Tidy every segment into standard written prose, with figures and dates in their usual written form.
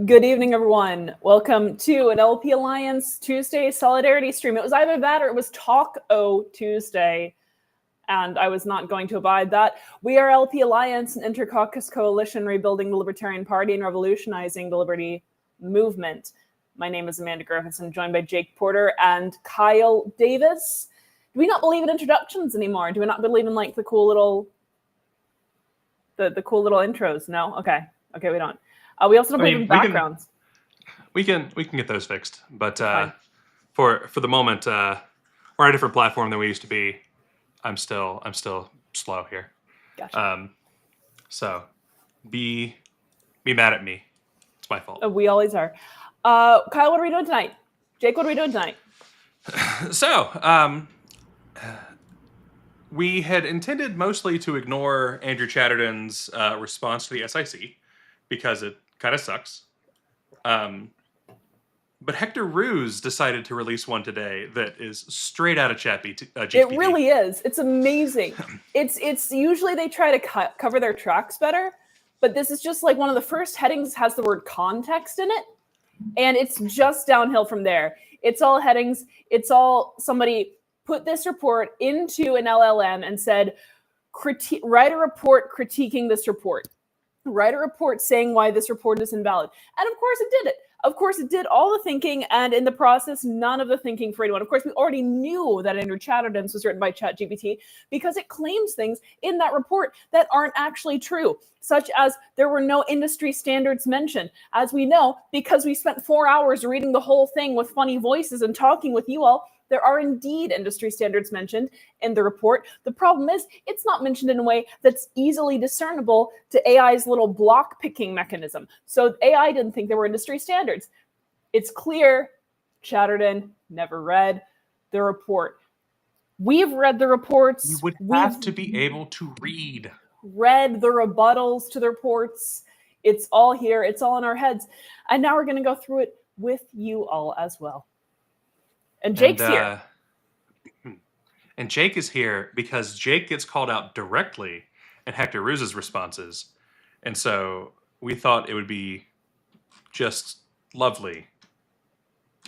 Good evening, everyone. Welcome to an LP Alliance Tuesday Solidarity stream. It was either that or it was Talk-O Tuesday, and I was not going to abide that. We are LP Alliance, an inter-caucus coalition rebuilding the Libertarian Party and revolutionizing the liberty movement. My name is Amanda Griffiths. I'm joined by Jake Porter and Kyle Davis. Do we not believe in introductions anymore? Do we not believe in like the cool little intros? No? Okay, we don't. We also don't believe in backgrounds. We can get those fixed, but for the moment, we're on a different platform than we used to be. I'm still slow here. Gotcha. So be mad at me. It's my fault. We always are. Kyle, what are we doing tonight? Jake, what are we doing tonight? So we had intended mostly to ignore Andrew Chatterton's response to the SIC because it kind of sucks. But Hector Ruse decided to release one today that is straight out of GPT. It really is. It's amazing. It's usually they try to cover their tracks better, but this is just like one of the first headings has the word context in it, and it's just downhill from there. It's all headings. It's all somebody put this report into an LLM and said, write a report critiquing this report. Write a report saying why this report is invalid. And of course it did it. Of course it did all the thinking, and in the process, none of the thinking for anyone. Of course, we already knew that Andrew Chatterton's was written by ChatGPT because it claims things in that report that aren't actually true, such as there were no industry standards mentioned. As we know, because we spent 4 hours reading the whole thing with funny voices and talking with you all, there are indeed industry standards mentioned in the report. The problem is it's not mentioned in a way that's easily discernible to AI's little block picking mechanism. So AI didn't think there were industry standards. It's clear Chatterton never read the report. We've read the reports. You would have to be able to read. Read the rebuttals to the reports. It's all here. It's all in our heads. And now we're going to go through it with you all as well. And Jake's here. And Jake is here because Jake gets called out directly in Hector Ruse's responses. And so we thought it would be just lovely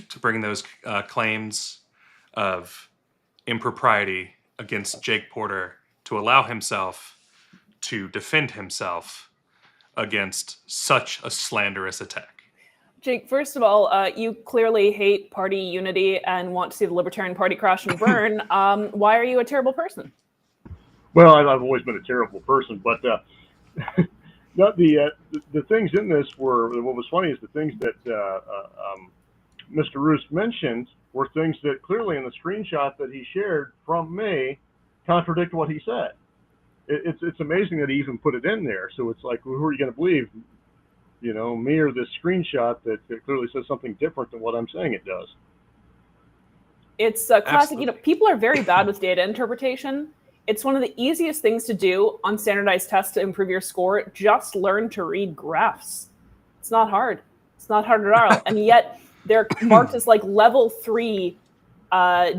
to bring those claims of impropriety against Jake Porter to allow himself to defend himself against such a slanderous attack. Jake, first of all, you clearly hate party unity and want to see the Libertarian Party crash and burn. Why are you a terrible person? Well, I've always been a terrible person, but the things in this were, what was funny is the things that Mr. Roos mentioned were things that clearly in the screenshot that he shared from me contradict what he said. It's amazing that he even put it in there. So it's like, who are you going to believe? You know, me or this screenshot that clearly says something different than what I'm saying it does. It's a classic. Absolutely. You know, people are very bad with data interpretation. It's one of the easiest things to do on standardized tests to improve your score. Just learn to read graphs. It's not hard. It's not hard at all. And yet they're marked as like level 3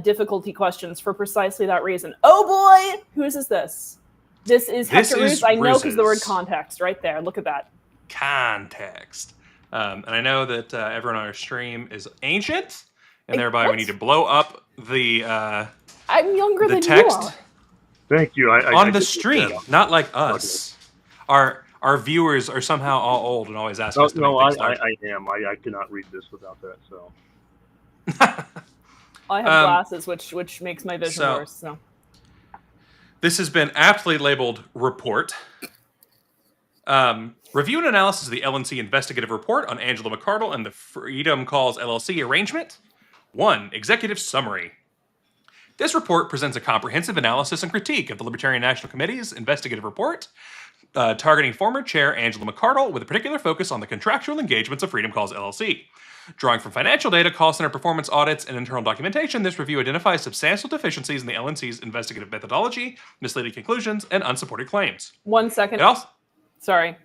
difficulty questions for precisely that reason. Oh boy, whose is this? This is Hector Ruse. I know because the word context right there. Look at that. Context. And I know that everyone on our stream is ancient, and thereby we need to blow up the I'm younger than text. You are. Thank you. On the stream, not like us. Our viewers are somehow all old and always ask us to make things larger. I am. I cannot read this without that. So I have glasses, which makes my vision worse. So this has been aptly labeled report. Review and analysis of the LNC investigative report on Angela McArdle and the Freedom Calls LLC arrangement. 1. Executive summary. This report presents a comprehensive analysis and critique of the Libertarian National Committee's investigative report, targeting former chair Angela McArdle with a particular focus on the contractual engagements of Freedom Calls LLC. Drawing from financial data, call center performance audits, and internal documentation, this review identifies substantial deficiencies in the LNC's investigative methodology, misleading conclusions, and unsupported claims. 1 second. Sorry.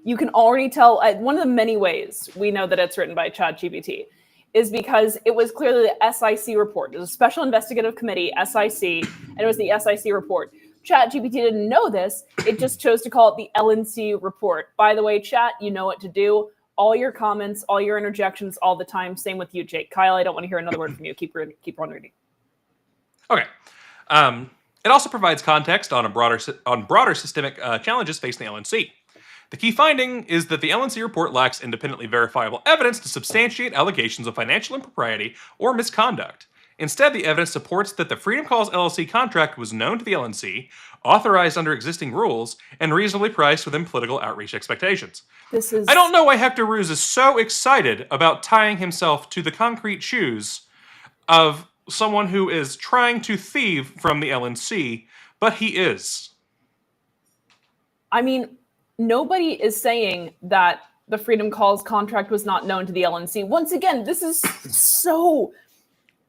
You can already tell, one of the many ways we know that it's written by ChatGPT is because it was clearly the SIC report. It was a special investigative committee, SIC, and it was the SIC report. ChatGPT didn't know this. It just chose to call it the LNC report. By the way, chat, you know what to do. all your comments, all your interjections all the time. Same with you, Jake. Kyle, I don't want to hear another word from you. Keep on reading. Okay. It also provides context on broader systemic challenges facing the LNC. The key finding is that the LNC report lacks independently verifiable evidence to substantiate allegations of financial impropriety or misconduct. Instead, the evidence supports that the Freedom Calls LLC contract was known to the LNC, authorized under existing rules, and reasonably priced within political outreach expectations. I don't know why Hector Ruse is so excited about tying himself to the concrete shoes of someone who is trying to thieve from the LNC, but he is. I mean, nobody is saying that the Freedom Calls contract was not known to the LNC. Once again, this is so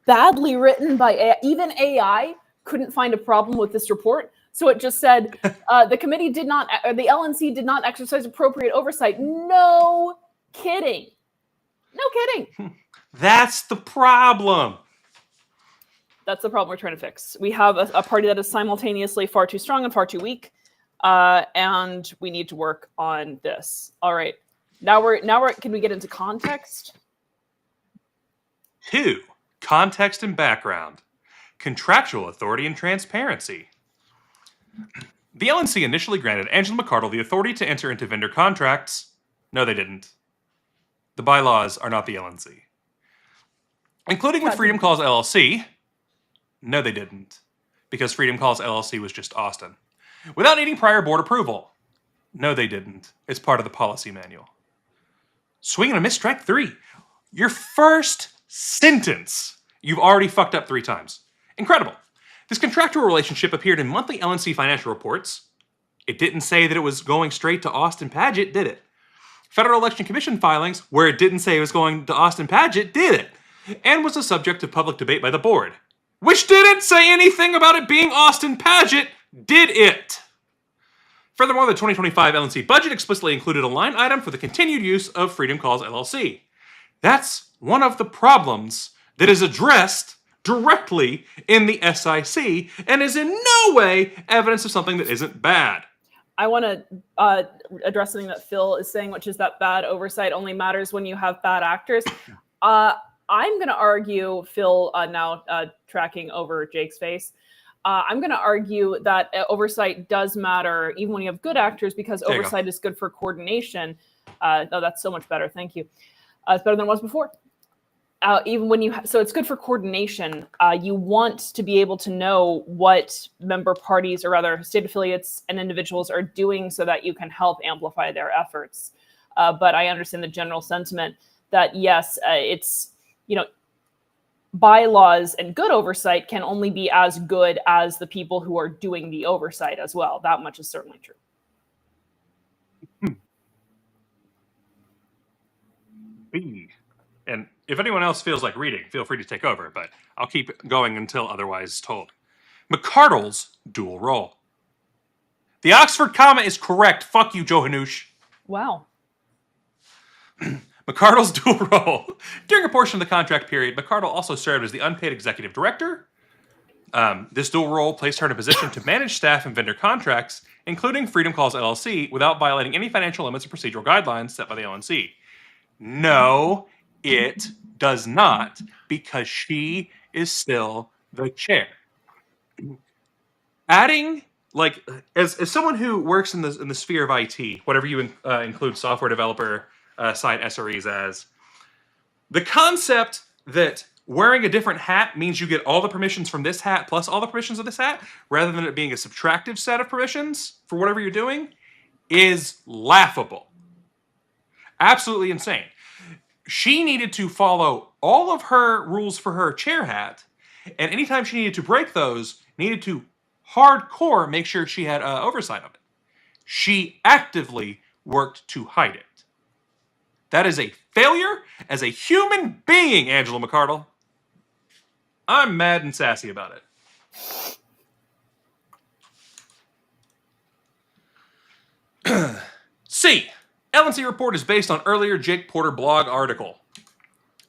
badly written by AI. Even AI couldn't find a problem with this report. So it just said the LNC did not exercise appropriate oversight. No kidding. No kidding. That's the problem. That's the problem we're trying to fix. We have a party that is simultaneously far too strong and far too weak. And we need to work on this. All right. Now can we get into context? 2. Context and background. Contractual authority and transparency. The LNC initially granted Angela McArdle the authority to enter into vendor contracts. No, they didn't. The bylaws are not the LNC. Including with Freedom Calls LLC. No, they didn't. Because Freedom Calls LLC was just Austin. Without needing prior board approval. No, they didn't. It's part of the policy manual. Swing and a miss, strike 3. Your first sentence, you've already fucked up 3 times. Incredible. This contractual relationship appeared in monthly LNC financial reports. It didn't say that it was going straight to Austin Padgett, did it? Federal Election Commission filings, where it didn't say it was going to Austin Padgett, did it? And was the subject of public debate by the board, which didn't say anything about it being Austin Padgett, did it? Furthermore, the 2025 LNC budget explicitly included a line item for the continued use of Freedom Calls LLC. That's one of the problems that is addressed directly in the SIC and is in no way evidence of something that isn't bad. I want to address something that Phil is saying, which is that bad oversight only matters when you have bad actors. I'm going to argue, Phil, now tracking over Jake's face, I'm going to argue that oversight does matter even when you have good actors, because oversight is good for coordination. No, that's so much better. Thank you. It's better than it was before. Even when so it's good for coordination. You want to be able to know what member parties, or rather state affiliates and individuals, are doing so that you can help amplify their efforts. But I understand the general sentiment that yes, it's, bylaws and good oversight can only be as good as the people who are doing the oversight as well. That much is certainly true. And if anyone else feels like reading, feel free to take over, but I'll keep going until otherwise told. McArdle's dual role. The Oxford comma is correct. Fuck you, Joe Hanoush. Wow. McArdle's dual role. During a portion of the contract period, McArdle also served as the unpaid executive director. This dual role placed her in a position to manage staff and vendor contracts, including Freedom Calls LLC, without violating any financial limits or procedural guidelines set by the LNC. No, it does not, because she is still the chair. Adding, as someone who works in the sphere of IT, whatever you include software developer, sign SREs as, the concept that wearing a different hat means you get all the permissions from this hat plus all the permissions of this hat, rather than it being a subtractive set of permissions for whatever you're doing, is laughable. Absolutely insane. She needed to follow all of her rules for her chair hat, and anytime she needed to break those, needed to hardcore make sure she had oversight of it. She actively worked to hide it. That is a failure as a human being, Angela McArdle. I'm mad and sassy about it. C. LNC report is based on earlier Jake Porter blog article.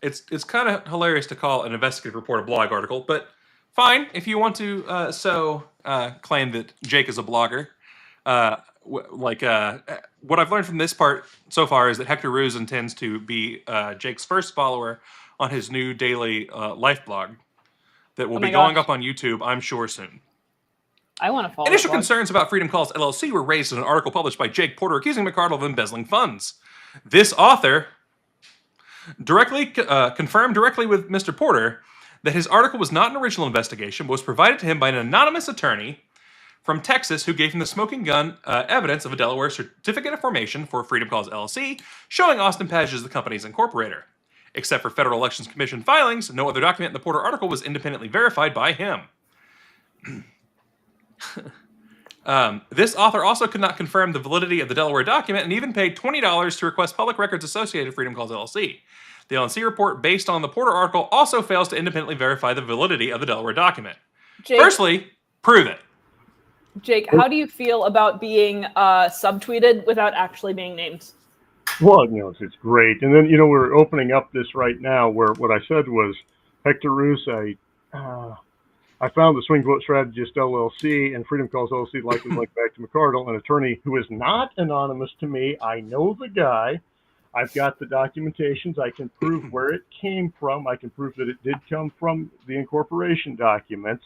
It's kind of hilarious to call an investigative report a blog article, but fine if you want to claim that Jake is a blogger. what I've learned from this part so far is that Hector Ruse intends to be Jake's first follower on his new daily life blog that will be going up on YouTube, I'm sure, soon. I want to follow. Initial concerns about Freedom Calls LLC were raised in an article published by Jake Porter accusing McArdle of embezzling funds. This author confirmed directly with Mr. Porter that his article was not an original investigation, but was provided to him by an anonymous attorney from Texas who gave him the smoking gun evidence of a Delaware certificate of formation for Freedom Calls LLC, showing Austin Page as the company's incorporator. Except for Federal Elections Commission filings, no other document in the Porter article was independently verified by him. This author also could not confirm the validity of the Delaware document and even paid $20 to request public records associated with Freedom Calls LLC. The LNC report based on the Porter article also fails to independently verify the validity of the Delaware document. Jake, Firstly, prove it. Jake, how do you feel about being subtweeted without actually being named? Well, it's great. And then, we're opening up this right now where what I said was, Hector Ruse, I found the Swing Vote Strategist LLC and Freedom Calls LLC likely linked back to McArdle, an attorney who is not anonymous to me. I know the guy. I've got the documentations. I can prove where it came from. I can prove that it did come from the incorporation documents.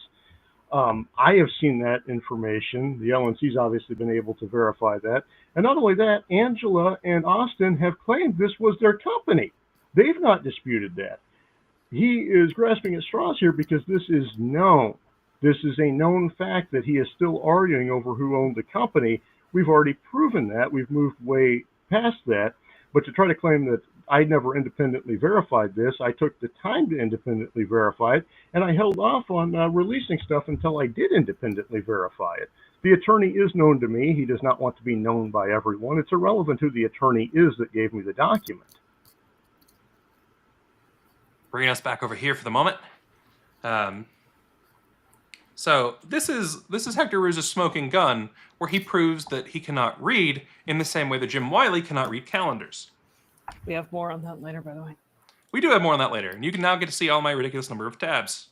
I have seen that information. The LNC's obviously been able to verify that. And not only that, Angela and Austin have claimed this was their company. They've not disputed that. He is grasping at straws here because this is known. This is a known fact that he is still arguing over who owned the company. We've already proven that. We've moved way past that. But to try to claim that I never independently verified this, I took the time to independently verify it, and I held off on releasing stuff until I did independently verify it. The attorney is known to me. He does not want to be known by everyone. It's irrelevant who the attorney is that gave me the document. Bringing us back over here for the moment. So this is Hector Ruse's smoking gun, where he proves that he cannot read in the same way that Jim Wiley cannot read calendars. We have more on that later, by the way. We do have more on that later, and you can now get to see all my ridiculous number of tabs.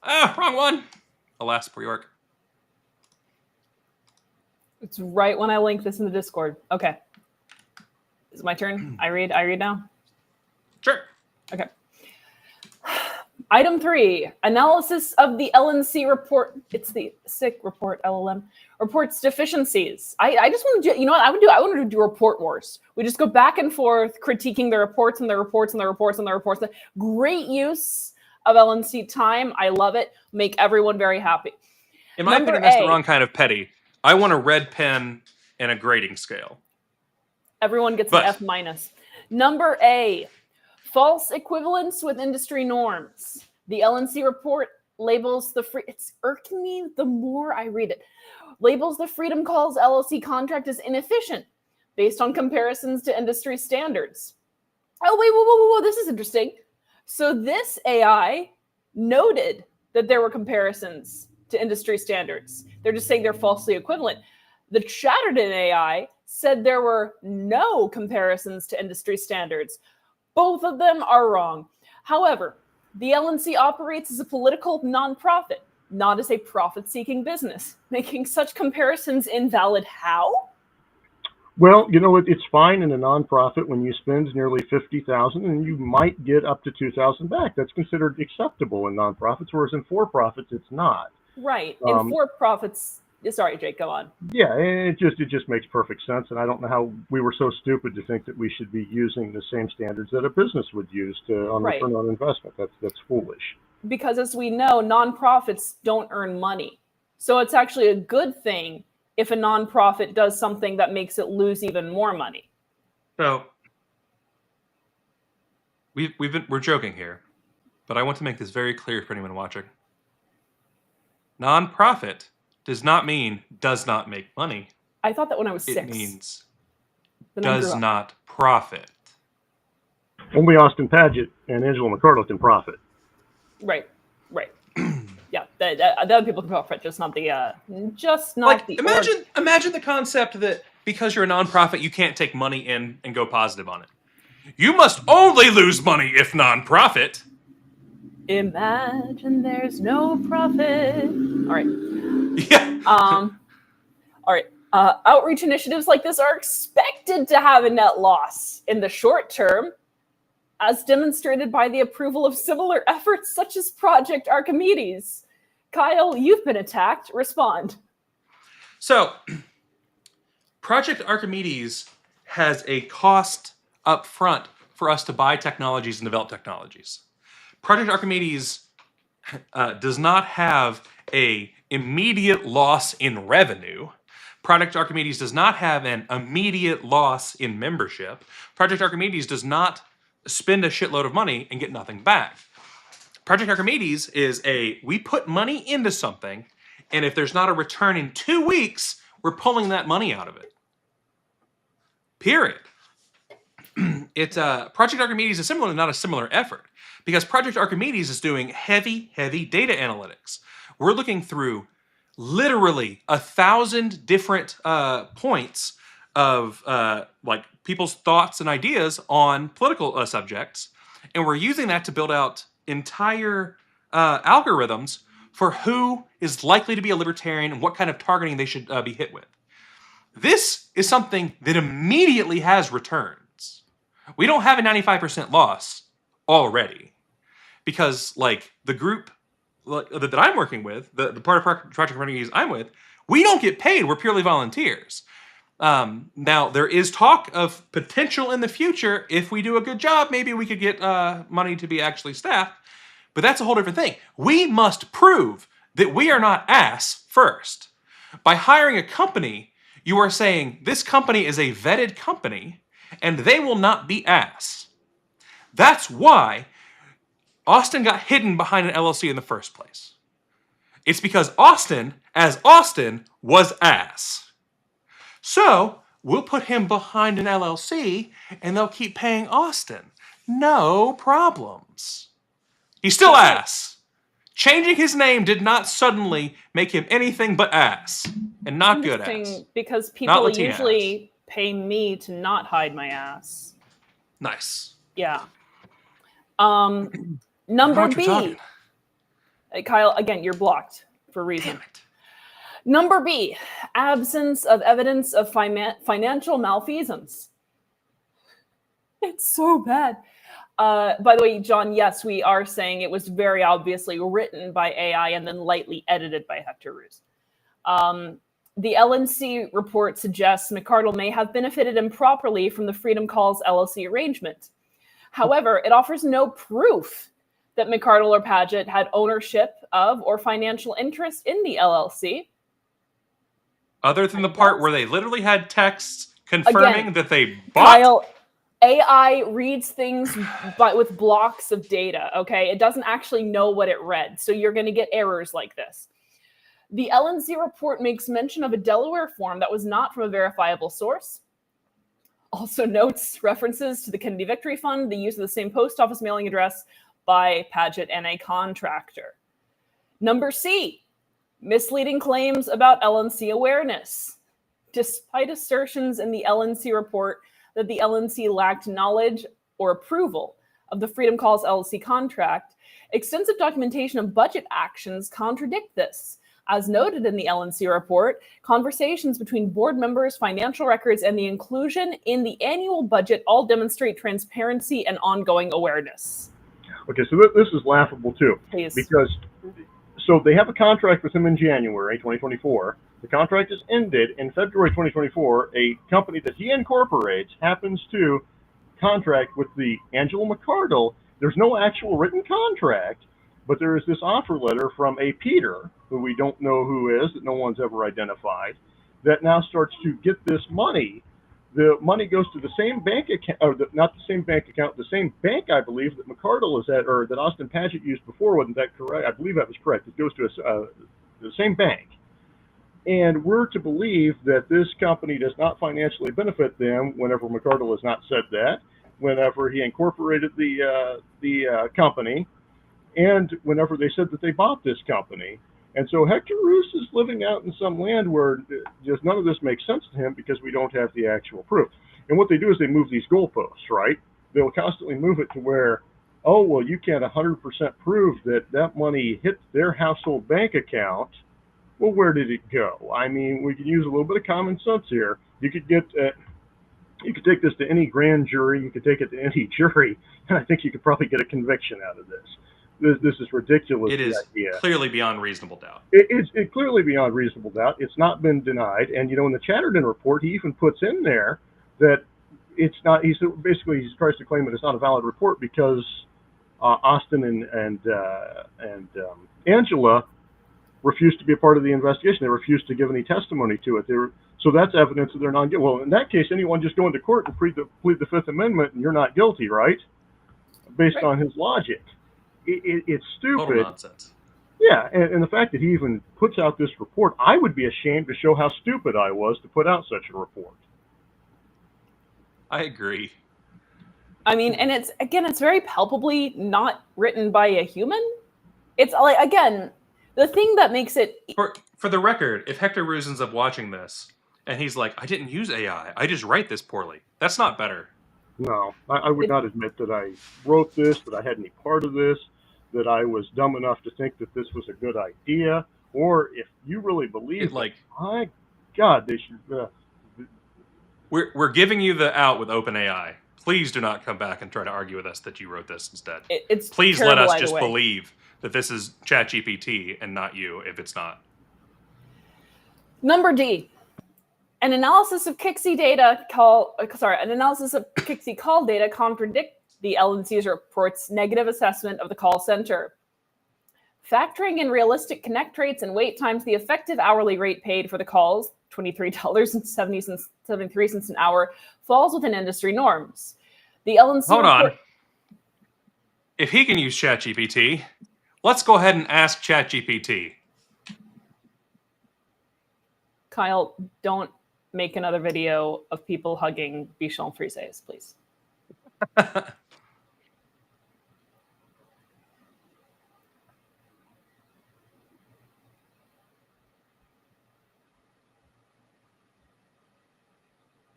Wrong one. Alas, poor York. It's right when I link this in the Discord. Okay. Is it my turn? I read now? Sure. Okay. Item 3, analysis of the LNC report. It's the SICk report, LLM, reports deficiencies. I just want to do, I want to do report wars. We just go back and forth critiquing the reports and the reports and the reports and the reports. Great use of LNC time. I love it. Make everyone very happy. In my opinion, that's the wrong kind of petty. I want a red pen and a grading scale. Everyone gets an F-. Number A, false equivalence with industry norms. The LNC report labels it's irking me the more I read it. Labels the Freedom Calls LLC contract as inefficient based on comparisons to industry standards. Oh, wait, whoa, this is interesting. So this AI noted that there were comparisons to industry standards. They're just saying they're falsely equivalent. The Chatterton AI said there were no comparisons to industry standards. Both of them are wrong. However, the LNC operates as a political nonprofit, not as a profit-seeking business. Making such comparisons invalid how? Well, it's fine in a nonprofit when you spend nearly $50,000 and you might get up to $2,000 back. That's considered acceptable in nonprofits, whereas in for-profits, it's not. Right. In for-profits, sorry, Jake, go on. Yeah, it just makes perfect sense, and I don't know how we were so stupid to think that we should be using the same standards that a business would use on return on investment. That's foolish. Because as we know, nonprofits don't earn money. So it's actually a good thing if a nonprofit does something that makes it lose even more money. So we're joking here, but I want to make this very clear for anyone watching. Nonprofit does not mean does not make money. I thought that when I was 6. It means does not profit. Only Austin Padgett and Angela McArdle can profit. Right. Yeah, the other people can profit, just not the Imagine the concept that because you're a nonprofit, you can't take money in and go positive on it. You must only lose money if nonprofit. Imagine there's no profit. All right. Yeah. All right. Outreach initiatives like this are expected to have a net loss in the short term, as demonstrated by the approval of similar efforts such as Project Archimedes. Kyle, you've been attacked. Respond. So, Project Archimedes has a cost up front for us to buy technologies and develop technologies. Project Archimedes does not have a immediate loss in revenue. Project Archimedes does not have an immediate loss in membership. Project Archimedes does not spend a shitload of money and get nothing back. Project Archimedes is we put money into something, and if there's not a return in 2 weeks, we're pulling that money out of it. Period. Project Archimedes is similar, not a similar effort, because Project Archimedes is doing heavy data analytics. We're looking through literally 1,000 different points of like people's thoughts and ideas on political subjects, and we're using that to build out entire algorithms for who is likely to be a libertarian and what kind of targeting they should be hit with. This is something that immediately has returns. We don't have a 95% loss already, because like the group that I'm working with, the part of Project Archimedes I'm with, we don't get paid. We're purely volunteers. Now, there is talk of potential in the future. If we do a good job, maybe we could get money to be actually staffed. But that's a whole different thing. We must prove that we are not ass first. By hiring a company, you are saying this company is a vetted company and they will not be ass. That's why Austin got hidden behind an LLC in the first place. It's because Austin, as Austin, was ass. So we'll put him behind an LLC and they'll keep paying Austin. No problems. He's still ass. Changing his name did not suddenly make him anything but ass, and not good ass. Because people usually pay me to not hide my ass. Nice. Yeah. Number B. Kyle, again, you're blocked for a reason. Damn it. Number B, absence of evidence of financial malfeasance. It's so bad. By the way, John, yes, we are saying it was very obviously written by AI and then lightly edited by Hector Roos. The LNC report suggests McArdle may have benefited improperly from the Freedom Calls LLC arrangement. However, it offers no proof that McArdle or Paget had ownership of or financial interest in the LLC. Other than the part where they literally had texts confirming that they bought. Kyle, AI reads things but with blocks of data, okay? It doesn't actually know what it read, so you're going to get errors like this. The LNC report makes mention of a Delaware form that was not from a verifiable source. Also notes references to the Kennedy Victory Fund, the use of the same post office mailing address by Paget and a contractor. Number C, misleading claims about LNC awareness. Despite assertions in the LNC report that the LNC lacked knowledge or approval of the Freedom Calls LLC contract, extensive documentation of budget actions contradict this. As noted in the LNC report, conversations between board members, financial records, and the inclusion in the annual budget all demonstrate transparency and ongoing awareness. Okay, so this is laughable too. Please. Because, so they have a contract with him in January 2024. The contract is ended in February 2024. A company that he incorporates happens to contract with the Angela McArdle. There's no actual written contract, but there is this offer letter from a Peter, who we don't know who is, that no one's ever identified, that now starts to get this money. The money goes to the same bank account, or not the same bank account, the same bank, I believe, that McArdle is at, or that Austin Paget used before. Wasn't that correct? I believe that was correct. It goes to the same bank. And we're to believe that this company does not financially benefit them whenever McArdle has not said that, whenever he incorporated the company, and whenever they said that they bought this company. And so Hector Roos is living out in some land where just none of this makes sense to him because we don't have the actual proof. And what they do is they move these goalposts, right? They'll constantly move it to where, oh, well, you can't 100% prove that that money hit their household bank account Well, where did it go? I mean, we could use a little bit of common sense here. You could take this to any grand jury, you could take it to any jury, and I think you could probably get a conviction out of this. This is ridiculous. It is idea. Clearly beyond reasonable doubt. It's clearly beyond reasonable doubt. It's not been denied, and in the Chatterton report, he even puts in there that it's not. He tries to claim that it's not a valid report because Austin and Angela refused to be a part of the investigation. They refused to give any testimony to it. So that's evidence that they're not guilty. Well, in that case, anyone just go into court and plead the Fifth Amendment, and you're not guilty, right? Based on his logic. It's stupid. Total nonsense. Yeah, and the fact that he even puts out this report, I would be ashamed to show how stupid I was to put out such a report. I agree. I mean, and it's very palpably not written by a human. It's like, again, the thing that makes it... For the record, if Hector Ruse ends up watching this, and he's like, I didn't use AI, I just write this poorly, that's not better. No, I would not admit that I wrote this, that I had any part of this, that I was dumb enough to think that this was a good idea, or if you really believe my God, they should... We're giving you the out with OpenAI. Please do not come back and try to argue with us that you wrote this instead. Please let us just believe that this is ChatGPT and not you if it's not. Number D. An analysis of Kixie call data contradict the LNC's report's negative assessment of the call center. Factoring in realistic connect rates and wait times, the effective hourly rate paid for the calls, $23.73 an hour, falls within industry norms. The LNC Hold on. If he can use ChatGPT, let's go ahead and ask ChatGPT. Kyle, don't make another video of people hugging Bichon Frises, please.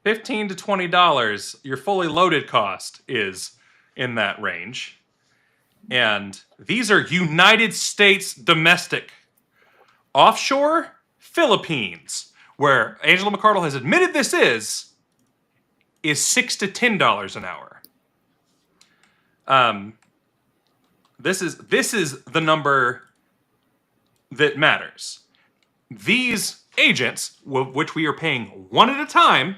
$15 to $20, your fully loaded cost is in that range. And these are United States domestic. Offshore, Philippines, where Angela McArdle has admitted this is $6 to $10 an hour. This is the number that matters. These agents, which we are paying one at a time,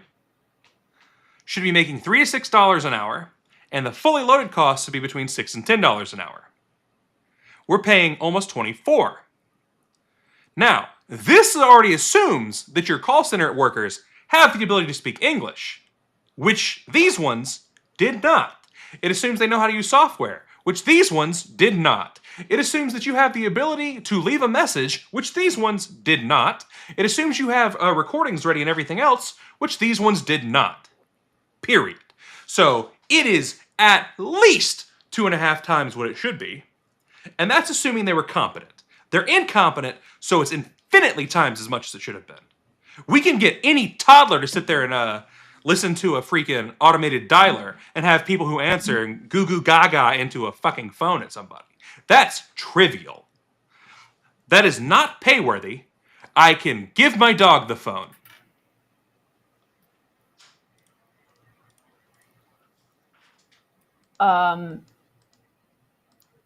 should be making $3 to $6 an hour, and the fully loaded costs should be between $6 and $10 an hour. We're paying almost $24. Now, this already assumes that your call center workers have the ability to speak English, which these ones did not. It assumes they know how to use software, which these ones did not. It assumes that you have the ability to leave a message, which these ones did not. It assumes you have recordings ready and everything else, which these ones did not. Period. So it is at least 2.5 times what it should be. And that's assuming they were competent. They're incompetent, so it's infinitely times as much as it should have been. We can get any toddler to sit there and listen to a freaking automated dialer and have people who answer and goo goo gaga into a fucking phone at somebody. That's trivial. That is not payworthy. I can give my dog the phone.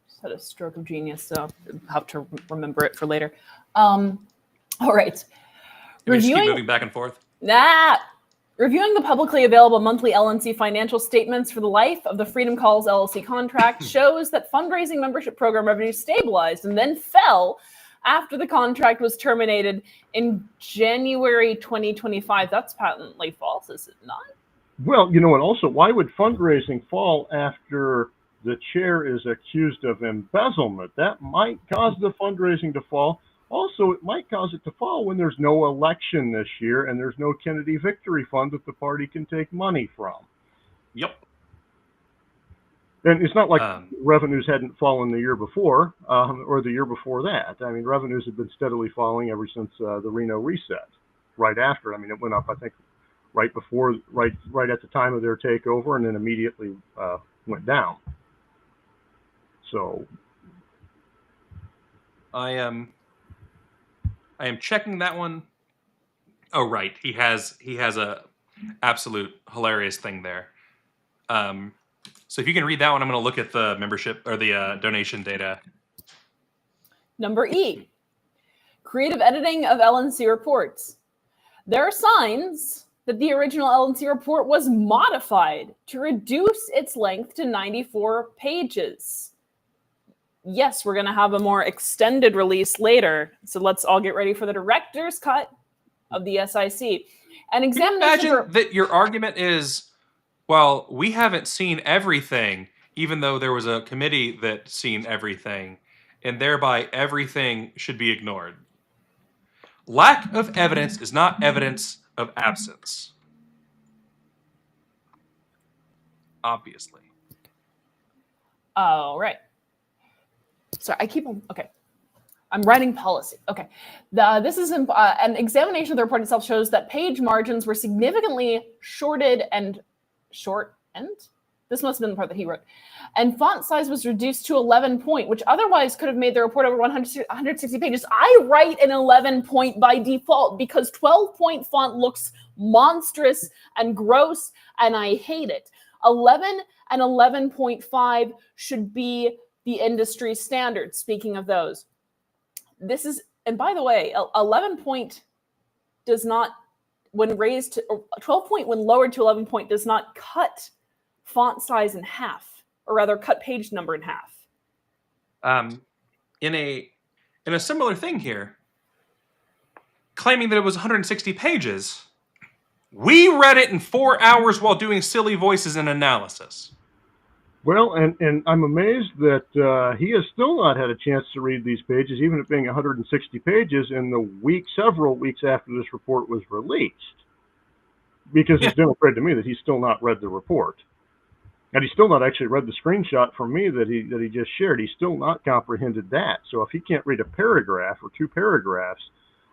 Just had a stroke of genius, so I'll have to remember it for later. All right. We just keep moving back and forth. Reviewing the publicly available monthly LNC financial statements for the life of the Freedom Calls LLC contract shows that fundraising membership program revenue stabilized and then fell after the contract was terminated in January 2025. That's patently false, is it not? Well, and also, why would fundraising fall after the chair is accused of embezzlement? That might cause the fundraising to fall. Also, it might cause it to fall when there's no election this year and there's no Kennedy Victory Fund that the party can take money from. Yep. And it's not like revenues hadn't fallen the year before or the year before that. I mean, revenues have been steadily falling ever since the Reno reset. Right after, I mean, it went up, I think, right at the time of their takeover, and then immediately went down. So, I am. I am checking that one. Oh, right. He has a absolute hilarious thing there. So if you can read that one, I'm going to look at the membership or the donation data. Number E, creative editing of LNC reports. There are signs that the original LNC report was modified to reduce its length to 94 pages. Yes, we're going to have a more extended release later, so let's all get ready for the director's cut of the SIC. An examination. Can you imagine that your argument is, well, we haven't seen everything, even though there was a committee that seen everything, and thereby everything should be ignored. Lack of evidence is not evidence of absence. Obviously. Oh, right. Sorry, I keep on. Okay. I'm writing policy. Okay. This is an examination of the report itself shows that page margins were significantly shortened. This must have been the part that he wrote. And font size was reduced to 11 point, which otherwise could have made the report over 160 pages. I write an 11 point by default because 12 point font looks monstrous and gross, and I hate it. 11 and 11.5 should be the industry standard. Speaking of those, this is, and by the way, 11 point does not, when raised to 12 point, when lowered to 11 point, does not cut font size in half, or rather cut page number in half. In a similar thing here, claiming that it was 160 pages, we read it in 4 hours while doing silly voices and analysis. Well, and I'm amazed that he has still not had a chance to read these pages, even it being 160 pages in the several weeks after this report was released. Because it's demonstrated to me that he's still not read the report. And he's still not actually read the screenshot from me that he just shared. He's still not comprehended that. So if he can't read a paragraph or 2 paragraphs,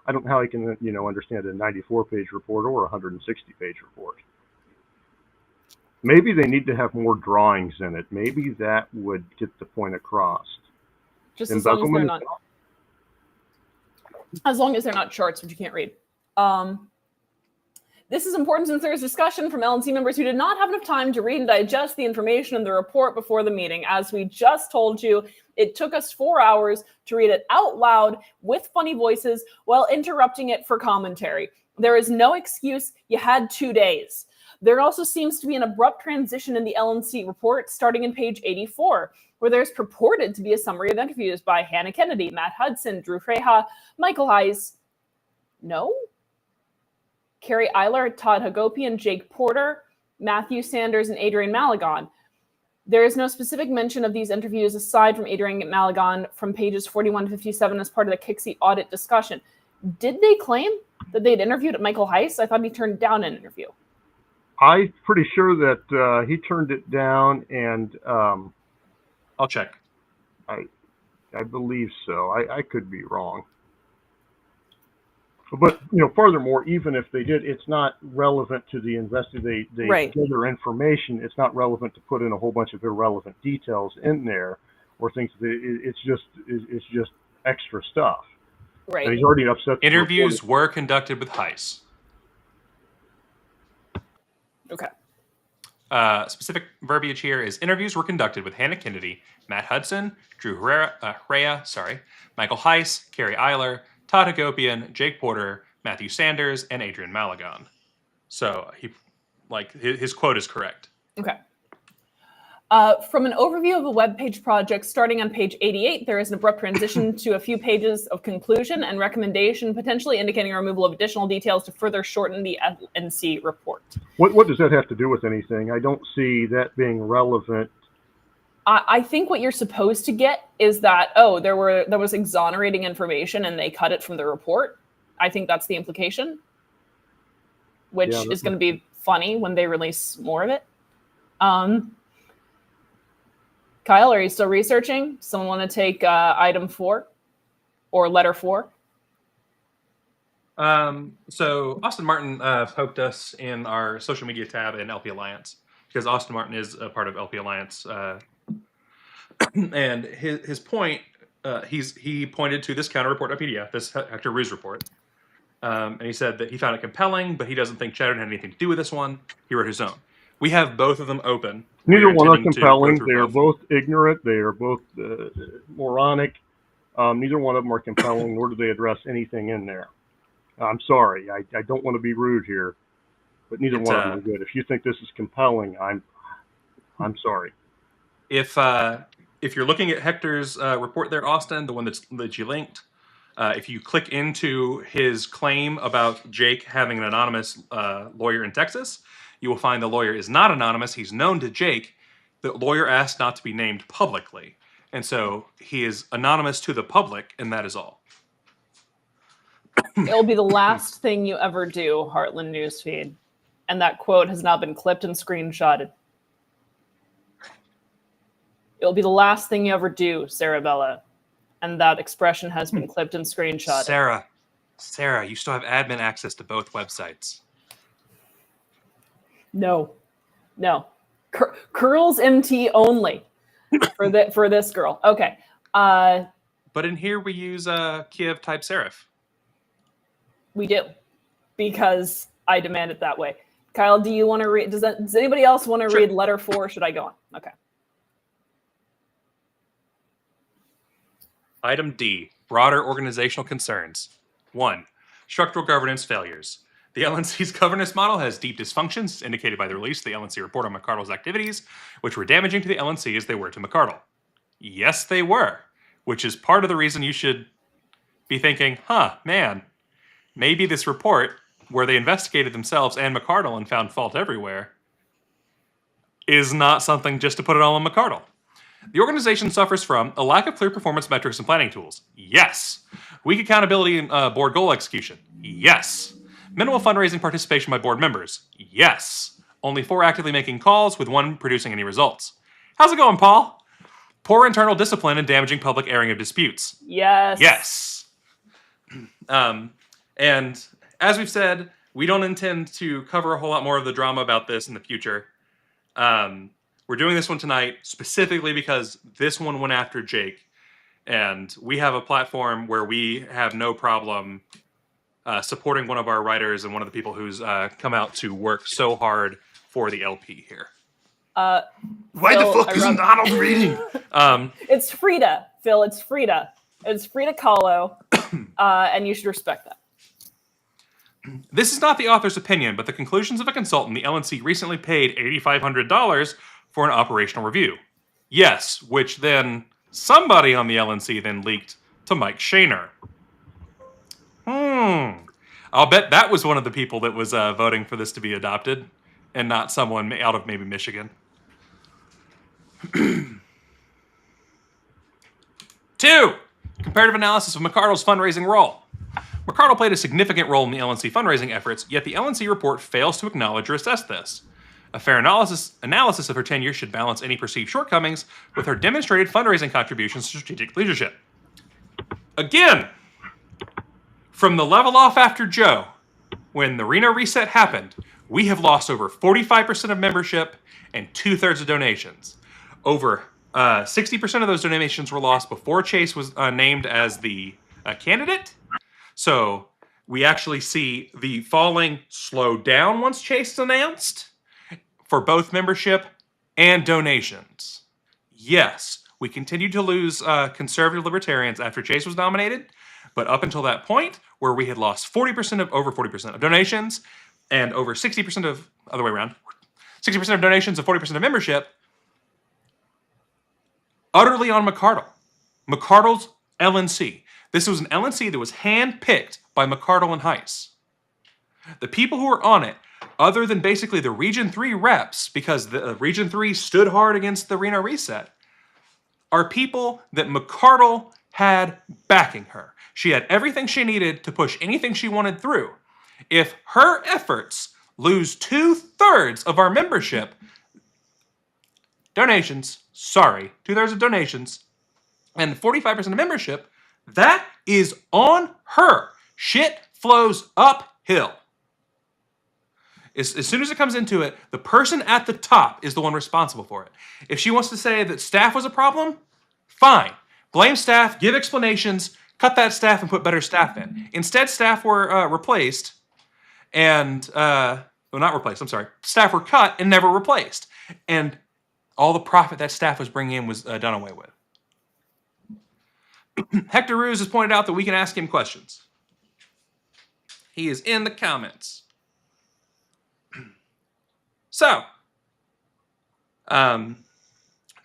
I don't know how he can, understand a 94-page report or a 160-page report. Maybe they need to have more drawings in it. Maybe that would get the point across. Just as long as they're not charts, which you can't read. This is important since there is discussion from LNC members who did not have enough time to read and digest the information in the report before the meeting. As we just told you, it took us 4 hours to read it out loud with funny voices while interrupting it for commentary. There is no excuse. You had 2 days. There also seems to be an abrupt transition in the LNC report starting in page 84, where there's purported to be a summary of interviews by Hannah Kennedy, Matt Hudson, Drew Freha, Michael Heiss. No? Carrie Eiler, Todd Hagopian, Jake Porter, Matthew Sanders, and Adrian Malagon. There is no specific mention of these interviews aside from Adrian Malagon from pages 41 to 57 as part of the Kixie audit discussion. Did they claim that they'd interviewed Michael Heiss? I thought he turned down an interview. I'm pretty sure that he turned it down, and I'll check. I believe so. I could be wrong. But furthermore, even if they did, it's not relevant to the investigation. They Right. gather information. It's not relevant to put in a whole bunch of irrelevant details in there, or things. It's just extra stuff. Right. And he's already upset. Interviews were conducted with Heiss. Okay. Specific verbiage here is interviews were conducted with Hannah Kennedy, Matt Hudson, Drew Freha, Michael Heiss, Carrie Eiler, Todd Hagopian, Jake Porter, Matthew Sanders, and Adrian Malagon. So his quote is correct. Okay. From an overview of a web page project starting on page 88, there is an abrupt transition to a few pages of conclusion and recommendation, potentially indicating removal of additional details to further shorten the LNC report. What does that have to do with anything? I don't see that being relevant. I think what you're supposed to get is that, there was exonerating information and they cut it from the report. I think that's the implication, which is going to be funny when they release more of it. Kyle, are you still researching? Someone want to take item 4 or letter 4? So Austin Martin poked us in our social media tab in LP Alliance, because Austin Martin is a part of LP Alliance. And his point he pointed to this counter report PDF, this Hector Ruse report, and he said that he found it compelling, but he doesn't think Cheddar had anything to do with this one. He wrote his own. We have both of them open. Neither one are intending to go compelling. through They are both ignorant. They are both moronic. Neither one of them are compelling, nor do they address anything in there. I'm sorry. I don't want to be rude here, but neither one of them are good. If you think this is compelling, I'm sorry. If you're looking at Hector's report there, Austin, the one that you linked, if you click into his claim about Jake having an anonymous lawyer in Texas, you will find the lawyer is not anonymous. He's known to Jake. The lawyer asked not to be named publicly. And so he is anonymous to the public, and that is all. It'll be the last thing you ever do, Heartland Newsfeed. And that quote has now been clipped and screenshotted. It'll be the last thing you ever do, Sarabella. And that expression has been clipped and screenshotted. Sarah, you still have admin access to both websites. No. Curls MT only for this girl. Okay. But in here we use Kiev type serif. We do, because I demand it that way. Kyle, do you want to read? Does anybody else want to read letter 4? Should I go on? Okay. Item D, broader organizational concerns. 1, structural governance failures. The LNC's governance model has deep dysfunctions, indicated by the release of the LNC report on McCardle's activities, which were damaging to the LNC as they were to McCardle. Yes, they were, which is part of the reason you should be thinking, man, maybe this report, where they investigated themselves and McCardle and found fault everywhere, is not something just to put it all on McCardle. The organization suffers from a lack of clear performance metrics and planning tools. Yes. Weak accountability and board goal execution. Yes. Minimal fundraising participation by board members. Yes. Only 4 actively making calls, with 1 producing any results. How's it going, Paul? Poor internal discipline and damaging public airing of disputes. Yes. Yes. And as we've said, we don't intend to cover a whole lot more of the drama about this in the future. We're doing this one tonight specifically because this one went after Jake, and we have a platform where we have no problem supporting one of our writers and one of the people who's come out to work so hard for the LP here. Why the fuck isn't Donald reading? It's Frida, Phil. It's Frida. It's Frida Kahlo, and you should respect that. This is not the author's opinion, but the conclusions of a consultant the LNC recently paid $8,500 for an operational review. Yes, which then somebody on the LNC then leaked to Mike Shaner. I'll bet that was one of the people that was voting for this to be adopted, and not someone out of maybe Michigan. 2, comparative analysis of McCardle's fundraising role. McCardle played a significant role in the LNC fundraising efforts, yet the LNC report fails to acknowledge or assess this. A fair analysis of her tenure should balance any perceived shortcomings with her demonstrated fundraising contributions to strategic leadership. Again, from the level off after Joe, when the Reno reset happened, we have lost over 45% of membership and 2/3 of donations. Over 60% of those donations were lost before Chase was named as the candidate. So we actually see the falling slow down once Chase is announced for both membership and donations. Yes, we continued to lose conservative libertarians after Chase was nominated, but up until that point, where we had lost over 40% of donations and over 60% of, other way around, 60% of donations and 40% of membership, utterly on McCardle. McCardle's LNC. This was an LNC that was handpicked by McCardle and Heiss. The people who were on it, other than basically the Region 3 reps, because the Region 3 stood hard against the Reno reset, are people that McCardle had backing her. She had everything she needed to push anything she wanted through. If her efforts lose 2/3 of our membership, donations, 2/3 of donations, and 45% of membership, that is on her. Shit flows uphill. As soon as it comes into it, the person at the top is the one responsible for it. If she wants to say that staff was a problem, fine. blame staff, give explanations, cut that staff, and put better staff in. Instead, staff were replaced and, well, not replaced, I'm sorry. Staff were cut and never replaced. And all the profit that staff was bringing in was done away with. Hector Ruse has pointed out that we can ask him questions. He is in the comments. So, due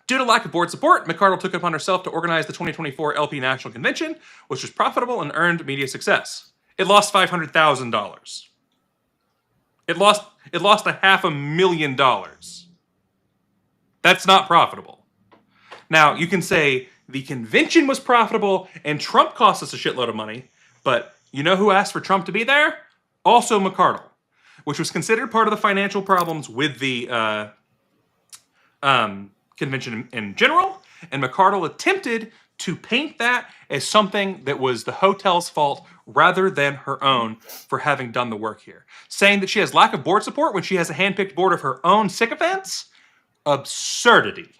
to lack of board support, McArdle took it upon herself to organize the 2024 LP National Convention, which was profitable and earned media success. It lost $500,000. It lost $500,000. That's not profitable. Now, you can say the convention was profitable and Trump cost us a shitload of money, but you know who asked for Trump to be there? Also McArdle, which was considered part of the financial problems with the convention in general, and McArdle attempted to paint that as something that was the hotel's fault rather than her own for having done the work here. Saying that she has lack of board support when she has a hand-picked board of her own sycophants? Absurdity.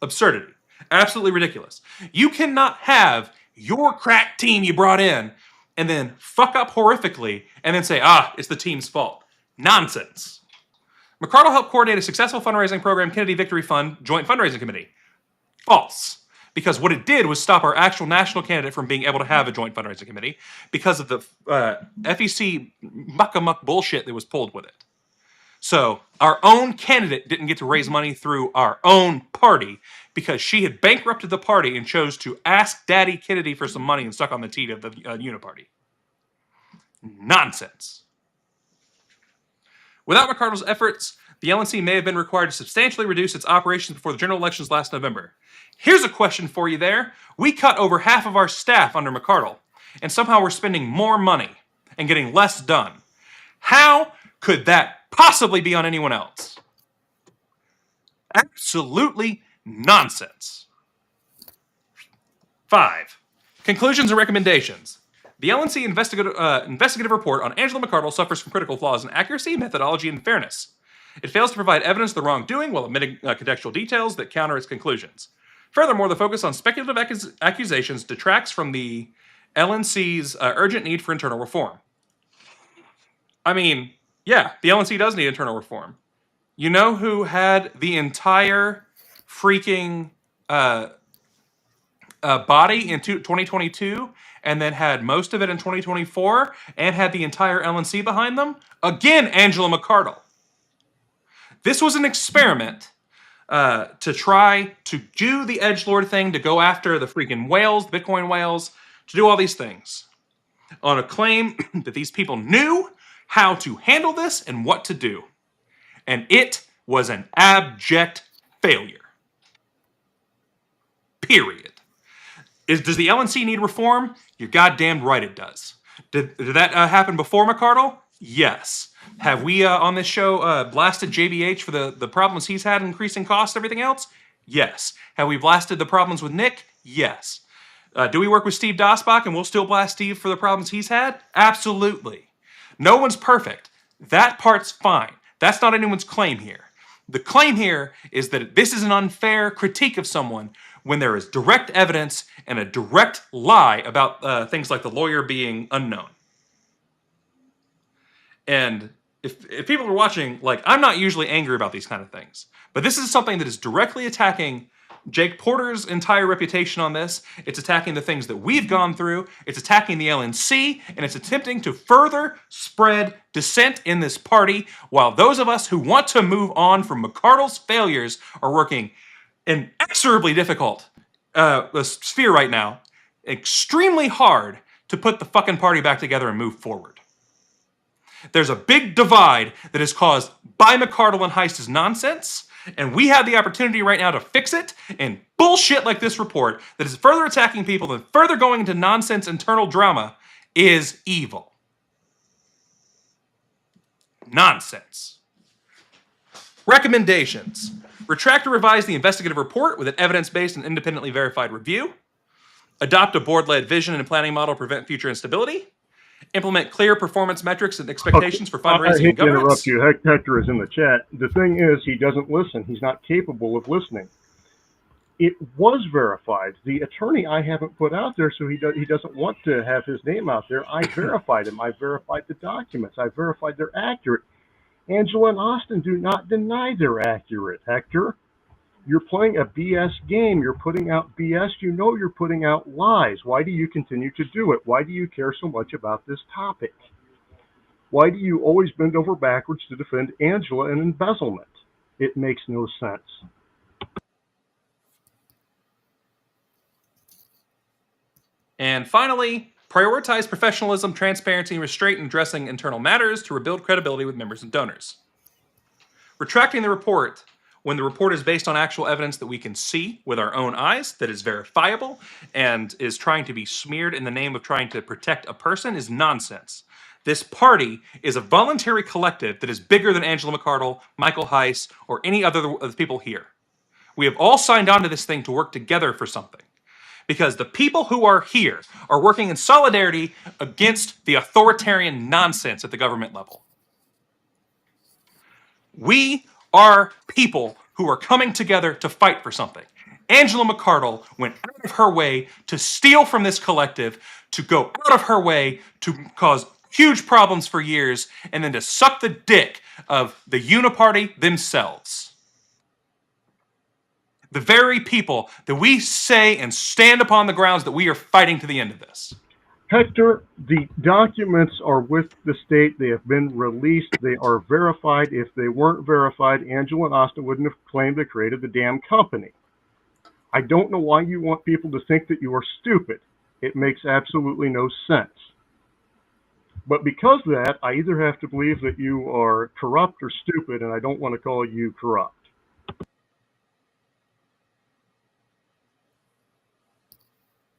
Absurdity. Absolutely ridiculous. You cannot have your crack team you brought in and then fuck up horrifically and then say, it's the team's fault. Nonsense. McArdle helped coordinate a successful fundraising program, Kennedy Victory Fund Joint Fundraising Committee. False. Because what it did was stop our actual national candidate from being able to have a joint fundraising committee because of the FEC muck-a-muck bullshit that was pulled with it. So our own candidate didn't get to raise money through our own party because she had bankrupted the party and chose to ask Daddy Kennedy for some money and stuck on the teat of the uniparty. Nonsense. Without McArdle's efforts, the LNC may have been required to substantially reduce its operations before the general elections last November. Here's a question for you there. We cut over half of our staff under McArdle, and somehow we're spending more money and getting less done. How could that possibly be on anyone else? Absolutely nonsense. 5. Conclusions and recommendations. The LNC investigative report on Angela McArdle suffers from critical flaws in accuracy, methodology, and fairness. It fails to provide evidence of the wrongdoing while omitting contextual details that counter its conclusions. Furthermore, the focus on speculative accusations detracts from the LNC's urgent need for internal reform. I mean, yeah, the LNC does need internal reform. You know who had the entire freaking body in 2022 and then had most of it in 2024 and had the entire LNC behind them? Again, Angela McArdle. This was an experiment to try to do the edgelord thing, to go after the freaking whales, the Bitcoin whales, to do all these things on a claim that these people knew how to handle this and what to do. And it was an abject failure. Period. Does the LNC need reform? You're goddamn right it does. Did that happen before McArdle? Yes. Have we on this show blasted JBH for the problems he's had, increasing costs, everything else? Yes. Have we blasted the problems with Nick? Yes. Do we work with Steve Dasbach and we'll still blast Steve for the problems he's had? Absolutely. No one's perfect. That part's fine. That's not anyone's claim here. The claim here is that this is an unfair critique of someone when there is direct evidence and a direct lie about things like the lawyer being unknown. And if people are watching, like, I'm not usually angry about these kind of things, but this is something that is directly attacking Jake Porter's entire reputation on this. It's attacking the things that we've gone through. It's attacking the LNC, and it's attempting to further spread dissent in this party, while those of us who want to move on from McArdle's failures are working an inexorably difficult sphere right now, extremely hard to put the fucking party back together and move forward. There's a big divide that is caused by McArdle and Heist's nonsense, and we have the opportunity right now to fix it, and bullshit like this report that is further attacking people and further going into nonsense internal drama is evil. Nonsense. Recommendations. Retract or revise the investigative report with an evidence-based and independently verified review. Adopt a board-led vision and planning model to prevent future instability. Implement clear performance metrics and expectations for fundraising and governance. I hate to interrupt you. Hector is in the chat. The thing is, he doesn't listen. He's not capable of listening. it was verified. The attorney I haven't put out there, so he doesn't want to have his name out there. I verified him. I verified the documents. I verified they're accurate. Angela and Austin do not deny they're accurate, Hector. You're playing a BS game. You're putting out BS. You know you're putting out lies. Why do you continue to do it? Why do you care so much about this topic? Why do you always bend over backwards to defend Angela and embezzlement? It makes no sense. And finally, prioritize professionalism, transparency, and restraint in addressing internal matters to rebuild credibility with members and donors. Retracting the report when the report is based on actual evidence that we can see with our own eyes, that is verifiable, and is trying to be smeared in the name of trying to protect a person is nonsense. This party is a voluntary collective that is bigger than Angela McArdle, Michael Heiss, or any other of the people here. We have all signed on to this thing to work together for something. Because the people who are here are working in solidarity against the authoritarian nonsense at the government level. We are people who are coming together to fight for something. Angela McArdle went out of her way to steal from this collective, to go out of her way to cause huge problems for years, and then to suck the dick of the Uniparty themselves. The very people that we say and stand upon the grounds that we are fighting to the end of this. Hector, the documents are with the state. They have been released. They are verified. If they weren't verified, Angela and Austin wouldn't have claimed they created the damn company. I don't know why you want people to think that you are stupid. It makes absolutely no sense. But because of that, I either have to believe that you are corrupt or stupid, and I don't want to call you corrupt.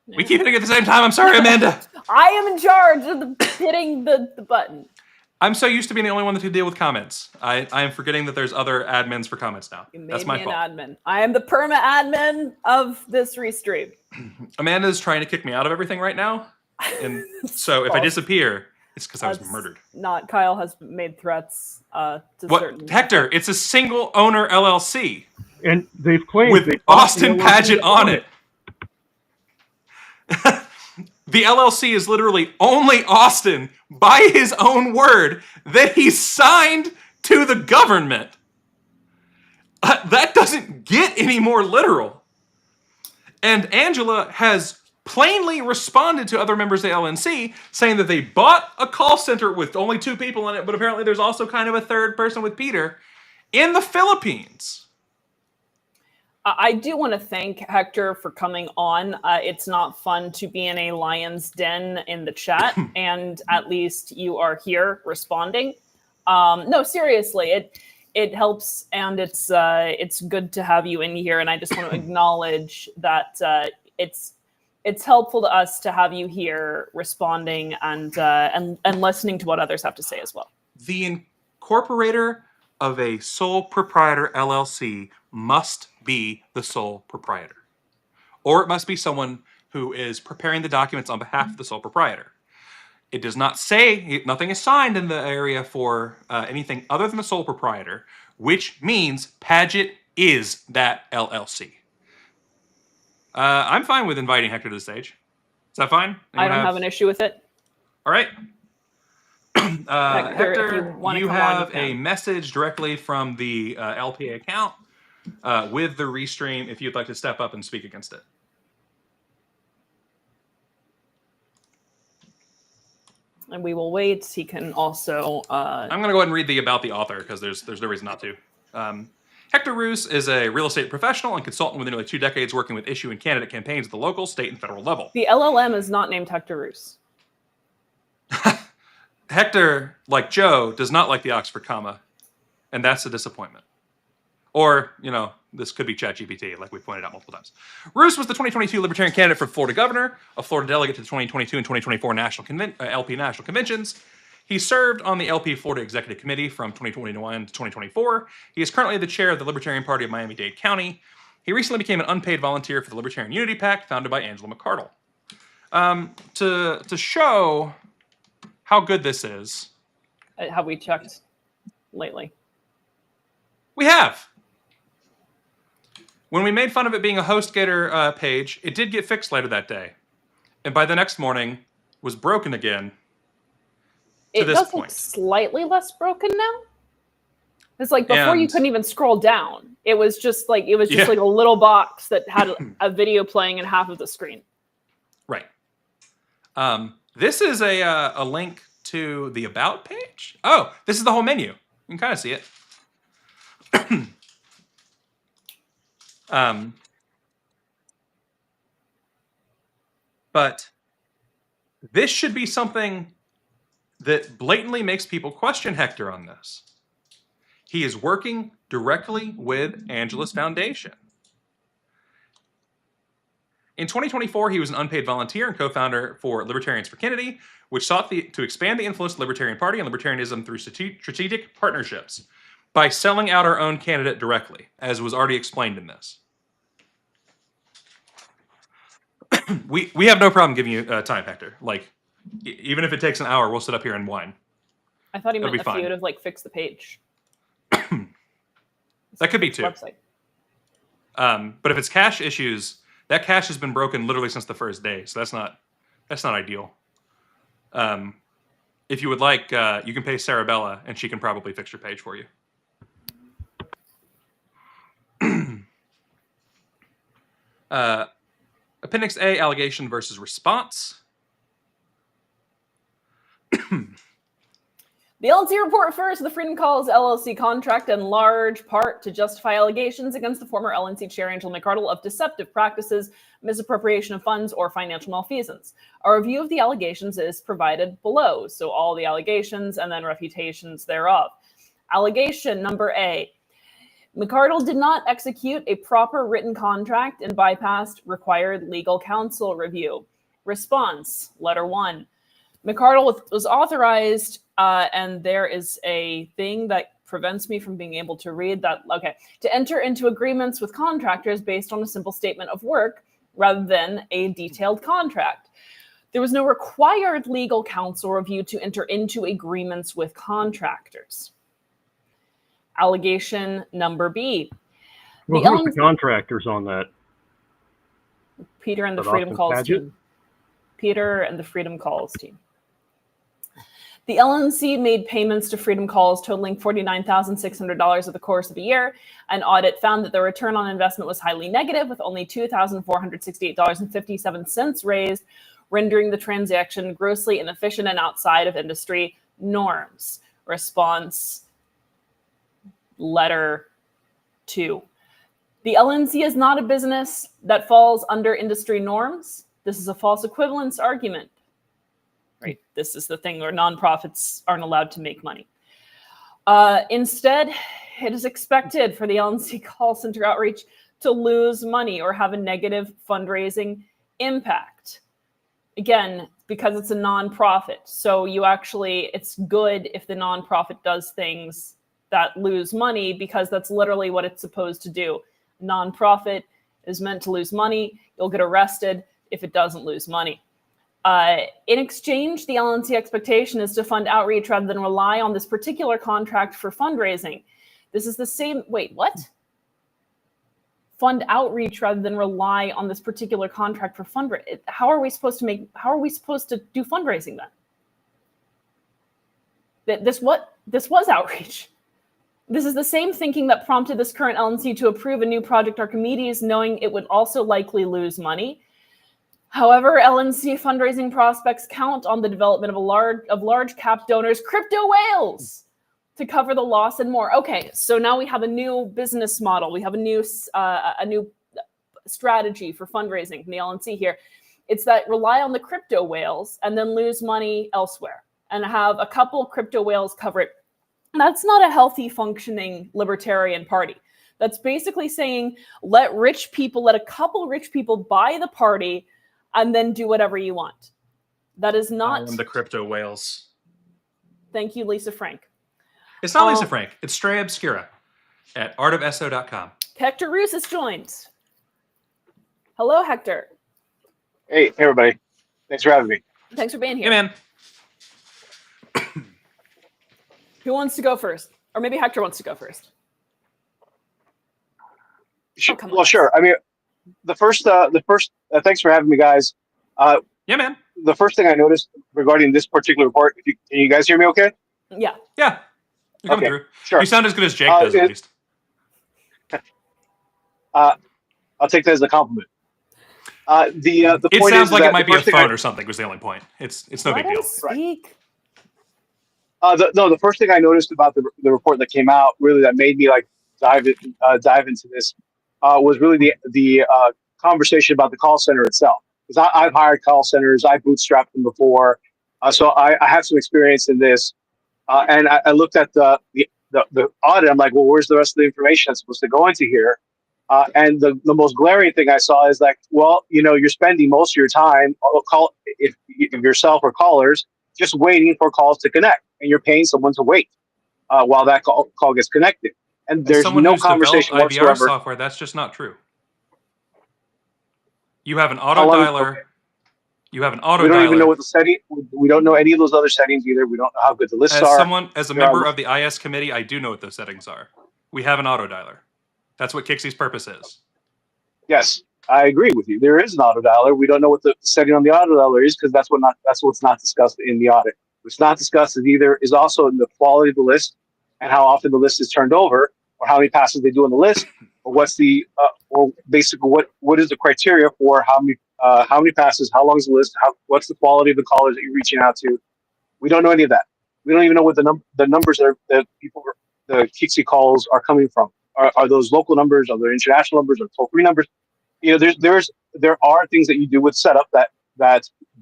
We keep hitting at the same time. I'm sorry, Amanda. I am in charge of hitting the button. I'm so used to being the only one that can deal with comments. I am forgetting that there's other admins for comments now. That's my fault. An admin. I am the perma admin of this restream. Amanda is trying to kick me out of everything right now. And so if I disappear, it's because I was murdered. Not Kyle has made threats to certain... Hector, it's a single owner LLC. And they've claimed... With Austin Padgett on it. The LLC is literally only Austin, by his own word, that he signed to the government. That doesn't get any more literal. And Angela has plainly responded to other members of the LNC, saying that they bought a call center with only 2 people in it, but apparently there's also kind of a third person with Peter, in the Philippines. I do want to thank Hector for coming on. It's not fun to be in a lion's den in the chat, and at least you are here responding. No, seriously, it helps, and it's good to have you in here. And I just want to acknowledge that it's helpful to us to have you here responding and listening to what others have to say as well. The incorporator of a sole proprietor LLC must be the sole proprietor. Or it must be someone who is preparing the documents on behalf of the sole proprietor. It does not say, nothing is signed in the area for anything other than the sole proprietor, which means Padgett is that LLC. I'm fine with inviting Hector to the stage. Is that fine? I don't have an issue with it. All right. Hector, you have a message directly from the LPA account with the restream if you'd like to step up and speak against it. And we will wait. He can also... I'm going to go ahead and read the about the author because there's no reason not to. Hector Roos is a real estate professional and consultant with nearly 2 decades working with issue and candidate campaigns at the local, state, and federal level. The LLM is not named Hector Roos. Hector, like Joe, does not like the Oxford comma, and that's a disappointment. Or, this could be ChatGPT, like we pointed out multiple times. Roos was the 2022 Libertarian candidate for Florida governor, a Florida delegate to the 2022 and 2024 LP national conventions. He served on the LP Florida Executive Committee from 2021 to 2024. He is currently the chair of the Libertarian Party of Miami-Dade County. He recently became an unpaid volunteer for the Libertarian Unity PAC, founded by Angela McArdle. To show how good this is. Have we checked lately? We have. When we made fun of it being a HostGator page, it did get fixed later that day. And by the next morning, was broken again to this does look point. slightly less broken now. It's like before you And- couldn't even scroll down. It was just like like a little box that had a video playing in half of the screen. Right. This is a link to the About page. Oh, this is the whole menu. You can kind of see it. But this should be something that blatantly makes people question Hector on this. He is working directly with Angela's foundation. In 2024, he was an unpaid volunteer and co-founder for Libertarians for Kennedy, which sought to expand the influence of the Libertarian Party and libertarianism through strategic partnerships by selling out our own candidate directly, as was already explained in this. We have no problem giving you time, Hector. Like, even if it takes an hour, we'll sit up here and whine. I thought he It'll meant be if fine. he would have fixed the page. That could be too. Website. But if it's cache issues, that cache has been broken literally since the first day, so that's not ideal. If you would like, you can pay Sarabella, and she can probably fix your page for you. Appendix A, allegation versus response. The LNC report refers to the Freedom Calls LLC contract in large part to justify allegations against the former LNC chair Angela McArdle of deceptive practices, misappropriation of funds, or financial malfeasance. A review of the allegations is provided below, so all the allegations and then refutations thereof. Allegation number A. McArdle did not execute a proper written contract and bypassed required legal counsel review. Response, letter 1. McArdle was authorized, and there is a thing that prevents me from being able to read that. Okay, to enter into agreements with contractors based on a simple statement of work rather than a detailed contract. There was no required legal counsel review to enter into agreements with contractors. Allegation number B. Well, who's the contractors on that? Peter and the Is that Freedom Austin Calls Padgett? team. Peter and the Freedom Calls team. The LNC made payments to Freedom Calls totaling $49,600 over the course of a year. An audit found that the return on investment was highly negative, with only $2,468.57 raised, rendering the transaction grossly inefficient and outside of industry norms. Response, letter 2. The LNC is not a business that falls under industry norms. This is a false equivalence argument. Right? This is the thing where nonprofits aren't allowed to make money. Instead, it is expected for the LNC call center outreach to lose money or have a negative fundraising impact. Again, because it's a nonprofit. So it's good if the nonprofit does things that lose money, because that's literally what it's supposed to do. Nonprofit is meant to lose money. You'll get arrested if it doesn't lose money. In exchange, the LNC expectation is to fund outreach rather than rely on this particular contract for fundraising. This is the same, wait, what? Fund outreach rather than rely on this particular contract for fundraising. How are we supposed to do fundraising then? This was outreach. This is the same thinking that prompted this current LNC to approve a new project Archimedes, knowing it would also likely lose money. However, LNC fundraising prospects count on the development of large cap donors, crypto whales, to cover the loss and more. Okay, so now we have a new business model. We have a new strategy for fundraising from the LNC here. It's that rely on the crypto whales and then lose money elsewhere and have a couple crypto whales cover it. That's not a healthy functioning libertarian party. That's basically saying let a couple rich people buy the party and then do whatever you want. That is not... I am the crypto whales. Thank you, Lisa Frank. It's not Lisa Frank. It's Stray Obscura at artofso.com. Hector Roos has joined. Hello, Hector. Hey, everybody. Thanks for having me. Thanks for being here. Hey, man. Who wants to go first? Or maybe Hector wants to go first. come on, Well, sure. I mean, the first. Thanks for having me, guys. Yeah, man. The first thing I noticed regarding this particular report, can you guys hear me okay? Yeah. Yeah. You're coming Okay, through. sure. You sound as good as Jake does, at least. I'll take that as a compliment. The It point sounds is like that it might the be a first thing phone or something was the only point. It's no Let big deal. him speak. The first thing I noticed about the report that came out, really that made me like dive into this, was really the conversation about the call center itself. Because I've hired call centers, I bootstrapped them before, so I have some experience in this. And I looked at the audit. I'm like, well, where's the rest of the information that's supposed to go into here? And the most glaring thing I saw is like, well, you're spending most of your time, if yourself or callers, just waiting for calls to connect, and you're paying someone to wait while that call gets connected. And As there's someone no who's developed conversation IVR whatsoever. software, that's just not true. You have an How auto long- dialer. okay. You have an auto We don't even know dialer. what the setting. We don't know any of those other settings either. We don't know how good the lists are. As a member of the IS committee, I do know what those settings are. We have an auto dialer. That's what Kixie's purpose is. Yes, I agree with you. There is an auto dialer. We don't know what the setting on the auto dialer is because that's what's not discussed in the audit. What's not discussed is also in the quality of the list and how often the list is turned over, or how many passes they do on the list, or what's the or basically what is the criteria for how many passes, how long is the list, what's the quality of the callers that you're reaching out to. We don't know any of that. We don't even know what the numbers that the Kixie calls are coming from. Are those local numbers? Are there international numbers? Or toll-free numbers? There are things that you do with setup that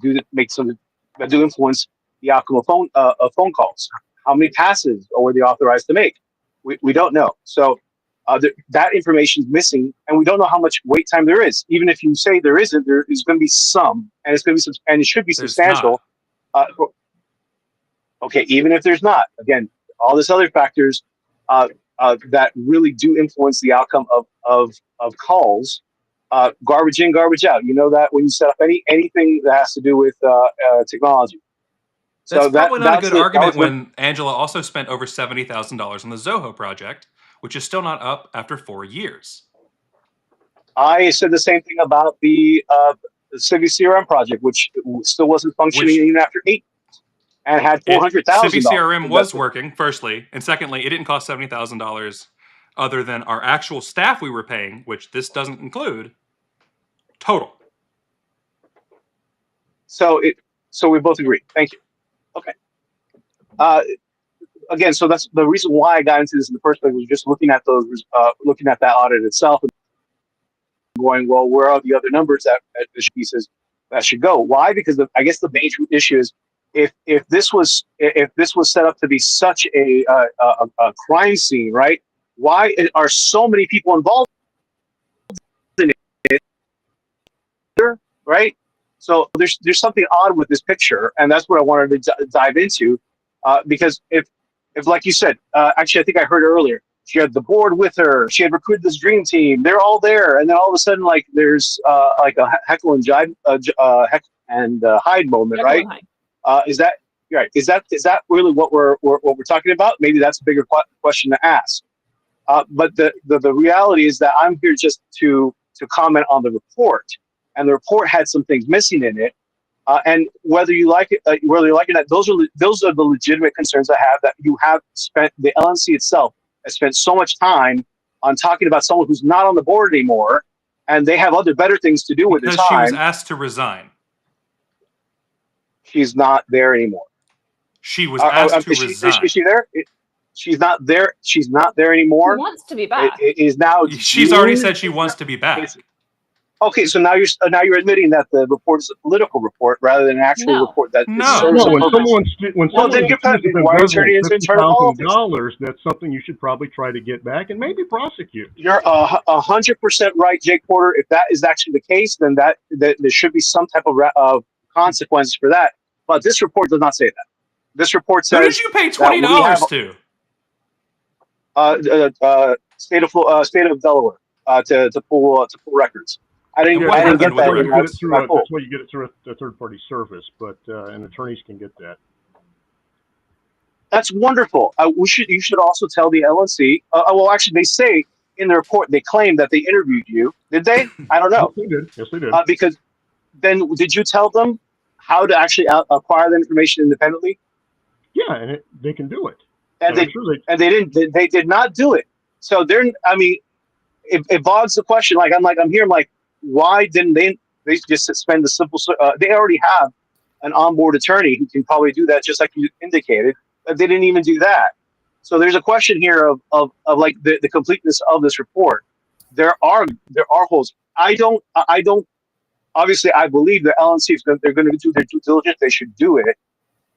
do influence the outcome of phone calls. How many passes were they authorized to make? We don't know. So that information is missing, and we don't know how much wait time there is. Even if you say there isn't, there is going to be some, and it's going to be and it should be There's substantial. Okay, even if there's not, again, all these other factors that really do influence the outcome of calls. Garbage in, garbage out. You know that when you set up anything that has to do with technology. That's So probably not a good argument when when Angela also spent over $70,000 on the Zoho project, which is still not up after 4 years. I said the same thing about the Civi CRM project, which still wasn't functioning even after 8 and had $400,000. Civi CRM was working, firstly, and secondly, it didn't cost $70,000 other than our actual staff we were paying, which this doesn't include, total. So we both agree. Thank you. Okay. Again, so that's the reason why I got into this in the first place, was just looking at that audit itself and going, well, where are the other numbers that pieces that should go? Why? Because I guess the major issue is if this was set up to be such a crime scene, right? Why are so many people involved in it? Right? So there's something odd with this picture, and that's what I wanted to dive into, because if like you said, actually I think I heard it earlier, she had the board with her, she had recruited this dream team, they're all there, and then all of a sudden, like there's like a Heckle and Hyde moment, right? Is that right? Is that really what we're talking about? Maybe that's a bigger question to ask. But the reality is that I'm here just to comment on the report, and the report had some things missing in it. And whether you like it, those are the legitimate concerns I have. That you have spent, the LNC itself has spent so much time on talking about someone who's not on the board anymore, and they have other better things to do with their time. Because she was asked to resign. She's not there anymore. She was asked to resign. Is she there? She's not there. She's not there anymore. She wants to be back. It is now. She's already said she wants to be back. Okay, so now you're admitting that the report is a political report rather than an actual report that serves a purpose. Then you're why are you turning it into internal politics? That's something you should probably try to get back and maybe prosecute. You're 100% right, Jake Porter. If that is actually the case, then that there should be some type of consequences for that. But this report does not say that. This report says. Who did you pay $20 to? State of Delaware to pull records. I didn't get that. That's why you get it through a third-party service, but and attorneys can get that. That's wonderful. You should also tell the LNC. Well, actually, they say in the report they claim that they interviewed you. Did they? I don't Yes, know. they did. Yes, they did. Because then did you tell them how to actually acquire the information independently? Yeah, and they can do it. And I'm they sure and they didn't. They did not do it. So they're. I mean, it bogs the question. Like I'm here. I'm like, why didn't they? They just suspend the simple. They already have an onboard attorney who can probably do that, just like you indicated. But they didn't even do that. So there's a question here of like the completeness of this report. There are holes. I don't. Obviously, I believe the LNC is they're going to do their due diligence. They should do it,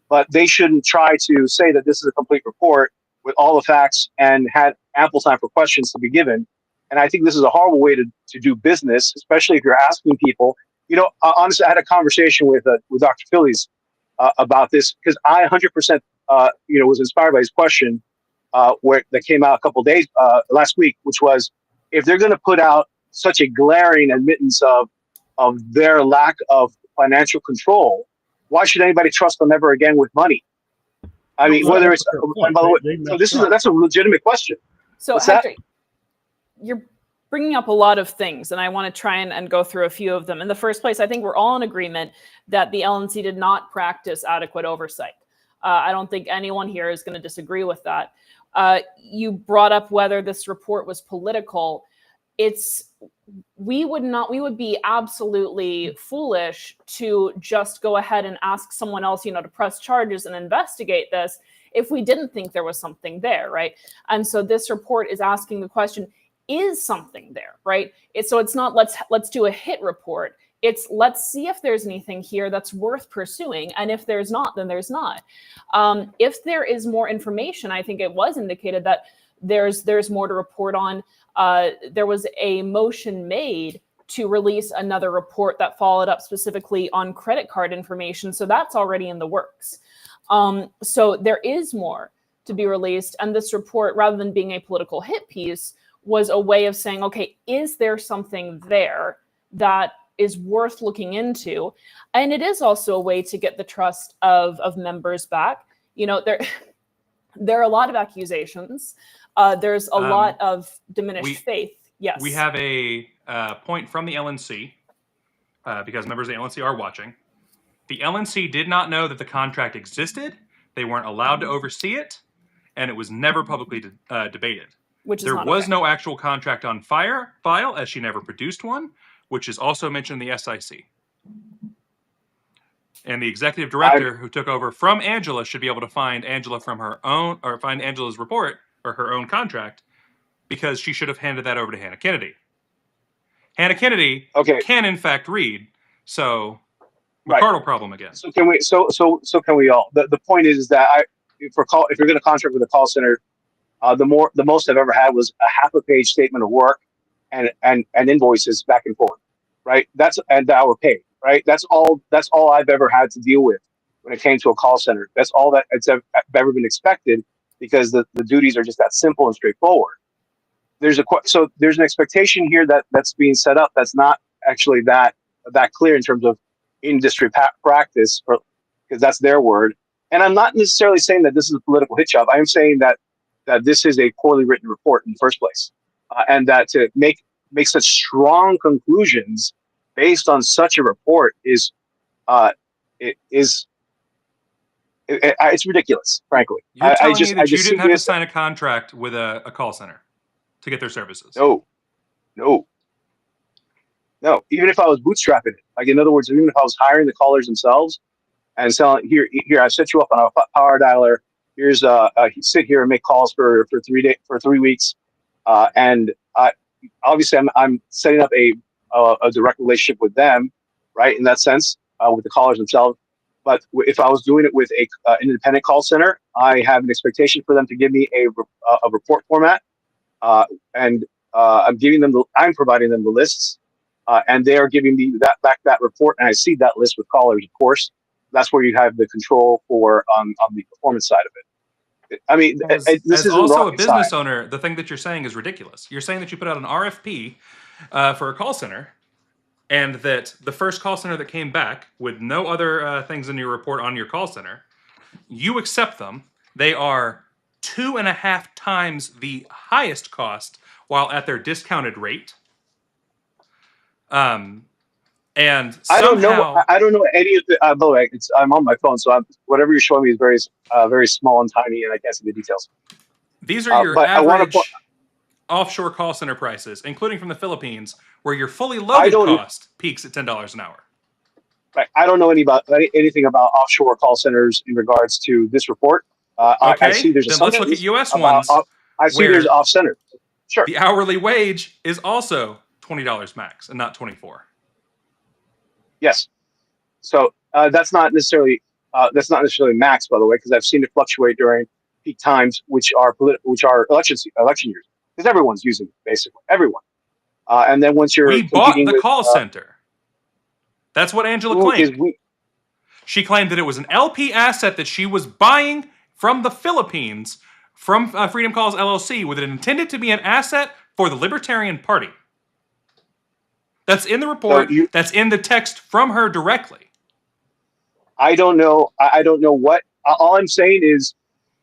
but they shouldn't try to say that this is a complete report with all the facts and had ample time for questions to be given. And I think this is a horrible way to do business, especially if you're asking people. You know, honestly, I had a conversation with Dr. Phillies about this because I 100% was inspired by his question that came out a couple of days last week, which was if they're going to put out such a glaring admittance of their lack of financial control, why should anybody trust them ever again with money? I mean, whether it's and by the way, so that's a legitimate question. So What's Hector, that? you're bringing up a lot of things, and I want to try and go through a few of them. In the first place, I think we're all in agreement that the LNC did not practice adequate oversight. I don't think anyone here is going to disagree with that. You brought up whether this report was political. We would be absolutely foolish to just go ahead and ask someone else, to press charges and investigate this if we didn't think there was something there, right? And so this report is asking the question, is something there, right? So it's not let's do a hit report. It's let's see if there's anything here that's worth pursuing. And if there's not, then there's not. If there is more information, I think it was indicated that there's more to report on. There was a motion made to release another report that followed up specifically on credit card information. So that's already in the works. So there is more to be released. And this report, rather than being a political hit piece, was a way of saying, okay, is there something there that is worth looking into? And it is also a way to get the trust of members back. There are a lot of accusations. There's a lot of diminished faith. Yes. We have a point from the LNC, because members of the LNC are watching. The LNC did not know that the contract existed. They weren't allowed to oversee it, and it was never publicly debated. There was no actual contract on file, as she never produced one, which is also mentioned in the SIC. And the executive director who took over from Angela should be able to find Angela from her own, or find Angela's report or her own contract, because she should have handed that over to Hannah Kennedy. Hannah Kennedy can in fact read, so McCardle problem again. So can we? So can we all? The point is that if you're going to contract with a call center, the most I've ever had was a half a page statement of work and invoices back and forth, right? And hour pay, right? That's all I've ever had to deal with when it came to a call center. That's all that it's ever been expected, because the duties are just that simple and straightforward. There's an expectation here that's being set up that's not actually that clear in terms of industry practice, because that's their word. And I'm not necessarily saying that this is a political hit job. I am saying that this is a poorly written report in the first place, and that to make such strong conclusions based on such a report is it's ridiculous, frankly. You're telling me that you didn't have to sign a contract with a call center to get their services? No. Even if I was bootstrapping it, like in other words, even if I was hiring the callers themselves and selling, here, I set you up on a power dialer. Here's sit here and make calls for 3 weeks, and obviously I'm setting up a direct relationship with them, right? In that sense, with the callers themselves. But if I was doing it with an independent call center, I have an expectation for them to give me a report format, and I'm providing them the lists, and they are giving me that report, and I see that list with callers, of course. That's where you have the control for on the performance side of it. I mean, this is also a business owner. The thing that you're saying is ridiculous. You're saying that you put out an RFP for a call center, and that the first call center that came back with no other things in your report on your call center, you accept them. They are 2.5 times the highest cost while at their discounted rate. And I don't know. somehow I don't know any of the. By the way, I'm on my phone, so whatever you're showing me is very small and tiny, and I can't see the details. these are your But I want to. average offshore call center prices, including from the Philippines, where your fully I loaded don't. cost peaks at $10 an hour. I don't know anything about offshore call centers in regards to this report. I Okay, see there's then let's look at assumptions U.S. about. ones I see there's where off center. Sure. the hourly wage is also $20 max and not 24. Yes. So that's not necessarily max, by the way, because I've seen it fluctuate during peak times, which are election years, because everyone's using it, basically everyone. And then once you're We bought competing the with call center. That's what Angela who is claimed. we, She claimed that it was an LP asset that she was buying from the Philippines from Freedom Calls LLC, with it intended to be an asset for the Libertarian Party. That's in the report. That's in the text from her directly. I don't know. I don't know what. All I'm saying is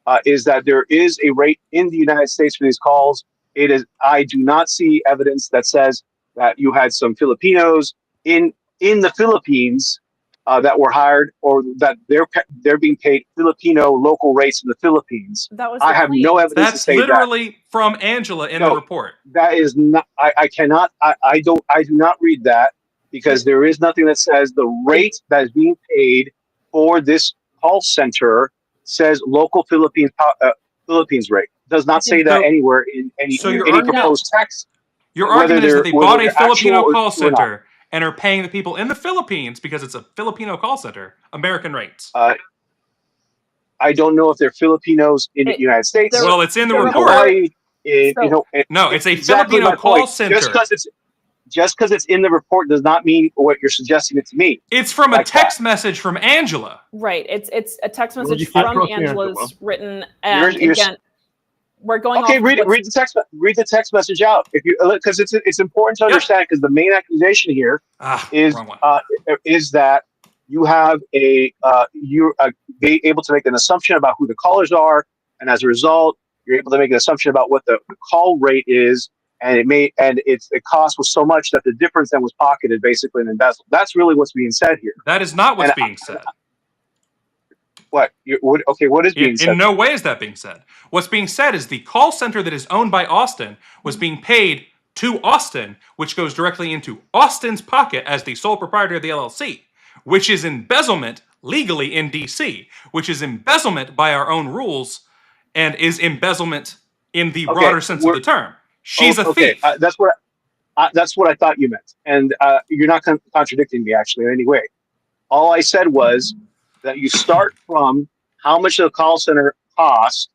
that there is a rate in the United States for these calls. It is. I do not see evidence that says that you had some Filipinos in the Philippines that were hired, or that they're being paid Filipino local rates in the Philippines. That was I the have claim. no evidence to That's say literally from Angela in the report. that is not. I cannot. I do not read that, because there is nothing that says the rate that is being paid for this call center says local Philippines rate. Does not say that anywhere in any proposed text. Your argument is that they bought a Filipino call actual or center and are paying the people in the Philippines, because it's a Filipino call center, American rates. I don't know if they're Filipinos in the United States. Well, it's in the in report. Hawaii, No, it's a exactly Filipino my call point. center. Just because it's in the report does not mean what you're suggesting it to me. It's from a text message from Angela. Right. It's a text Well, message you can't from trust Angela's Angela. written, and You're- again, we're going Okay, off read what's- the text message out, if you, because it's important to understand, because the main accusation here is that you have you're able to make an assumption about who the callers are, and as a result, you're able to make an assumption about what the call rate is, and the cost was so much that the difference then was pocketed, basically, and embezzled. That's really what's being said here. That is not what's being said. What is being said? In no way is that being said. What's being said is the call center that is owned by Austin was being paid to Austin, which goes directly into Austin's pocket as the sole proprietor of the LLC, which is embezzlement legally in DC, which is embezzlement by our own rules, and is embezzlement in the broader sense of the term. She's a thief. That's what I thought you meant, and you're not contradicting me actually in any way. All I said was that you start from how much the call center costs.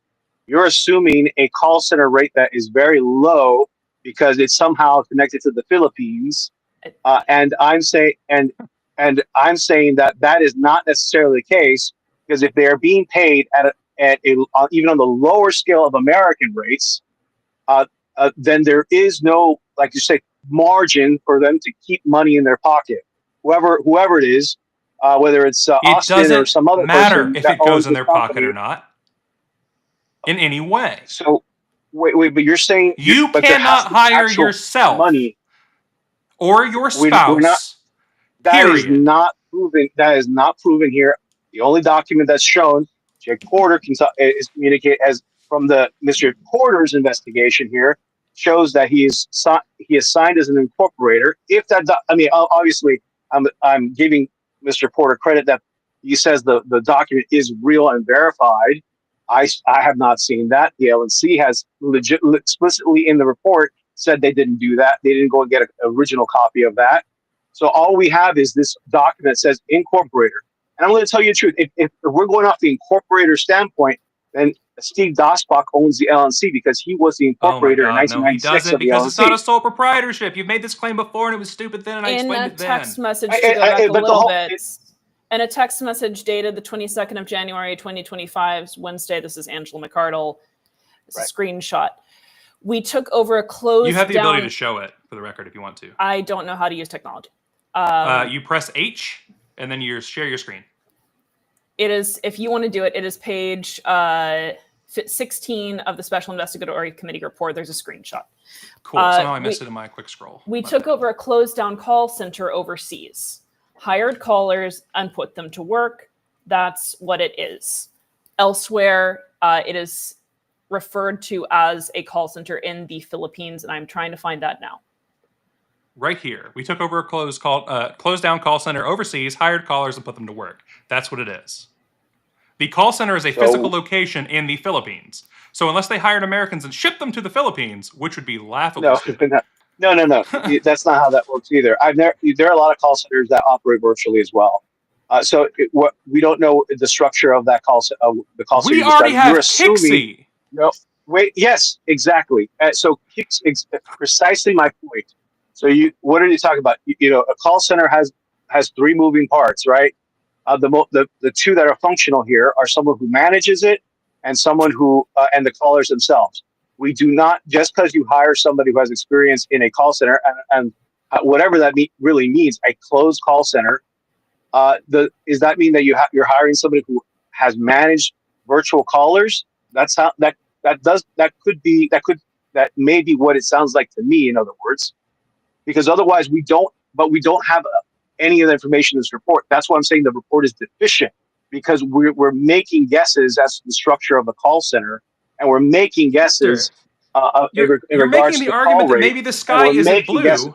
You're assuming a call center rate that is very low because it's somehow connected to the Philippines, and I'm saying that is not necessarily the case, because if they are being paid at even on the lower scale of American rates, then there is no, like you say, margin for them to keep money in their pocket. Whoever it is. Whether it's Austin or some other matter person if that it goes owns in their the pocket company. or not, in any way. So wait, but you're saying you cannot hire yourself money or your spouse. That is not proven. That is not proven here. The only document that's shown, Jake Porter is communicate as from the Mr. Porter's investigation here, shows that he is signed as an incorporator. If that, obviously, I'm giving Mr. Porter credit that he says the document is real and verified. I have not seen that. The LNC has explicitly in the report said they didn't do that. They didn't go and get an original copy of that. So all we have is this document that says incorporator. And I'm going to tell you the truth. If we're going off the incorporator standpoint, then Steve Dasbach owns the LNC because he was the incorporator in 1996 no, he doesn't, of the because LNC. It's not a sole proprietorship. You've made this claim before, and it was stupid then, and I explained it then. In a text message, to go back a little bit, and a text message dated the 22nd of January 2025, Wednesday. This is Angela McArdle. This is a screenshot. We took over a closed. You have the ability to show it, for the record, if you want to. I don't know how to use technology. You press H, and then you share your screen. It is, if you want to do it, it is page 16 of the Special Investigatory Committee report. There's a screenshot. Cool. Somehow I missed it in my quick scroll. We took over a closed down call center overseas, hired callers and put them to work. That's what it is. Elsewhere, it is referred to as a call center in the Philippines, and I'm trying to find that now. Right here. We took over a closed down call center overseas, hired callers, and put them to work. That's what it is. The call center is a physical location in the Philippines. So unless they hired Americans and shipped them to the Philippines, which would be laughable. No. That's not how that works either. There are a lot of call centers that operate virtually as well. We don't know the structure of that call center. We already have Kixi. No, wait. Yes, exactly. So precisely my point. So what are you talking about? A call center has 3 moving parts, right? The 2 that are functional here are someone who manages it and someone who and the callers themselves. We do not, just because you hire somebody who has experience in a call center and whatever that really means, a closed call center. Does that mean that you're hiring somebody who has managed virtual callers? That's how that may be what it sounds like to me. In other words, because otherwise we don't have any of the information in this report. That's why I'm saying the report is deficient, because we're making guesses as to the structure of a call center, and we're making guesses. You're making the argument that maybe the sky isn't blue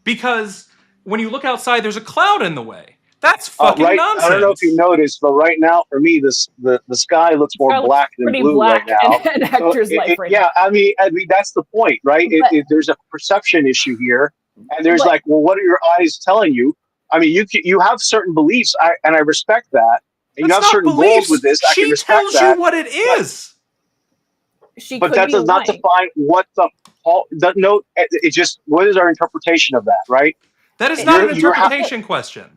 because when you look outside, there's a cloud in the way. That's fucking nonsense. I don't know if you noticed, but right now, for me, the sky looks more black than blue right now. In Hector's life right now. Yeah, I mean, that's the point, right? There's a perception issue here, and there's what are your eyes telling you? I mean, you have certain beliefs, and I respect that. And you have certain goals with this. I can respect that. She tells you what it is. But that does not define what it just, what is our interpretation of that, right? That is not an interpretation question.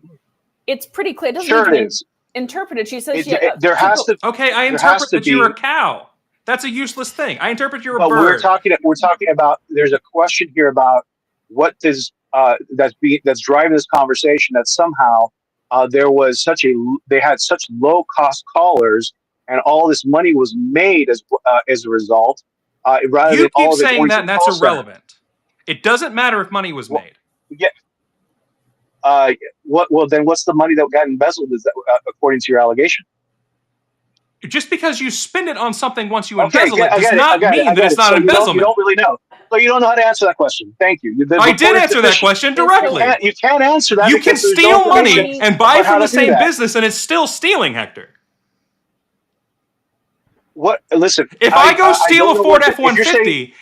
It's pretty clear. It doesn't sure even it is. Interpret it. She says there has to. Okay, I interpret that you're a cow. That's a useless thing. I interpret you're a bird. We're talking about. There's a question here about what does that's driving this conversation. That somehow they had such low cost callers, and all this money was made as a result. Rather you than all keep saying that, and that's irrelevant. It doesn't matter if money was made. Yeah. Then what's the money that got embezzled? Is that according to your allegation? Just because you spend it on something once you embezzle it does not mean that it's not embezzlement. You don't really know. So you don't know how to answer that question. Thank you. I did answer that question directly. You can't answer that. You can steal money and buy from the same business, and it's still stealing, Hector. What? Listen. If I go steal a Ford F-150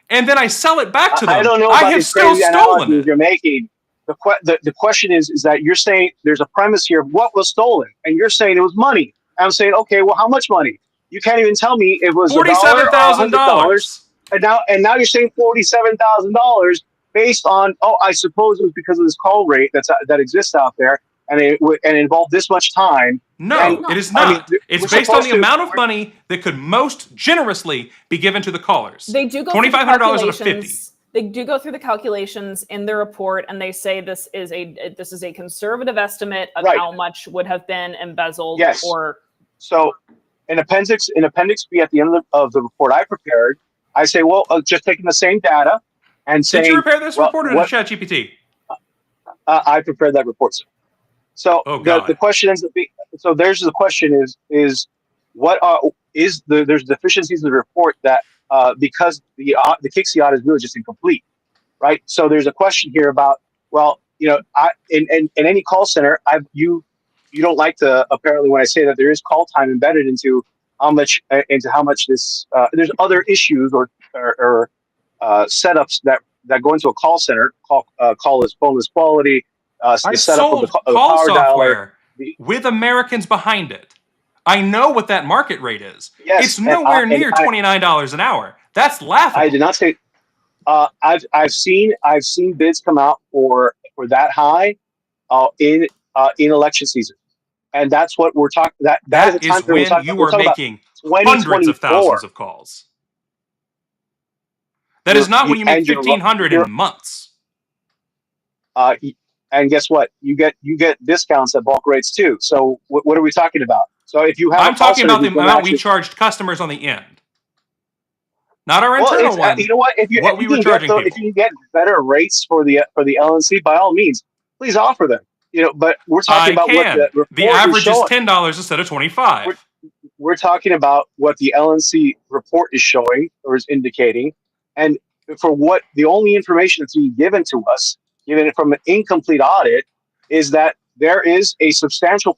and then I sell it back to them, I have still stolen it. You're making. The question is that you're saying there's a premise here of what was stolen, and you're saying it was money. I'm saying, okay, well, how much money? You can't even tell me it was $47,000. And now you're saying $47,000 based on I suppose it was because of this call rate that exists out there, and it involved this much time. No, it is not. It's based on the amount of money that could most generously be given to the callers. They do go $2,500 out of 50. They do go through the calculations in the report, and they say this is a conservative estimate of how much would have been embezzled. Yes. So, in appendix B at the end of the report I prepared, I say, well, just taking the same data and saying. Did you prepare this report or ChatGPT? I prepared that report, sir. So the question is, so there's the question is what there's deficiencies in the report that. Because the Kixi audit is really just incomplete, right? So there's a question here about, in any call center, you don't like to, apparently when I say that there is call time embedded into how much this, there's other issues or setups that go into a call center, call is phoneless quality, the setup of the call power software with Americans behind it. I know what that market rate is. Yes, it's nowhere near $29 an hour. That's laughable. I did not say. I've seen bids come out for that high in election season, and that's what we're talking. That is when you are making hundreds of thousands of calls. That is not when you make 1,500 in months. And guess what? You get discounts at bulk rates too. So what are we talking about? So if you have, I'm talking about the amount we charged customers on the end, not our internal one. You know what? If you can get better rates for the LNC, by all means, please offer them. You know, but we're talking about what the report the average is showing. $10 instead of $25. We're talking about what the LNC report is showing or is indicating, and for what the only information that's being given to us, given from an incomplete audit, is that there is a substantial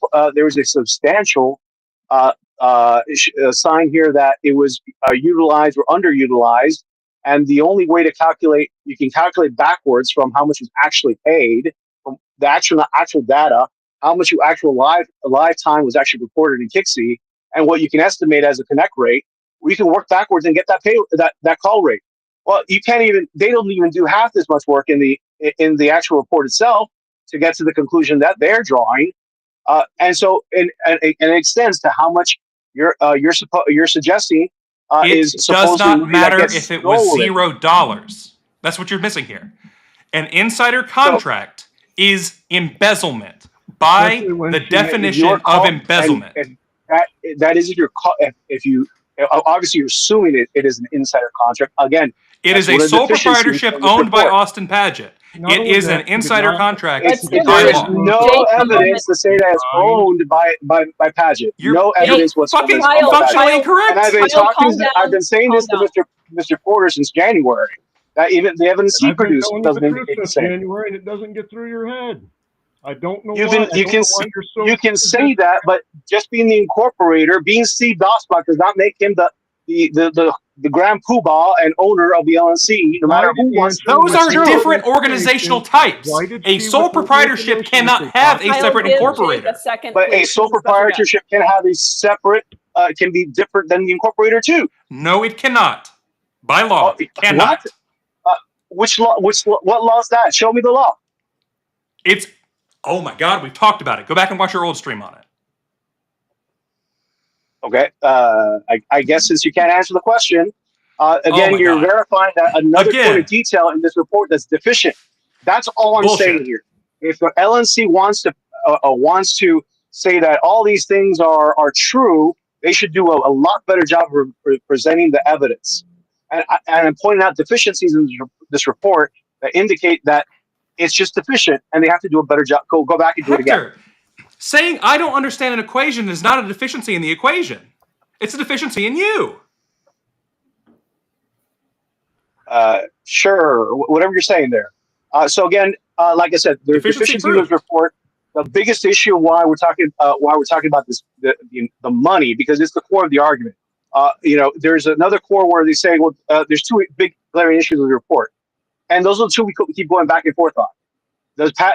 sign here that it was utilized or underutilized, and the only way to calculate, you can calculate backwards from how much was actually paid from the actual data, how much actual live time was actually reported in Kixie, and what you can estimate as a connect rate. We can work backwards and get that call rate. Well, you can't even. They don't even do half this much work in the actual report itself to get to the conclusion that they're drawing. And so, and it extends to how much you're suggesting is supposed to. It does not matter if it was $0. That's what you're missing here. An insider contract is embezzlement by the definition of embezzlement. And that is if you obviously you're assuming it is an insider contract. Again, it is a sole proprietorship owned by Austin Paget. It is an insider contract. There is no evidence to say that it's owned by Paget. No evidence whatsoever. Functionally incorrect. And I've been saying this to Mr. Porter since January. That even the evidence he produced doesn't indicate the same. January, and it doesn't get through your head. I don't know. You can say that, but just being the incorporator, being Steve Dossbach, does not make him the grand poobah and owner of the LNC. No matter who wants. Those are different organizational types. A sole proprietorship cannot have a separate incorporator. But a sole proprietorship can have a separate. Can be different than the incorporator too. No, it cannot. By law, it cannot. What law is that? Show me the law. It's. Oh my God, we've talked about it. Go back and watch your old stream on it. Okay. I guess since you can't answer the question, again, you're verifying that another point of detail in this report that's deficient. That's all I'm saying here. If the LNC wants to say that all these things are true, they should do a lot better job of presenting the evidence. And I'm pointing out deficiencies in this report that indicate that it's just deficient, and they have to do a better job. Go back and do it again. Saying I don't understand an equation is not a deficiency in the equation. It's a deficiency in you. Sure, whatever you're saying there. So again, like I said, there's deficiency in this report. The biggest issue why we're talking about this the money, because it's the core of the argument. There's another core where they say, well, there's two big glaring issues with the report. And those are the two we keep going back and forth on.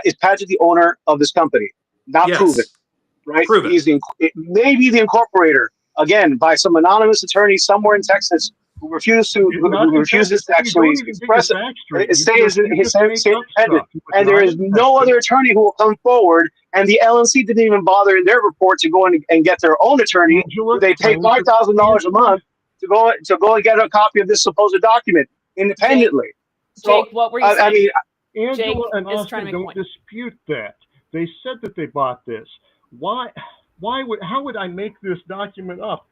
Is Paget the owner of this company? Not proven, right? Prove it. It may be the incorporator, again, by some anonymous attorney somewhere in Texas who refuses to actually express it. It stays independent. And there is no other attorney who will come forward. And the LNC didn't even bother in their report to go and get their own attorney. They pay $5,000 a month to go and get a copy of this supposed document independently. Jake, what were you saying? I mean, Angela and Austin don't dispute that. They said that they bought this. How would I make this document up?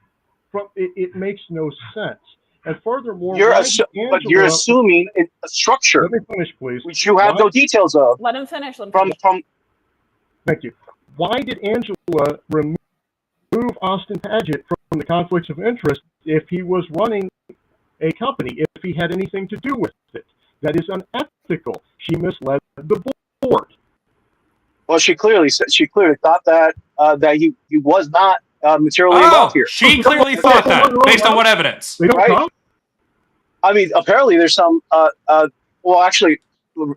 It makes no sense. And furthermore, you're assuming a structure. Let me finish, please. Which you have no details of. Let him finish. Thank you. Why did Angela remove Austin Paget from the conflicts of interest if he was running a company, if he had anything to do with it? That is unethical. She misled the board. Well, she clearly thought that he was not materially involved here. She clearly thought that, based on what evidence? They don't talk? I mean, apparently there's some. Well, actually,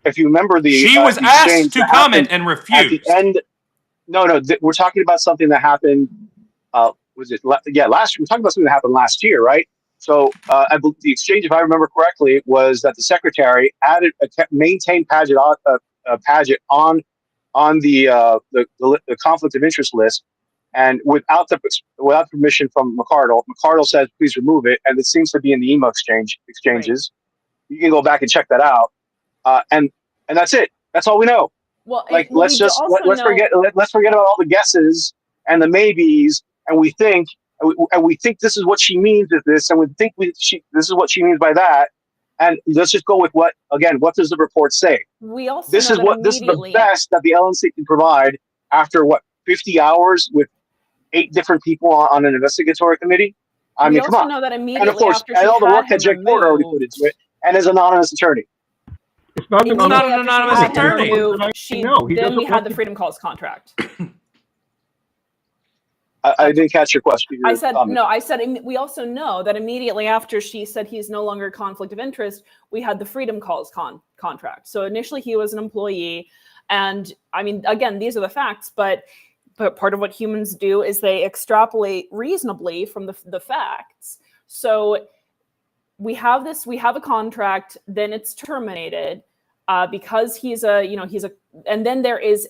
if you remember she was asked to comment and refused. At the end, no, we're talking about something that happened. Was it? Yeah, last year. We're talking about something that happened last year, right? So I believe the exchange, if I remember correctly, was that the secretary maintained Paget on the conflict of interest list, and without permission from McCardle says please remove it, and it seems to be in the email exchanges. Right. You can go back and check that out, and that's it. That's all we know. Well, let's forget about all the guesses and the maybes and we think this is what she means with this, and we think this is what she means by that. And let's just go with what does the report say? We also This know is that what this is the immediately. best that the LNC can provide after 50 hours with 8 different people on an investigatory committee. I mean, come on. Know that immediately And of course, after and she all the had work that him Jake Porter already put into it, and his anonymous attorney. It's not It's not an anonymous attorney. Then we had the Freedom Calls contract. I didn't catch your question. I said no. I said we also know that immediately after she said he's no longer a conflict of interest, we had the Freedom Calls contract. So initially he was an employee, and I mean, again, these are the facts, but part of what humans do is they extrapolate reasonably from the facts. So we have a contract, then it's terminated because he's a, and then there is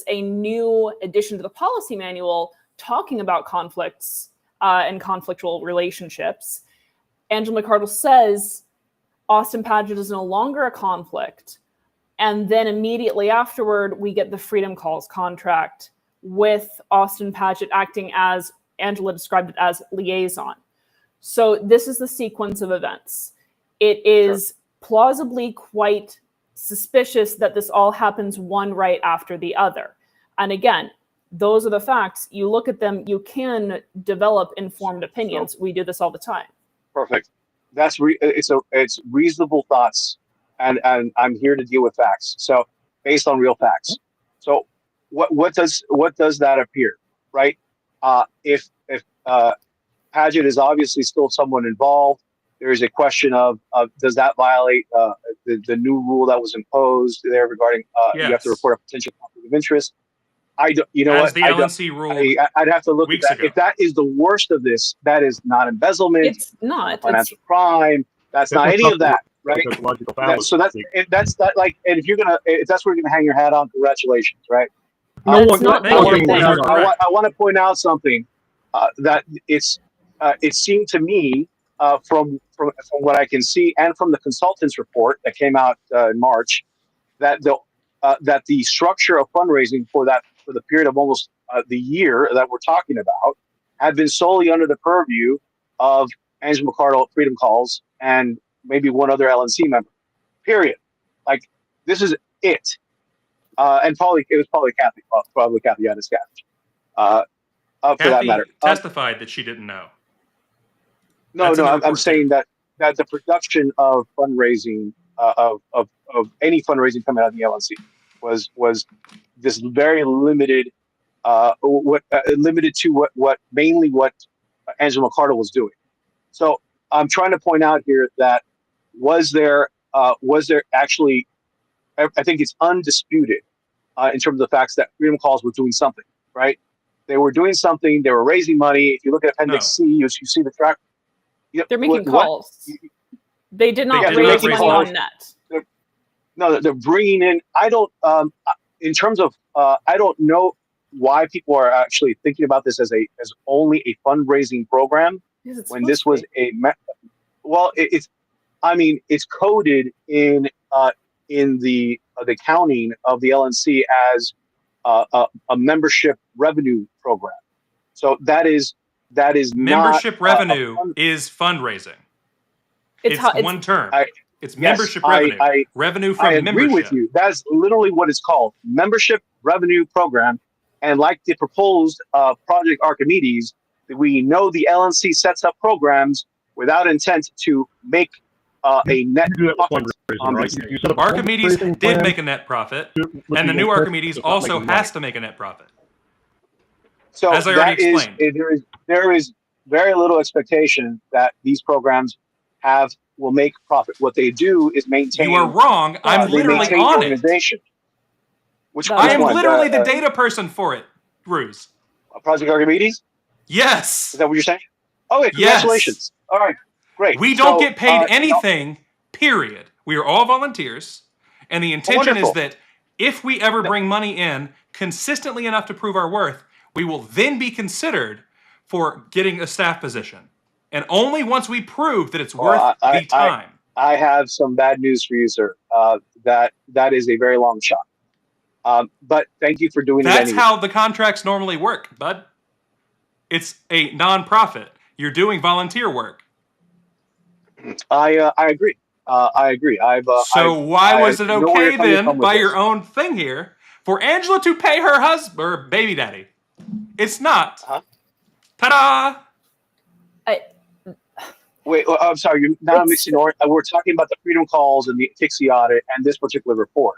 a new addition to the policy manual talking about conflicts and conflictual relationships. Angela McArdle says Austin Padgett is no longer a conflict. And then immediately afterward, we get the Freedom Calls contract with Austin Padgett acting as, Angela described it as, liaison. So this is the sequence of events. It is plausibly quite suspicious that this all happens one right after the other. And again, those are the facts. You look at them, you can develop informed opinions. We do this all the time. Perfect. It's reasonable thoughts, and I'm here to deal with facts. So based on real facts. So what does that appear, right? If Padgett is obviously still someone involved, there is a question of does that violate the new rule that was imposed there regarding you have to report a potential conflict of interest. I don't, you know As what? the LNC rule I'd have to look at that. ago. If that is the worst of this, that is not embezzlement. It's not financial crime. That's not any of that, right? So that's like, and if that's where you're gonna hang your hat on, congratulations, right? I want to point out something that it seemed to me from what I can see and from the consultants report that came out in March that the structure of fundraising for the period of almost the year that we're talking about had been solely under the purview of Angela McArdle at Freedom Calls and maybe one other LNC member. Period. Like, this is it. And it was probably Kathy Yanis-Gaffney. For that matter, testified that she didn't know. No, I'm saying that the production of fundraising of any fundraising coming out of the LNC was this very limited, limited to what Angela McArdle was doing. So I'm trying to point out here that was there actually, I think it's undisputed in terms of the facts that Freedom Calls were doing something, right? They were doing something. They were raising money. If you look at Appendix C, you see the track. They're making calls. They did not raise money on net. They're bringing in. I don't. In terms of, I don't know why people are actually thinking about this as only a fundraising program when this was it's coded in the accounting of the LNC as a membership revenue program. So that is membership not, revenue is fundraising. It's one term. It's membership revenue. Revenue from membership. I agree with you. That's literally what it's called. Membership revenue program. And like the proposed Project Archimedes, we know the LNC sets up programs without intent to make a net profit. Archimedes did make a net profit, and the new Archimedes also has to make a net profit. So as I already explained, there is very little expectation that these programs will make profit. What they do is maintain. You are wrong. I'm literally on it. I am literally the data person for it, Ruse. Project Archimedes? Yes. Is that what you're saying? Oh, wait, congratulations. Yes. All right, great. We don't get paid anything, period. We are all volunteers, and the intention is that if we ever bring money in consistently enough to prove our worth, we will then be considered for getting a staff position. And only once we prove that it's worth the time. I have some bad news for you, sir. That is a very long shot. But thank you for doing it That's anyway. how the contracts normally work, bud. It's a nonprofit. You're doing volunteer work. I agree. I agree. Why was it know where you're okay coming then, from with by this. your own thing here, for Angela to pay her husband or baby daddy? It's not. Ta-da! Wait, I'm sorry. You're now mixing. We're talking about the Freedom Calls and the Tixie audit and this particular report.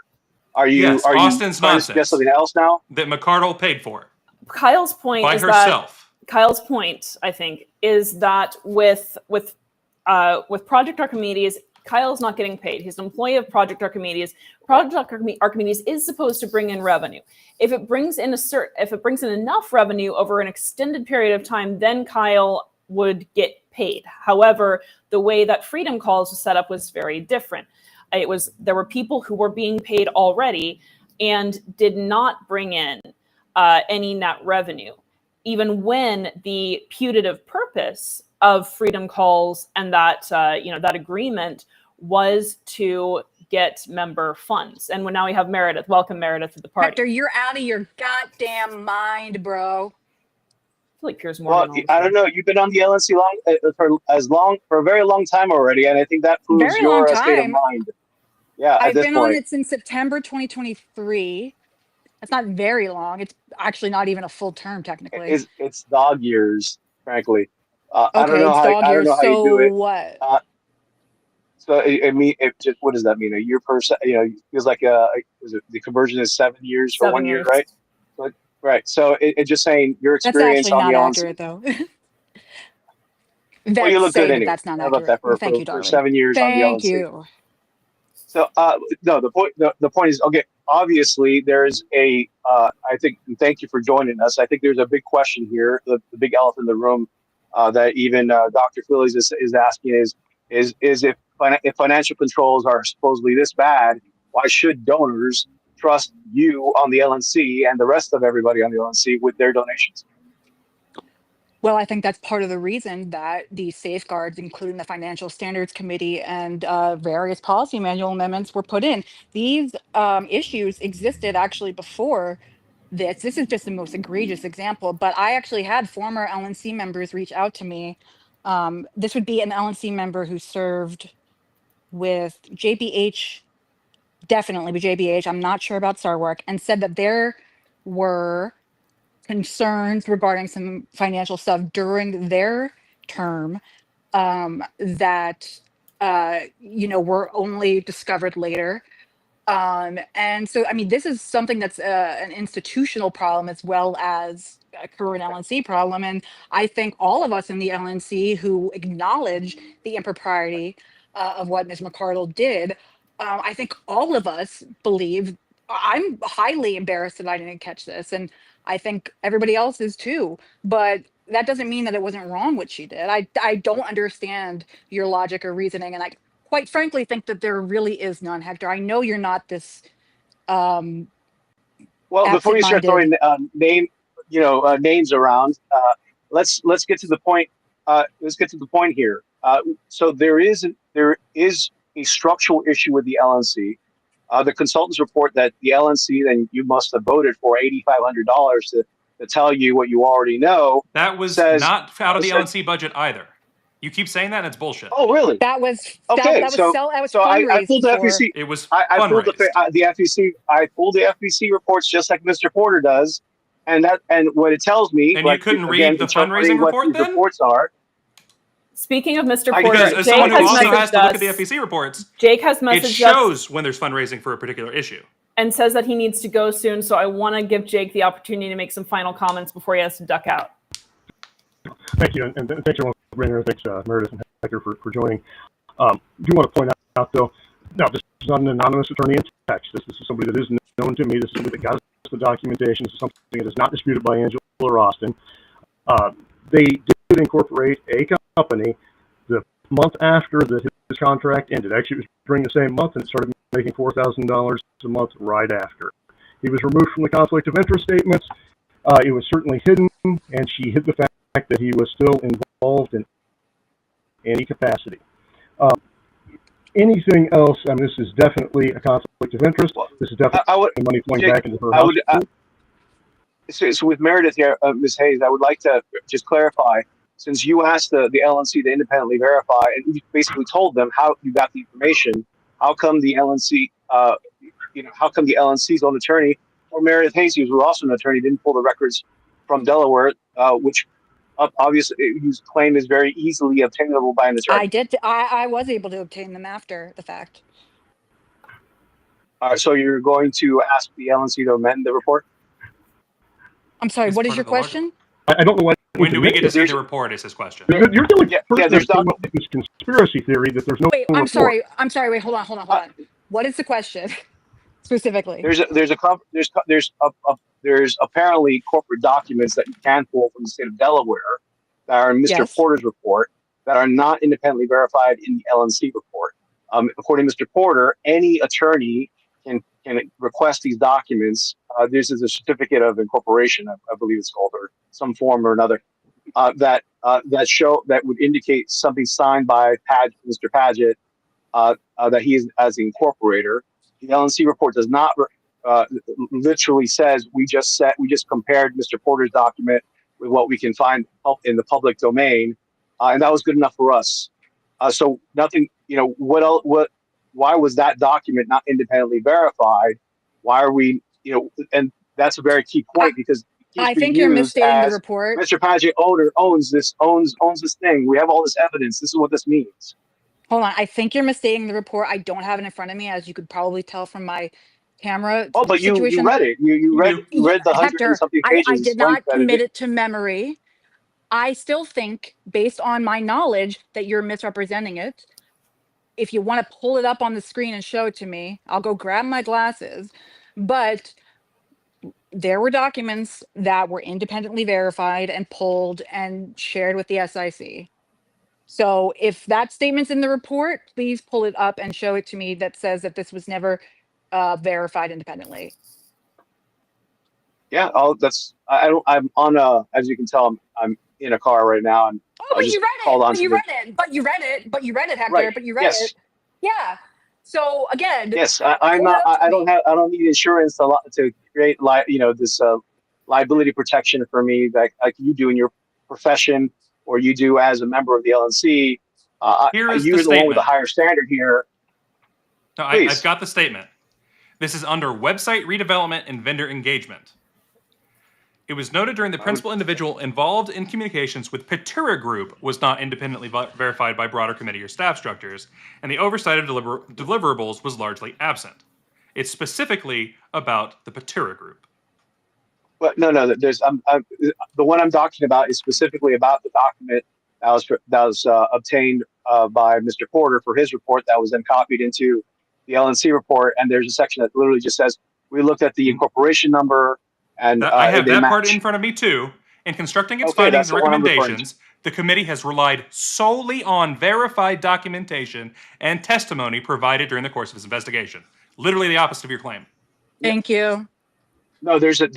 Are you Austin's trying to suggest something else now? That McCardle paid for Kyle's point by is herself. Kyle's point, I think, is that with Project Archimedes, Kyle's not getting paid. He's an employee of Project Archimedes. Project Archimedes is supposed to bring in revenue. If it brings in enough revenue over an extended period of time, then Kyle would get paid. However, the way that Freedom Calls was set up was very different. There were people who were being paid already and did not bring in any net revenue, even when the putative purpose of Freedom Calls and that that agreement was to get member funds. And now we have Meredith. Welcome, Meredith, to the party. Hector, you're out of your goddamn mind, bro. I feel like Piers Morgan. Well, I don't know. You've been on the LNC for a very long time already, and I think that proves your state of mind. Yeah, I've been on it since September 2023. That's not very long. It's actually not even a full term, technically. It's dog years, frankly. Okay, I don't know how you do it. What? So what does that mean? A year per se? It feels like the conversion is 7 years for 1 year, right? Right. So it's just saying your experience on the That's actually not accurate, though. Well, you look good anyway. That's not How about accurate. that Thank you, for darling. 7 years on the LNC? Thank you. So no, the point is, okay, obviously there's I think, and thank you for joining us. I think there's a big question here, the big elephant in the room that even Dr. Phillies is asking is if financial controls are supposedly this bad, why should donors trust you on the LNC and the rest of everybody on the LNC with their donations? Well, I think that's part of the reason that these safeguards, including the Financial Standards Committee and various policy manual amendments, were put in. These issues existed actually before this. This is just the most egregious example, but I actually had former LNC members reach out to me. This would be an LNC member who served with JBH, definitely with JBH. I'm not sure about SARWARC, and said that there were concerns regarding some financial stuff during their term that were only discovered later. And so, I mean, this is something that's an institutional problem as well as a current LNC problem. And I think all of us in the LNC who acknowledge the impropriety of what Ms. McCardle did, I think all of us believe. I'm highly embarrassed that I didn't catch this, and I think everybody else is too. But that doesn't mean that it wasn't wrong what she did. I don't understand your logic or reasoning, and I quite frankly think that there really is none, Hector. I know you're not this. Well, before you start throwing names around, let's get to the point. Let's get to the point here. So there is a structural issue with the LNC. The consultants report that the LNC, then you must have voted for $8,500 to tell you what you already know. That was not out of the LNC budget either. You keep saying that, and it's bullshit. Oh, really? That was okay. That was so I pulled the FEC. It was I pulled the FEC. I pulled the FEC reports just like Mr. Porter does, and what it tells me. And you couldn't read the fundraising report then? Reports are. Speaking of Mr. Porter, because as someone who also has to look at the FEC reports, Jake has messaged us. It shows when there's fundraising for a particular issue. And says that he needs to go soon, so I want to give Jake the opportunity to make some final comments before he has to duck out. Thank you, and thanks everyone for being here. Thanks, Meredith and Hector, for joining. I do want to point out, though, no, this is not an anonymous attorney in text. This is somebody that is known to me. This is somebody that got us the documentation. This is something that is not disputed by Angela or Austin. They did incorporate a company the month after his contract ended. Actually, it was during the same month, and it started making $4,000 a month right after. He was removed from the conflict of interest statements. It was certainly hidden, and she hid the fact that he was still involved in any capacity. anything else, this is definitely a conflict of interest. This is definitely money flowing back into her house. So with Meredith here, Ms. Hayes, I would like to just clarify, since you asked the LNC to independently verify, and you basically told them how you got the information, how come the LNC, how come the LNC's own attorney, or Meredith Hayes, who was also an attorney, didn't pull the records from Delaware, which obviously his claim is very easily obtainable by an attorney. I was able to obtain them after the fact. All right, so you're going to ask the LNC to amend the report? I'm sorry, It's what is part your of the lawyer. question? I don't know what. When do we get to see the report? Is his question. You're doing there's this conspiracy theory that there's no. Wait, I'm sorry. Wait, hold on. What is the question specifically? There's apparently corporate documents that you can pull from the state of Delaware that are in Mr. Porter's report that are not independently verified in the LNC report. According to Mr. Porter, any attorney can request these documents. This is a certificate of incorporation, I believe it's called, or some form or another, that would indicate something signed by Mr. Padgett, that he is as the incorporator. The LNC report does not literally says we just compared Mr. Porter's document with what we can find in the public domain, and that was good enough for us. So nothing, why was that document not independently verified? Why are we, and that's a very key point, because I think you're misstating the report. Mr. Padgett owns this thing. We have all this evidence. This is what this means. Hold on. I think you're misstating the report. I don't have it in front of me, as you could probably tell from my camera. Oh, but situation. You read it. You read the 100 and something pages. I did not commit it to memory. I still think, based on my knowledge, that you're misrepresenting it. If you want to pull it up on the screen and show it to me, I'll go grab my glasses. But there were documents that were independently verified and pulled and shared with the SIC. So if that statement's in the report, please pull it up and show it to me that says that this was never verified independently. Yeah, I'm on a, as you can tell, I'm in a car right now, and but you read it, Hector. Right. But you read Yes. it. Yeah. So again, yes, I don't need insurance to create this liability protection for me that like you do in your profession, or you do as a member of the LNC. You're the one with the higher standard here. No, I've got the statement. This is under website redevelopment and vendor engagement. It was noted during the principal individual involved in communications with Patura Group was not independently verified by broader committee or staff structures, and the oversight of deliverables was largely absent. It's specifically about the Patura Group. But no. There's the one I'm talking about is specifically about the document that was obtained by Mr. Porter for his report that was then copied into the LNC report, and there's a section that literally just says we looked at the incorporation number. And I have that part in front of me too. In constructing its findings and recommendations, the committee has relied solely on verified documentation and testimony provided during the course of its investigation. Literally the opposite of your claim. Thank you. No, there is an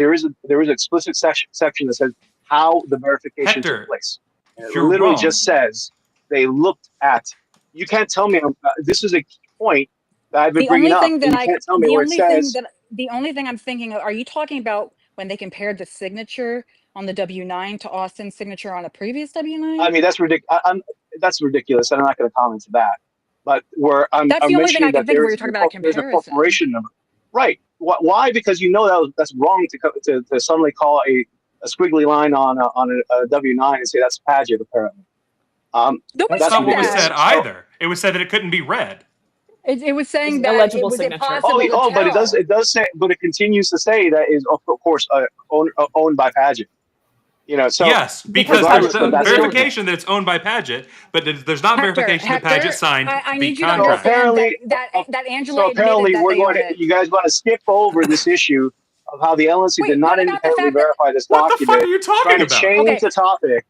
explicit section that says how the verification took place. And it literally just says they looked at. You can't tell me this is a key point that I've been bringing up. The only thing I'm thinking of, are you talking about when they compared the signature on the W-9 to Austin's signature on a previous W-9? I mean, that's ridiculous. That's ridiculous. I'm not going to comment to that. But that's the only thing I can think of where you're talking about a comparison. There's a corporation number, right? Why? Because that's wrong to suddenly call a squiggly line on a W-9 and say that's Padgett, apparently. That's not what was said either. It was said that it couldn't be read. It was saying that illegible it was signature. impossible to tell. But it does say, but it continues to say that is of course owned by Padgett. So yes, because there's verification that it's owned by Padgett, but there's not verification that Padgett signed the contract. That Angela. So apparently, you guys want to skip over this issue of how the LNC did not independently verify this document. What the fuck are you talking about? Trying to change the topic.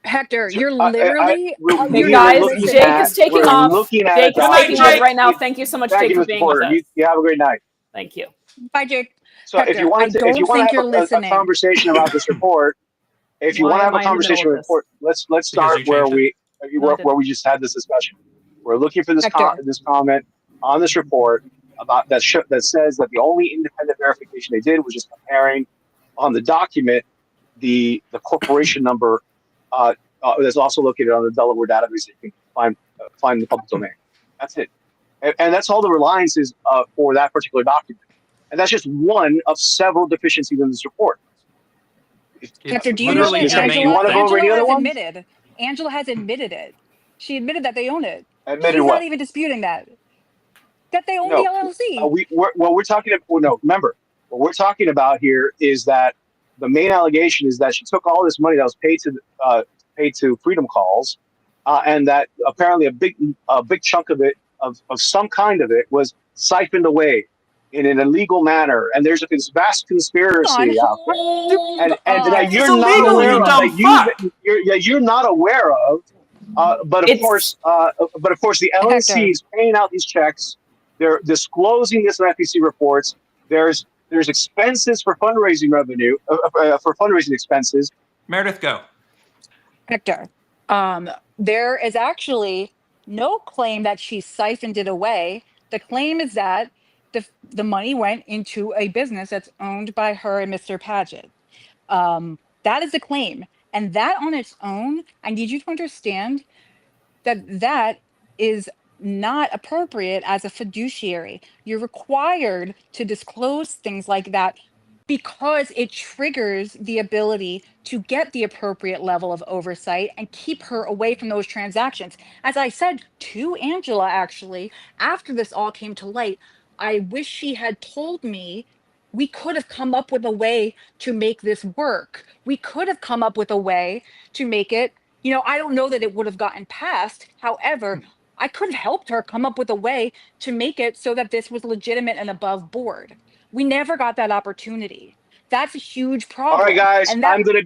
Hector, you're literally. Hey guys, Jake is taking off. Jake is taking off right now. Thank you so much, Jake, for being with us. You have a great night. Thank you. Bye, Jake. So if you want to have a conversation about this report, if you want to have a conversation with the report, let's start where we just had this discussion. We're looking for this this comment on this report about that says that the only independent verification they did was just comparing on the document the corporation number that's also located on the Delaware database that you can find in the public domain. That's it, and that's all the reliance is for that particular document. And that's just one of several deficiencies in this report. Hector, do you know that Angela has admitted it. She admitted that they own it. Admitted She's what? not even disputing that they own the LLC. Remember, what we're talking about here is that the main allegation is that she took all this money that was paid to Freedom Calls, and that apparently a big chunk of it, of some kind of it, was siphoned away in an illegal manner, and there's this vast conspiracy out there, and that you're not aware of, you're not aware of. But of course, the LNC is paying out these checks. They're disclosing this in FEC reports. There's expenses for fundraising revenue, for fundraising expenses. Meredith, go. Hector, there is actually no claim that she siphoned it away. The claim is that the money went into a business that's owned by her and Mr. Paget. That is the claim. And that on its own, I need you to understand that is not appropriate as a fiduciary. You're required to disclose things like that because it triggers the ability to get the appropriate level of oversight and keep her away from those transactions. As I said to Angela, actually, after this all came to light, I wish she had told me we could have come up with a way to make this work. We could have come up with a way to make it, I don't know that it would have gotten passed. However, I could have helped her come up with a way to make it so that this was legitimate and above board. We never got that opportunity. That's a huge problem. All right, guys, I'm gonna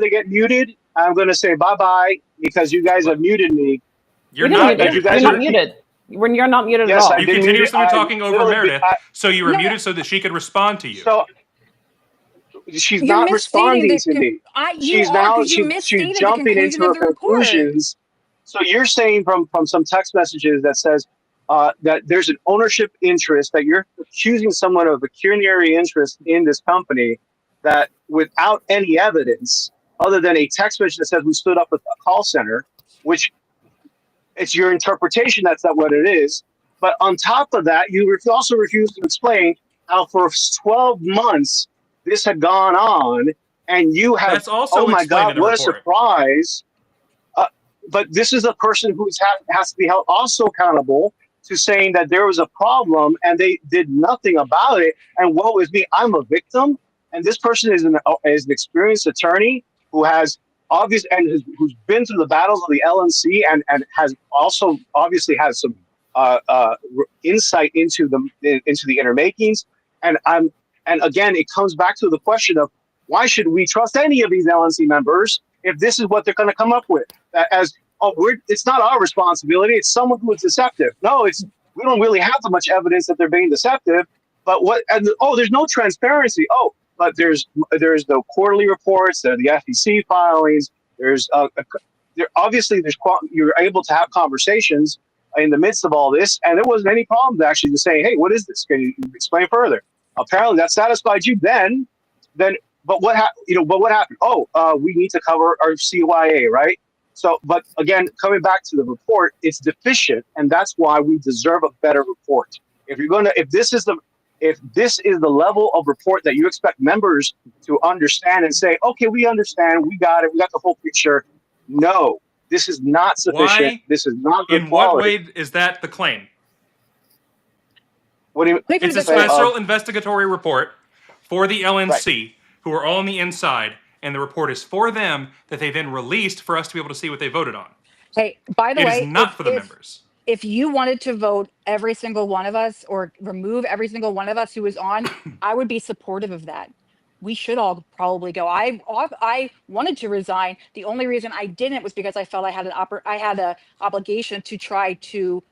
get muted. I'm gonna say bye-bye because you guys have muted me. You're not muted. When you're not muted at all. You continuously were talking over Meredith, so you were muted so that she could respond to you. So she's not responding to me. She's jumping into her conclusions. So you're saying from some text messages that says that there's an ownership interest, that you're accusing someone of a pecuniary interest in this company, that without any evidence other than a text message that says we stood up with a call center, which it's your interpretation that's not what it is. But on top of that, you also refuse to explain how for 12 months this had gone on, and you have, that's also oh my God, what a report. surprise. But this is a person who has to be held also accountable to saying that there was a problem and they did nothing about it. And woe is me, I'm a victim. And this person is an experienced attorney who has who's been through the battles of the LNC and has also obviously has some insight into the inner makings. And again, it comes back to the question of why should we trust any of these LNC members if this is what they're going to come up with? It's not our responsibility. It's someone who is deceptive. No, we don't really have much evidence that they're being deceptive. But there's no transparency. But there's the quarterly reports, the FEC filings. You're able to have conversations in the midst of all this, and there wasn't any problem to actually just say, hey, what is this? Can you explain further? Apparently that satisfied you then. But what happened? We need to cover our CYA, right? So, but again, coming back to the report, it's deficient, and that's why we deserve a better report. If this is the level of report that you expect members to understand and say, okay, we understand, we got it, we got the whole picture. No, this is not sufficient. Why? This is not good In quality. what way is that the claim? What do you? It's a special investigatory report for the LNC, who are all on the inside, and the report is for them that they then released for us to be able to see what they voted on. Hey, by the way, it is not for the members. If you wanted to vote every single one of us or remove every single one of us who was on, I would be supportive of that. We should all probably go. I wanted to resign. The only reason I didn't was because I felt I had an obligation to try to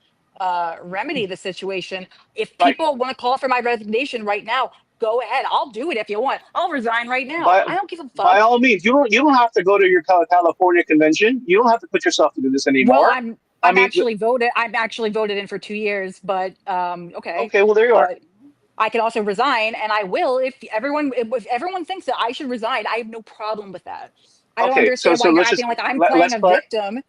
remedy the situation. If people want to call for my resignation right now, go ahead. I'll do it if you want. I'll resign right now. I don't give a fuck. By all means, you don't have to go to your California convention. You don't have to put yourself to do this anymore. Well, I'm actually voted in for 2 years, but okay. Okay, well there you are. I could also resign, and I will if everyone thinks that I should resign. I have no problem with that. I don't understand why you're acting like I'm playing a victim.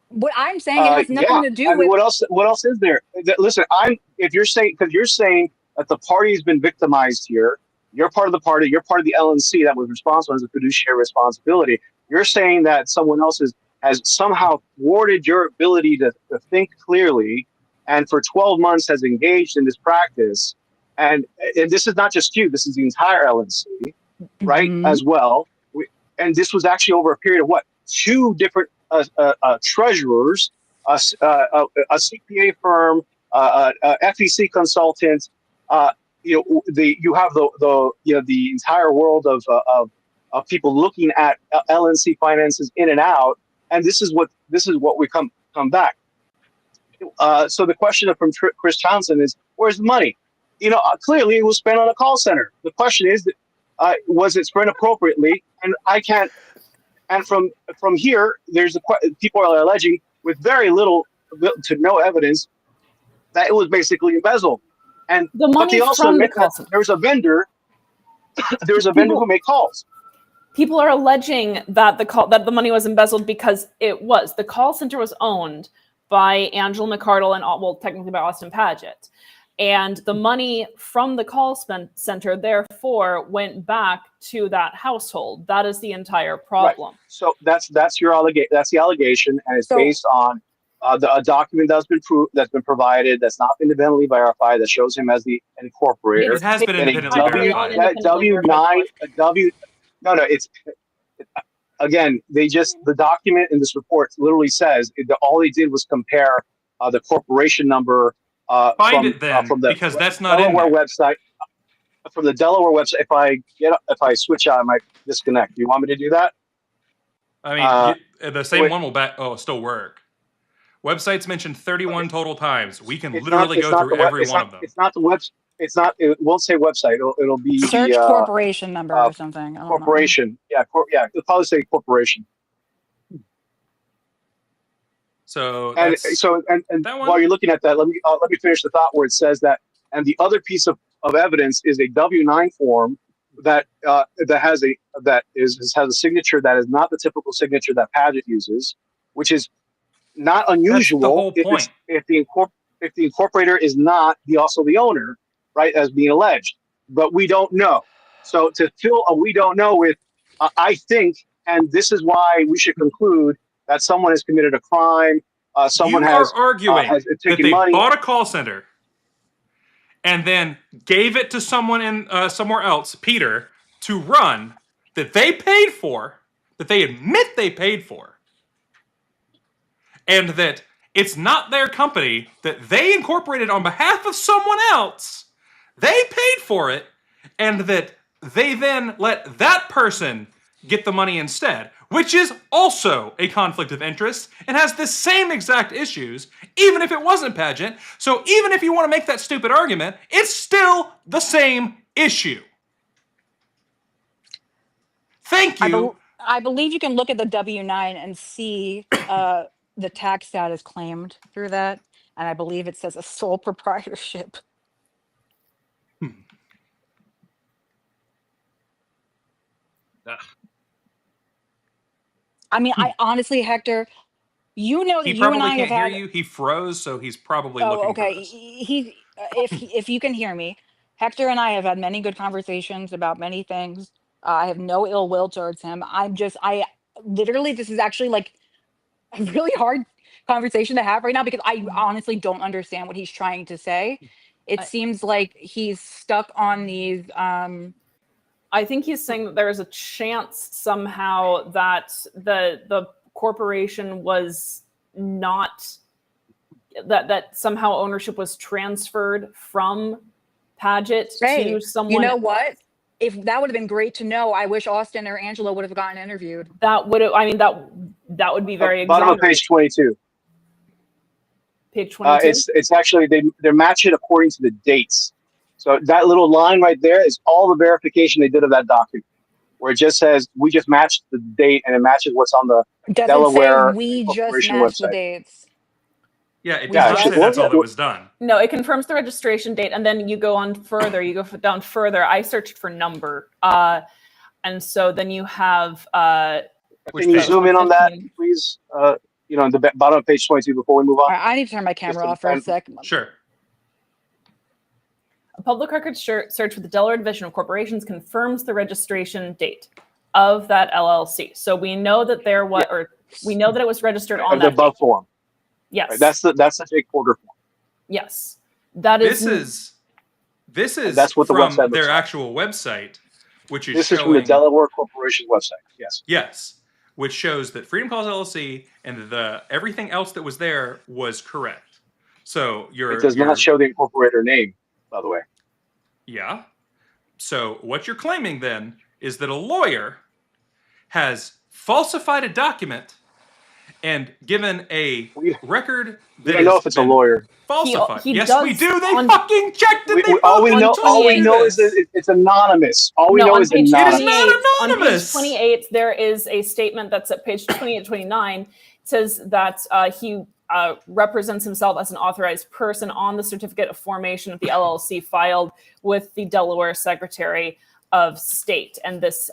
What I'm saying, it has nothing to do with what else. What else is there? Listen, if you're saying that the party has been victimized here, you're part of the party. You're part of the LNC that was responsible as a fiduciary responsibility. You're saying that someone else has somehow thwarted your ability to think clearly, and for 12 months has engaged in this practice. And this is not just you. This is the entire LNC, right? As well. And this was actually over a period of what? 2 different treasurers, a CPA firm, FEC consultant. You have the entire world of people looking at LNC finances in and out, and this is what we come back. So the question from Chris Johnson is, where's the money? Clearly it was spent on a call center. The question is, was it spent appropriately? And I can't. And from here, people are alleging with very little to no evidence that it was basically embezzled. And the money from the call center. There was a vendor. There was a vendor who made calls. People are alleging that the money was embezzled because the call center was owned by Angela McArdle and technically by Austin Padgett. And the money from the call center, therefore, went back to that household. That is the entire problem. Right. So that's your allegation. That's the allegation, and it's based on a document that's been provided, that's not been independently verified, that shows him as the incorporator. It has been independently verified. It's again. The document in this report literally says all they did was compare the corporation number. Find it then, because that's not Delaware in there. website. From the Delaware website, if I switch out, I might disconnect. Do you want me to do that? I mean, the same one will still work. Websites mentioned 31 total times. We can literally go through every one of them. It's not the web. It's not. It won't say website. It'll be search corporation number or something. Corporation. Yeah. It'll probably say corporation. So while you're looking at that, let me finish the thought where it says that, and the other piece of evidence is a W-9 form that has a signature that is not the typical signature that Padgett uses, which is not unusual. That's the whole point. If the incorporator is not also the owner, right, as being alleged, but we don't know. So to fill a we don't know with, I think, and this is why we should conclude that someone has committed a crime. Someone has arguing has that taken they money. bought a call center and then gave it to someone in somewhere else, Peter, to run, that they paid for, that they admit they paid for, and that it's not their company, that they incorporated on behalf of someone else, they paid for it, and that they then let that person get the money instead, which is also a conflict of interest and has the same exact issues, even if it wasn't Padgett. So even if you want to make that stupid argument, it's still the same issue. Thank you. I believe you can look at the W-9 and see the tax status claimed through that. And I believe it says a sole proprietorship. I mean, I honestly, Hector, you know that he you and I probably have can't had. hear you. He froze, so he's probably looking okay. for us. If you can hear me, Hector and I have had many good conversations about many things. I have no ill will towards him. I literally, this is actually like a really hard conversation to have right now because I honestly don't understand what he's trying to say. It seems like he's stuck on these. I think he's saying that there is a chance somehow that the corporation was not that somehow ownership was transferred from Padgett to someone. You know what? If that would have been great to know, I wish Austin or Angela would have gotten interviewed. That would have. I mean, that would be very. Bottom of page 22. Page 22. It's actually they're matching according to the dates. So that little line right there is all the verification they did of that document, where it just says we just matched the date and it matches what's on the Delaware we just Corporation matched website. the dates. Yeah, it Yeah, does not actually, say that's well, all that was done. No, it confirms the registration date, and then you go on further. You go down further. I searched for number, and so then you have. Which Can you page? zoom in on that, 15. please? In the bottom of page 22 before we move on. All right, I need to turn my camera off for a sec. Sure. A public records search with the Delaware Division of Corporations confirms the registration date of that LLC. So we know that we know that it was registered on The that above date. form. Yes. Right, that's the Jake Porter form. Yes. That is. This is that's what the from website looks their like. actual website, which is This showing. is from the Delaware Corporation website. Yes. Yes, which shows that Freedom Calls LLC and everything else that was there was correct. So It does not show the incorporator name, by the way. Yeah. So what you're claiming then is that a lawyer has falsified a document and given a record We that don't know if it's a lawyer. falsified. He Yes, does we do. They on- fucking checked it. All we know is that it's anonymous. All we know is anonymous. It is not On page anonymous. 28, there is a statement that's at page 28, 29. It says that he represents himself as an authorized person on the certificate of formation of the LLC filed with the Delaware Secretary of State. And this,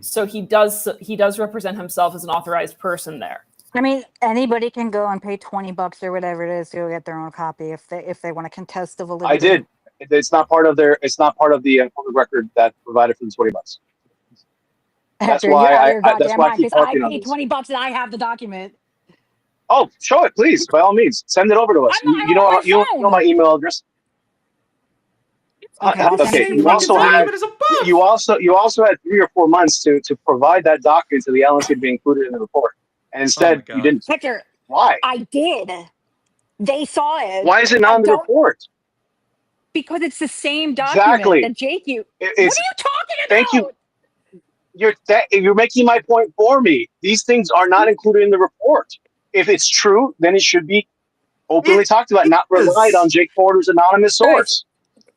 so he does represent himself as an authorized person there. I mean, anybody can go and pay $20 or whatever it is to get their own copy if they want to contest the validity. I did. It's not part of it's not part of the public record that provided for the $20. That's Hector, why you're out of your that's goddamn why I mind, keep 'cause harping on paid this. $20 and I have the document. Oh, show it, please. By all means, send it over to us. I'm not- You know, I'm on my you phone. know my email address. Okay, I'll send it Okay. to You you. also had 3 or 4 months to provide that document to the LNC to be included in the report, and instead you didn't. Hector, Why? I did. They saw it. Why is it not in the report? Because it's the same document Exactly. that Jake what are It's- you talking about? Thank you. You're making my point for me. These things are not included in the report. If it's true, then it should be openly talked about, not relied on Jake Porter's anonymous source.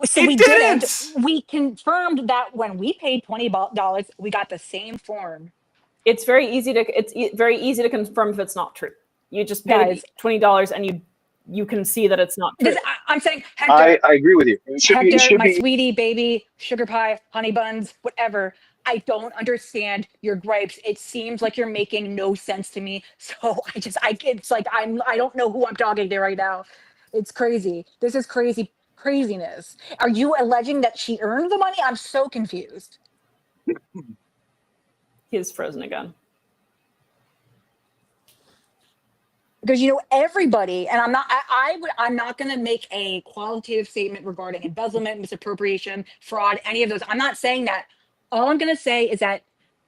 So we didn't. We confirmed that when we paid $20, we got the same form. It's very easy to confirm if it's not true. You just pay $20 and you can see that it's not true. I'm saying, Hector, I agree with you. It should my be. sweetie, baby, sugar pie, honey buns, whatever. I don't understand your gripes. It seems like you're making no sense to me. So it's like I don't know who I'm talking to right now. It's crazy. This is craziness. Are you alleging that she earned the money? I'm so confused. He is frozen again. Because everybody, and I'm not going to make a qualitative statement regarding embezzlement, misappropriation, fraud, any of those. I'm not saying that. All I'm going to say is that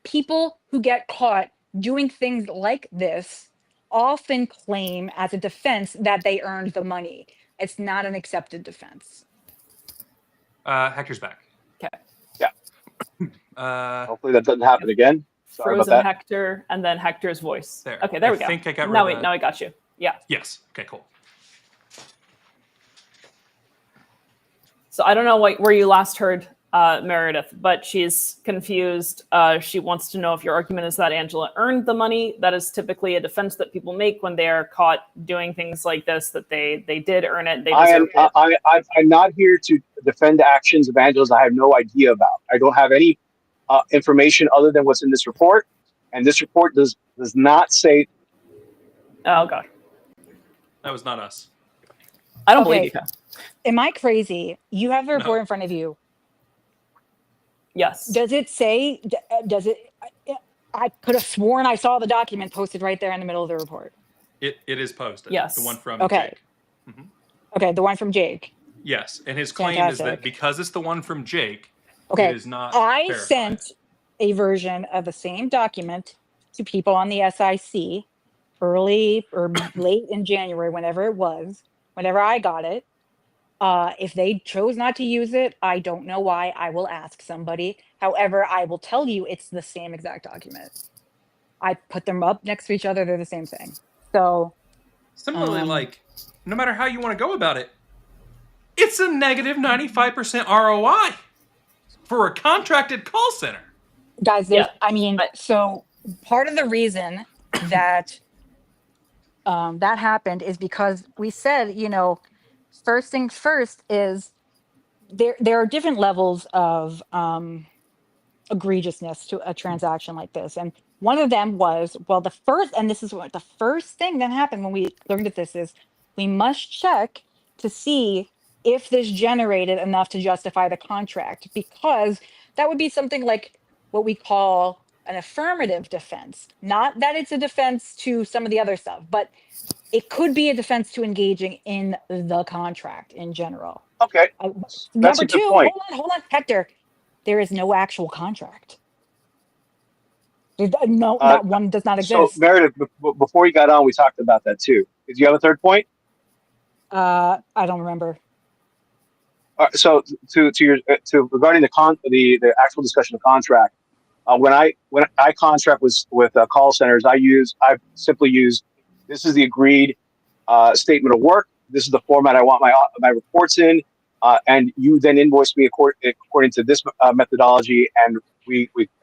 people who get caught doing things like this often claim as a defense that they earned the money. It's not an accepted defense. Hector's back. Okay. Yeah. Hopefully that doesn't happen again. Sorry Frozen about that. Hector, and then Hector's voice. There. Okay, there we go. I think I got rid now of that. Now I got you. Yeah. Yes. Okay, cool. So I don't know where you last heard Meredith, but she's confused. She wants to know if your argument is that Angela earned the money. That is typically a defense that people make when they are caught doing things like this, that they did earn it. They deserve it. I'm not here to defend the actions of Angela's I have no idea about. I don't have any information other than what's in this report, and this report does not say. Oh God, that was not us. I don't believe you. Am I crazy? You have the report in front of you. Yes. Does it say? Does it? I could have sworn I saw the document posted right there in the middle of the report. It is posted. Yes. The one from Okay. Jake. Mm-hmm. Okay, the one from Jake. Yes, and his claim is that because it's the one from Jake, it is not. I verified. sent a version of the same document to people on the SIC early or late in January, whenever it was, whenever I got it. If they chose not to use it, I don't know why. I will ask somebody. However, I will tell you it's the same exact document. I put them up next to each other. They're the same thing. So similarly, no matter how you want to go about it, it's a negative 95% ROI for a contracted call center. Guys, so part of the reason that that happened is because we said, first things first is there are different levels of egregiousness to a transaction like this. And one of them was, well, this is what the first thing that happened when we learned of this is we must check to see if this generated enough to justify the contract, because that would be something like what we call an affirmative defense. Not that it's a defense to some of the other stuff, but it could be a defense to engaging in the contract in general. Okay, that's Number a good two, point. hold on, Hector. There is no actual contract. No, not one does not So exist. Meredith, before you got on, we talked about that too. Did you have a third point? I don't remember. So to regarding the actual discussion of contract, when I contract with call centers, I simply use, this is the agreed statement of work. This is the format I want my reports in, and you then invoice me according to this methodology, and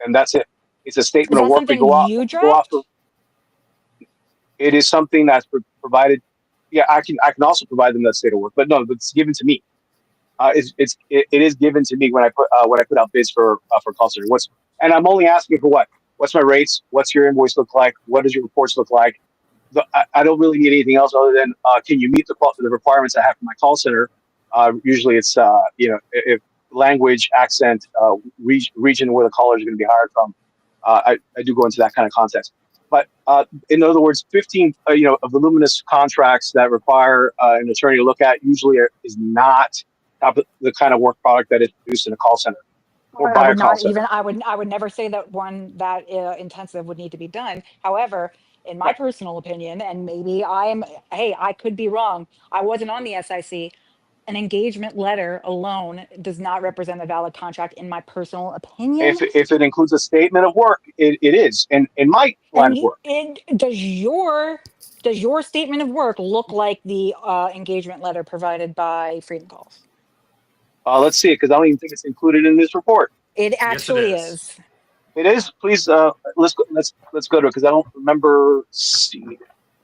and that's it. It's a Is statement of that work. We something you draft? It is something that's provided. Yeah, I can also provide them that state of work, but no, it's given to me. It is given to me when I put out bids for call center. And I'm only asking for what? What's my rates? What's your invoice look like? What does your reports look like? I don't really need anything else other than can you meet the requirements I have for my call center? Usually it's if language, accent, region where the caller is going to be hired from. I do go into that kind of context. But in other words, 15 of voluminous contracts that require an attorney to look at usually is not the kind of work product that is produced in a call center or by a call center. I would never say that one that intensive would need to be done. However, in my personal opinion, and maybe I could be wrong. I wasn't on the SIC. An engagement letter alone does not represent a valid contract, in my personal opinion. If it includes a statement of work, it is. And in my line of work, does your statement of work look like the engagement letter provided by Freedom Calls? Let's see it, because I don't even think it's included in this report. It actually Yes, it is. It is. Please, let's go to it, because I don't remember seeing it.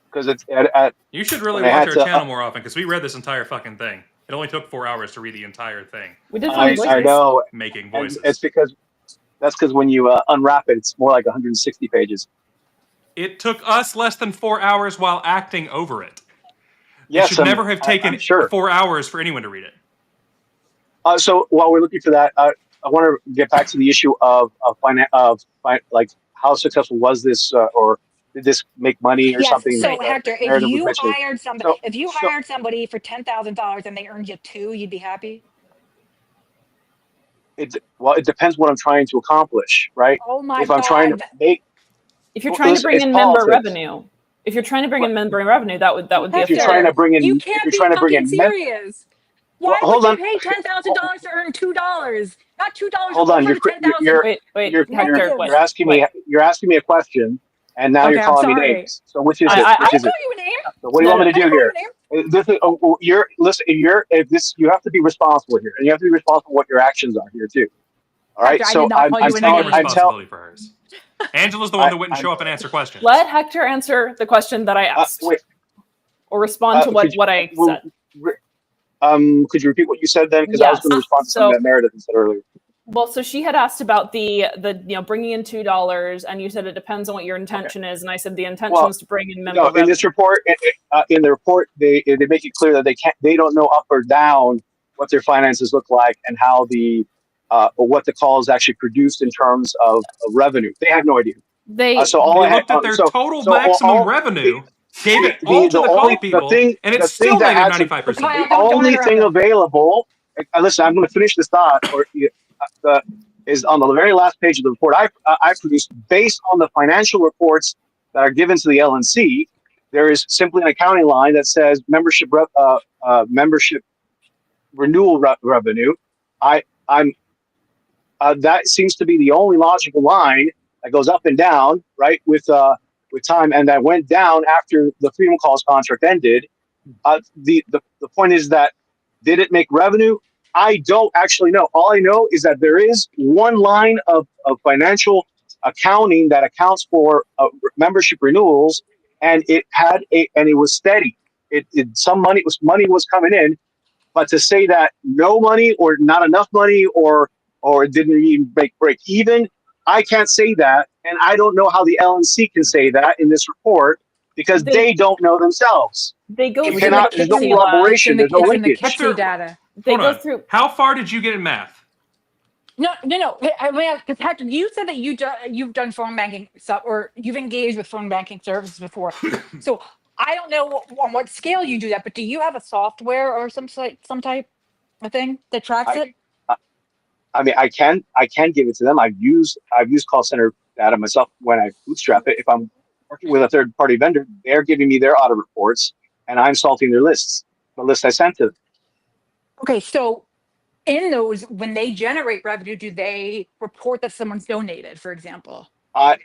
Because it's at. You should really watch our channel more often, because we read this entire fucking thing. It only took 4 hours to read the entire thing. We did some voices. I know. Making voices. And it's because when you unwrap it, it's more like 160 pages. It took us less than 4 hours while acting over it. Yes, it should never have taken 4 hours for anyone to read it. So while we're looking for that, I want to get back to the issue of like how successful was this, or did this make money or something? So Hector, if you hired somebody for $10,000 and they earned you $2,000, you'd be happy? It depends what I'm trying to accomplish, right? Oh my God! If you're trying to bring in member revenue, that would be. If you're trying to bring in, you can't be fucking serious. Why would you pay $10,000 to earn $2? Not $2. Hold on, you're asking me a question, and now you're calling me names. So which is it? I call you a name. So what do you want me to do here? You have to be responsible here, and you have to be responsible for what your actions are here too. All right. So I'm taking responsibility for hers. Angela's the one that wouldn't show up and answer questions. Let Hector answer the question that I asked, or respond to what I said. Could you repeat what you said then? Because I was going to respond to something that Meredith said earlier. Well, so she had asked about the bringing in $2, and you said it depends on what your intention is, and I said the intention is to bring in member revenue. In this report, in the report, they make it clear that they don't know up or down what their finances look like and how or what the call is actually produced in terms of revenue. They have no idea. They looked at their total maximum revenue. Gave it all to the call people, and it still made it 95%. The only thing available. Listen, I'm going to finish this thought. Is on the very last page of the report I produced, based on the financial reports that are given to the LNC. There is simply an accounting line that says membership renewal revenue. That seems to be the only logical line that goes up and down, right, with time, and that went down after the Freedom Calls contract ended. The point is that, did it make revenue? I don't actually know. All I know is that there is one line of financial accounting that accounts for membership renewals, and it was steady. Some money was coming in, but to say that no money or not enough money or it didn't even break even, I can't say that, and I don't know how the LNC can say that in this report because they don't know themselves. They go You through cannot. the There's no KICSI collaboration. There's no It's in the linkage. KICSI data. They Hold go on. through. How far did you get in math? No. I mean, because Hector, you said that you've done phone banking stuff, or you've engaged with phone banking services before. So I don't know on what scale you do that, but do you have a software or some type of thing that tracks it? I mean, I can give it to them. I've used call center data myself when I bootstrap it. If I'm working with a third party vendor, they're giving me their audit reports, and I'm salting their lists, the list I sent to them. Okay, so in those, when they generate revenue, do they report that someone's donated, for example? I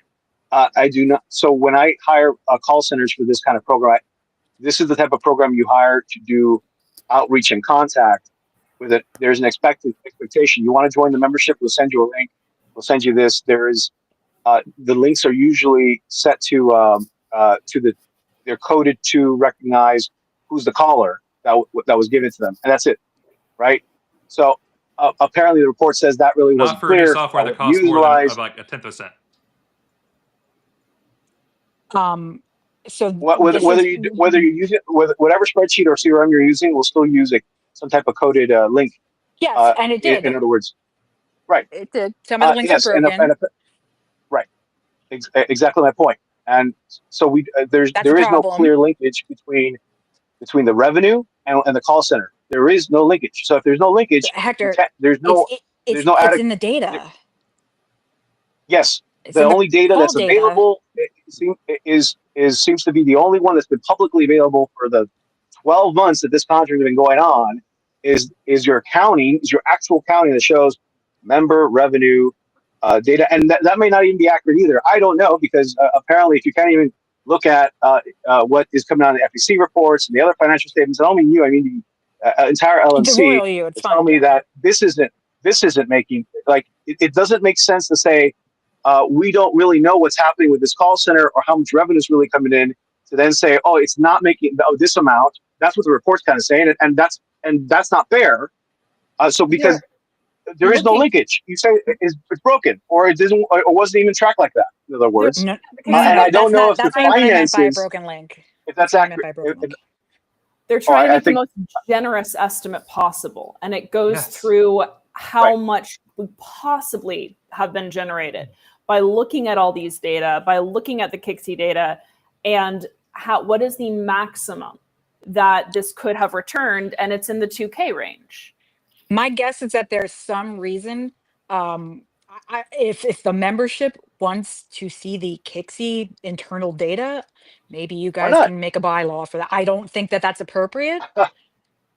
do not. So when I hire call centers for this kind of program, this is the type of program you hire to do outreach and contact with it. There's an expectation. You want to join the membership? We'll send you a link. We'll send you this. There is the links are usually set to they're coded to recognize who's the caller that was given to them, and that's it, right? So apparently the report says that really wasn't Not for clear. any software that costs more than like a tenth of a cent. So whether you use it with whatever spreadsheet or CRM you're using, will still use some type of coded link. Yes, and it did. In other words, right? It did. Some of the links are broken. Right. Exactly my point. And so there is no clear linkage between the revenue and the call center. There is no linkage. So if there's no linkage, Hector, there's no it's in the data. Yes. The only data that's available seems to be the only one that's been publicly available for the 12 months that this contract has been going on is your accounting, is your actual accounting that shows member revenue data. And that may not even be accurate either. I don't know, because apparently if you can't even look at what is coming out of the FEC reports and the other financial statements, and I don't mean you, I mean the entire LNC, tell me that this isn't making, like, it doesn't make sense to say, we don't really know what's happening with this call center or how much revenue is really coming in, to then say, oh, it's not making this amount. That's what the report's kind of saying, and that's not fair. So because there is no linkage, you say it's broken, or it didn't, or wasn't even tracked like that. In other words, and I don't know if the finances by a broken link. If that's accurate. They're trying to make the most generous estimate possible, and it goes through how much would possibly have been generated by looking at all these data, by looking at the KICSI data, and what is the maximum that this could have returned, and it's in the 2K range. My guess is that there's some reason, if the membership wants to see the KICSI internal data, maybe you guys can make a bylaw for that. I don't think that that's appropriate.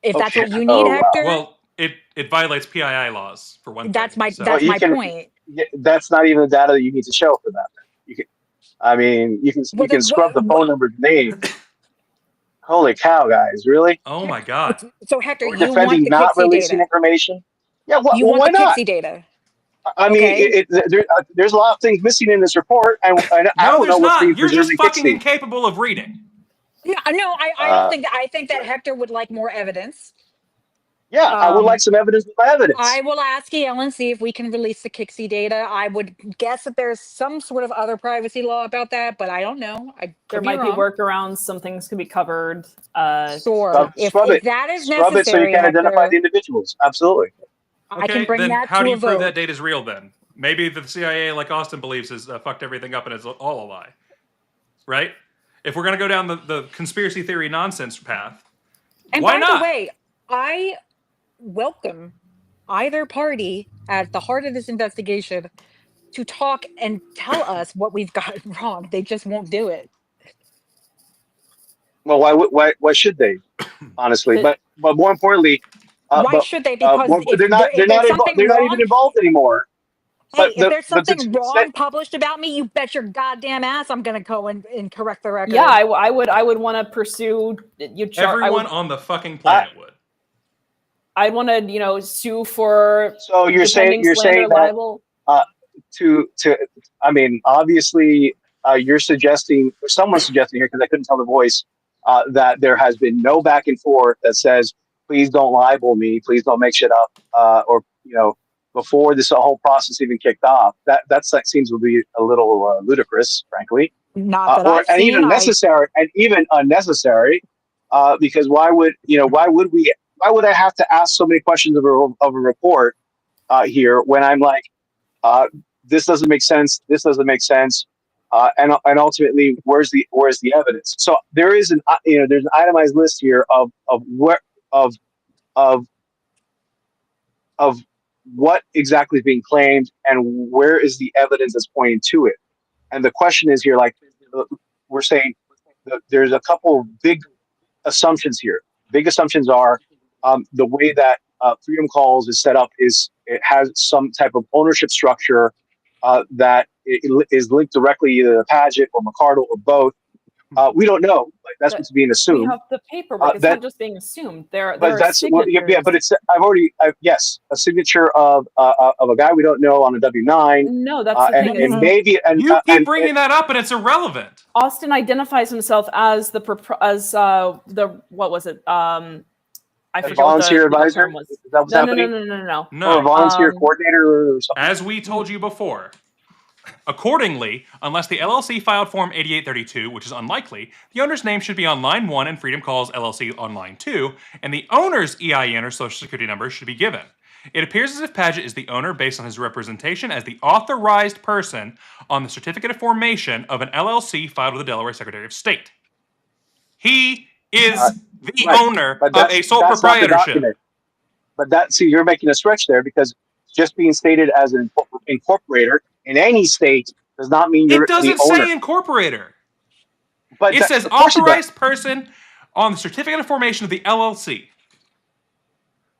If that's what you need, Hector. Well, it violates PII laws for one thing. That's my point. That's not even the data that you need to show for that. You can scrub the phone number name. Holy cow, guys! Really? Oh my God! So Hector, we're defending not releasing information. Yeah, you want why the not? KICSI data? I mean, there's a lot of things missing in this report, and I don't know what's being preserved. You're just fucking incapable of reading. Yeah, no, I don't think that. I think that Hector would like more evidence. Yeah, I would like some evidence with my evidence. I will ask LNC if we can release the KICSI data. I would guess that there's some sort of other privacy law about that, but I don't know. There might be workarounds. Some things can be covered. Sure. If that is necessary, scrub it so you can identify the individuals. Absolutely. I can bring that to a vote. How do you prove that data is real then? Maybe the CIA, like Austin believes, has fucked everything up and it's all a lie. Right? If we're going to go down the conspiracy theory nonsense path, why not? And by the way, I welcome either party at the heart of this investigation to talk and tell us what we've got wrong. They just won't do it. Well, why should they? Honestly, but more importantly, why should they? Because they're not even involved anymore. Hey, if there's something wrong published about me, you bet your goddamn ass I'm going to go and correct the record. Yeah, I would want to pursue. Everyone on the fucking planet would. I want to, sue for. So you're saying libel. that I mean, obviously, you're suggesting, or someone's suggesting here, because I couldn't tell the voice, that there has been no back and forth that says, please don't libel me, please don't make shit up, or before this whole process even kicked off. That seems to be a little ludicrous, frankly, Not that I've and seen. even necessary, and even unnecessary, because why would I have to ask so many questions of a report here when I'm like, this doesn't make sense, this doesn't make sense, and ultimately, where's the evidence? So there is there's an itemized list here of what exactly is being claimed and where is the evidence that's pointing to it. And the question is here, like we're saying, there's a couple of big assumptions here. Big assumptions are the way that Freedom Calls is set up is it has some type of ownership structure that is linked directly either to Paget or McCardle or both. We don't know. Like, that's what's being assumed. We have the paperwork. It's not just being assumed. There but are that's signatures. but it's yes, a signature of a guy we don't know on a W-9. No, that's the thing. And maybe you keep bringing that up, and it's irrelevant. Austin identifies himself as the what was it? I forget volunteer what the advisor. term was. Is that what's happening? No. Or a volunteer coordinator or something. As we told you before. Accordingly, unless the LLC filed Form 8832, which is unlikely, the owner's name should be on line 1 and Freedom Calls LLC on line 2, and the owner's EIN or social security number should be given. It appears as if Paget is the owner based on his representation as the authorized person on the certificate of formation of an LLC filed with the Delaware Secretary of State. He is the owner of a sole proprietorship. But you're making a stretch there, because just being stated as an incorporator in any state does not mean you're the owner. It doesn't say incorporator. But it says authorized person on the certificate of formation of the LLC.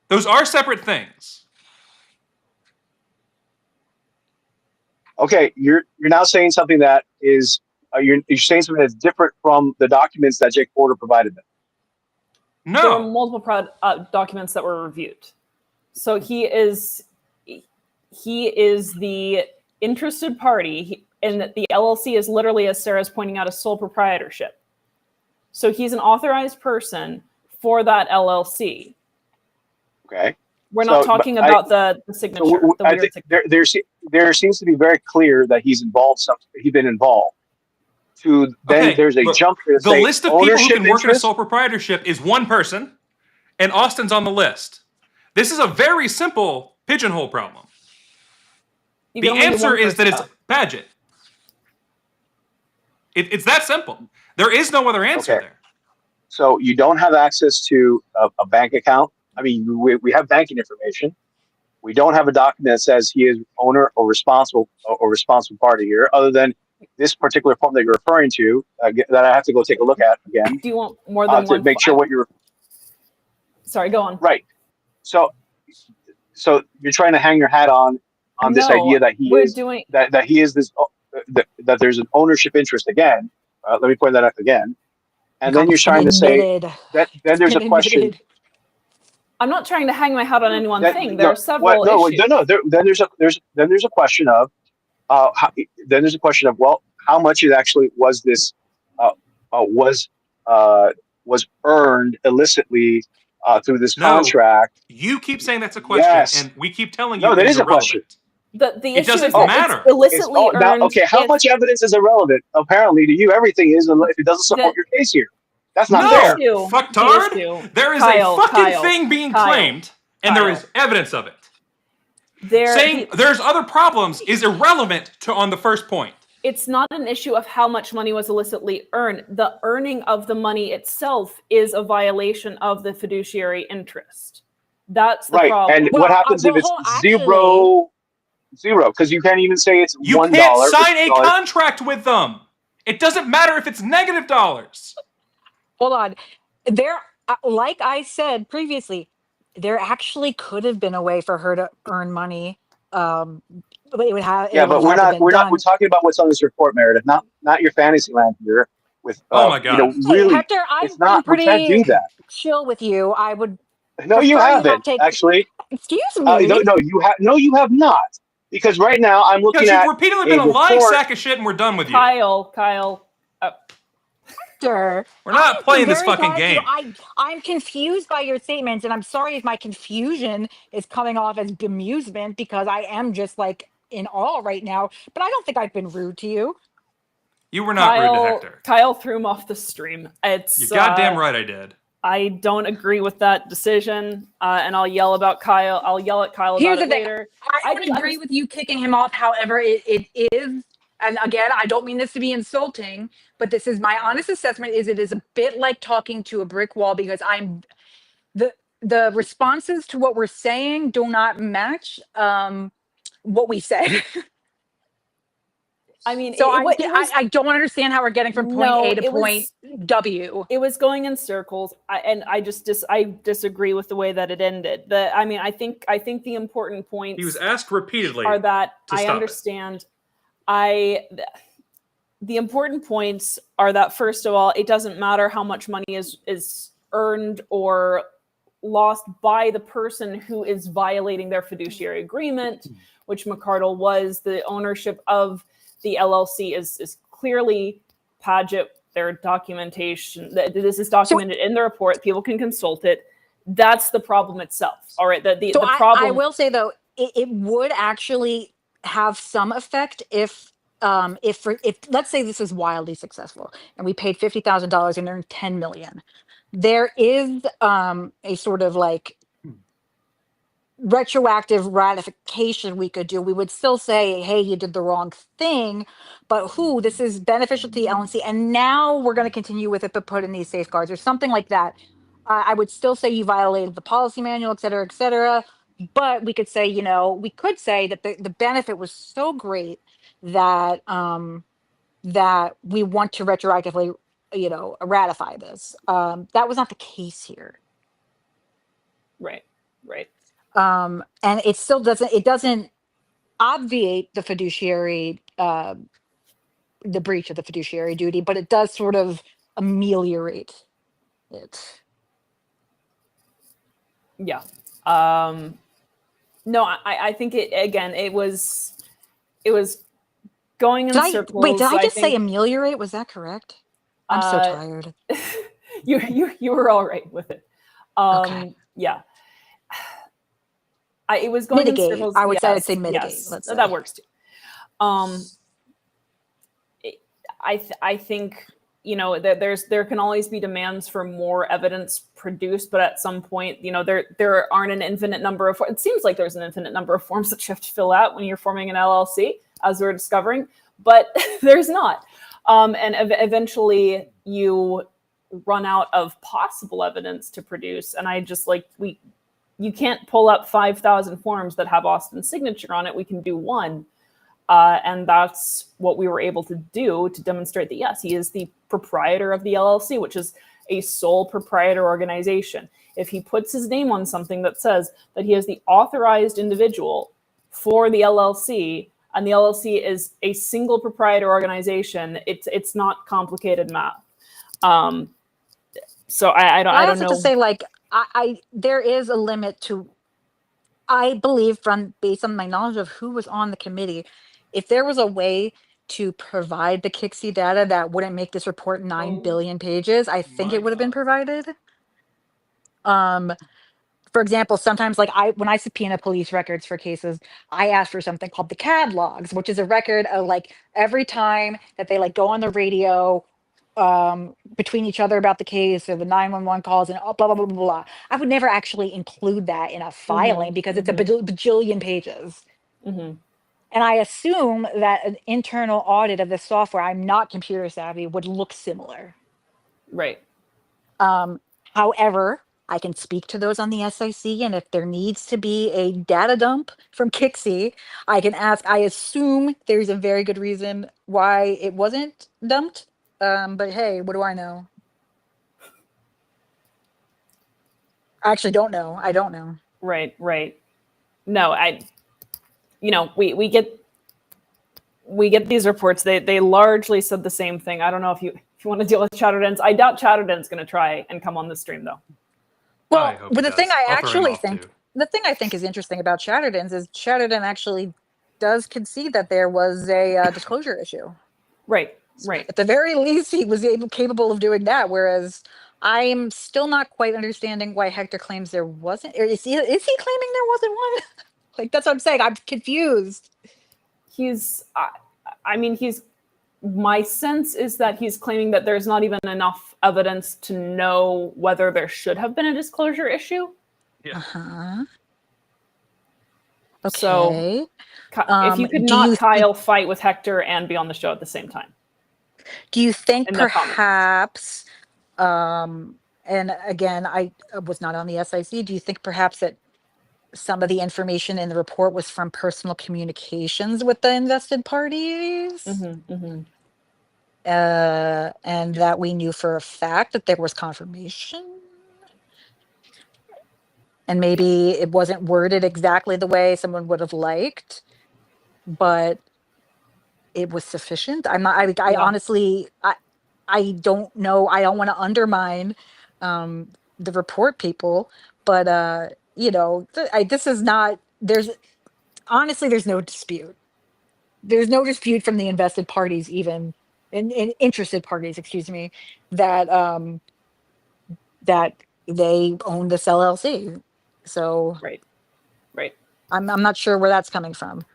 Those are separate things. Okay, you're now saying something that is you're saying something that's different from the documents that Jake Porter provided them. No, there were multiple documents that were reviewed. So he is the interested party, and the LLC is literally, as Sarah's pointing out, a sole proprietorship. So he's an authorized person for that LLC. Okay. We're not talking about the signature. So the weird signature. There seems to be very clear that he's involved. He's been involved. There's a jump to the list of people who can work in a interest? sole proprietorship is one person, and Austin's on the list. This is a very simple pigeonhole problem. The answer is that it's Paget. It's that simple. There is no other answer there. So you don't have access to a bank account. I mean, we have banking information. We don't have a document that says he is owner or responsible party here, other than this particular form that you're referring to that I have to go take a look at again. Do you want more than one? To make sure what you're. Sorry, go on. Right. So you're trying to hang your hat on this idea that he is this that there's an ownership interest again. Let me point that out again. And then you're trying to say that then there's a question. I'm not trying to hang my hat on any one thing. There are several issues. Then there's a question of how much was this was earned illicitly through this contract? You keep saying that's a question, and we keep telling you that is a question. The issue doesn't is that matter. It's illicitly earned. How much evidence is irrelevant? Apparently, to you, everything is if it doesn't support your case here. That's not fair. Fucktard. There is a fucking thing being claimed, and there is evidence of it. Saying there's other problems is irrelevant on the first point. It's not an issue of how much money was illicitly earned. The earning of the money itself is a violation of the fiduciary interest. That's the problem. And what happens if it's zero? Because you can't even say it's $1. You can't sign a contract with them. It doesn't matter if it's negative dollars. Hold on. There, like I said previously, there actually could have been a way for her to earn money. But it would have. Yeah, but we're talking about what's on this report, Meredith, not your fantasy land here. With oh my god, really, Hector, it's not. We can't do that. Chill with you. I would. No, you haven't actually. Excuse me. No, you have. No, you have not. Because right now I'm looking Because at you've repeatedly been a lying report. sack of shit, and we're done with you. Kyle. Sir, We're not I'm playing this very fucking glad you- game. I'm confused by your statements, and I'm sorry if my confusion is coming off as bemusement because I am just like in awe right now. But I don't think I've been rude to you. You were not rude to Hector. Kyle threw him off the stream. You're goddamn right I did. I don't agree with that decision, and I'll yell about Kyle. I'll yell at Kyle Here's about the it thing. later. I would agree with you kicking him off. However, it is, and again, I don't mean this to be insulting, but this is my honest assessment: is it is a bit like talking to a brick wall because the responses to what we're saying do not match what we say. I mean, So I I don't understand how we're getting from point A to point W. It was going in circles, and I disagree with the way that it ended. I think the important points He was asked repeatedly are that to I stop understand. The important points are that, first of all, it doesn't matter how much money is earned or lost by the person who is violating their fiduciary agreement, which McCardle was. The ownership of the LLC is clearly Paget. Their documentation, this is documented in the report. People can consult it. That's the problem itself. All right. The problem. I will say though, it would actually have some effect if let's say this is wildly successful and we paid $50,000 and earned 10 million. There is a sort of like retroactive ratification we could do. We would still say, hey, you did the wrong thing, but this is beneficial to the LNC, and now we're going to continue with it, but put in these safeguards or something like that. I would still say you violated the policy manual, et cetera, but we could say, that the benefit was so great that that we want to retroactively, ratify this. That was not the case here. Right. And it still doesn't obviate the fiduciary, the breach of the fiduciary duty, but it does sort of ameliorate it. Yeah. No, I think it was going in circles. Wait, did I just say ameliorate? Was that correct? I'm so tired. You were all right with it. Okay. Yeah. It was going mitigate. in circles. I would say mitigate. Yes, let's say. That works too. I think there can always be demands for more evidence produced, but at some point, there aren't an infinite number of. It seems like there's an infinite number of forms that you have to fill out when you're forming an LLC, as we're discovering, but there's not. And eventually, you run out of possible evidence to produce, and I just you can't pull up 5,000 forms that have Austin's signature on it. We can do one. And that's what we were able to do to demonstrate that, yes, he is the proprietor of the LLC, which is a sole proprietor organization. If he puts his name on something that says that he is the authorized individual for the LLC, and the LLC is a single proprietor organization, it's not complicated math. So I don't know. To say, there is a limit to, I believe, based on my knowledge of who was on the committee, if there was a way to provide the KIXI data that wouldn't make this report 9 billion pages, I think it would have been provided. For example, sometimes when I subpoena police records for cases, I ask for something called the CAD logs, which is a record of every time that they go on the radio between each other about the case, or the 911 calls, and blah blah blah blah blah. I would never actually include that in a filing because it's a bajillion pages. Mm-hmm. And I assume that an internal audit of the software, I'm not computer savvy, would look similar. Right. However, I can speak to those on the SIC, and if there needs to be a data dump from KIXI, I can ask. I assume there's a very good reason why it wasn't dumped. But hey, what do I know? I actually don't know. I don't know. Right. No, we get these reports. They largely said the same thing. I don't know if you want to deal with Chatterdens. I doubt Chatterdens going to try and come on the stream though. Well, but the thing I think is interesting about Chatterdens is Chatterden actually does concede that there was a disclosure issue. Right. At the very least, he was capable of doing that. Whereas I'm still not quite understanding why Hector claims there wasn't. Or is he claiming there wasn't one? Like, that's what I'm saying. I'm confused. My sense is that he's claiming that there's not even enough evidence to know whether there should have been a disclosure issue. Yeah. Okay. So if you could not, Kyle, fight with Hector and be on the show at the same time. Do you think In the perhaps, and again, I was not on the SIC, do you think perhaps that some of the information in the report was from personal communications with the invested parties? And that we knew for a fact that there was confirmation? And maybe it wasn't worded exactly the way someone would have liked, but it was sufficient. I'm not, I honestly, I don't know. I don't want to undermine the report people, but you know, this is not, there's no dispute. There's no dispute from the invested parties, even in interested parties, excuse me, that that they own this LLC. So right. I'm not sure where that's coming from.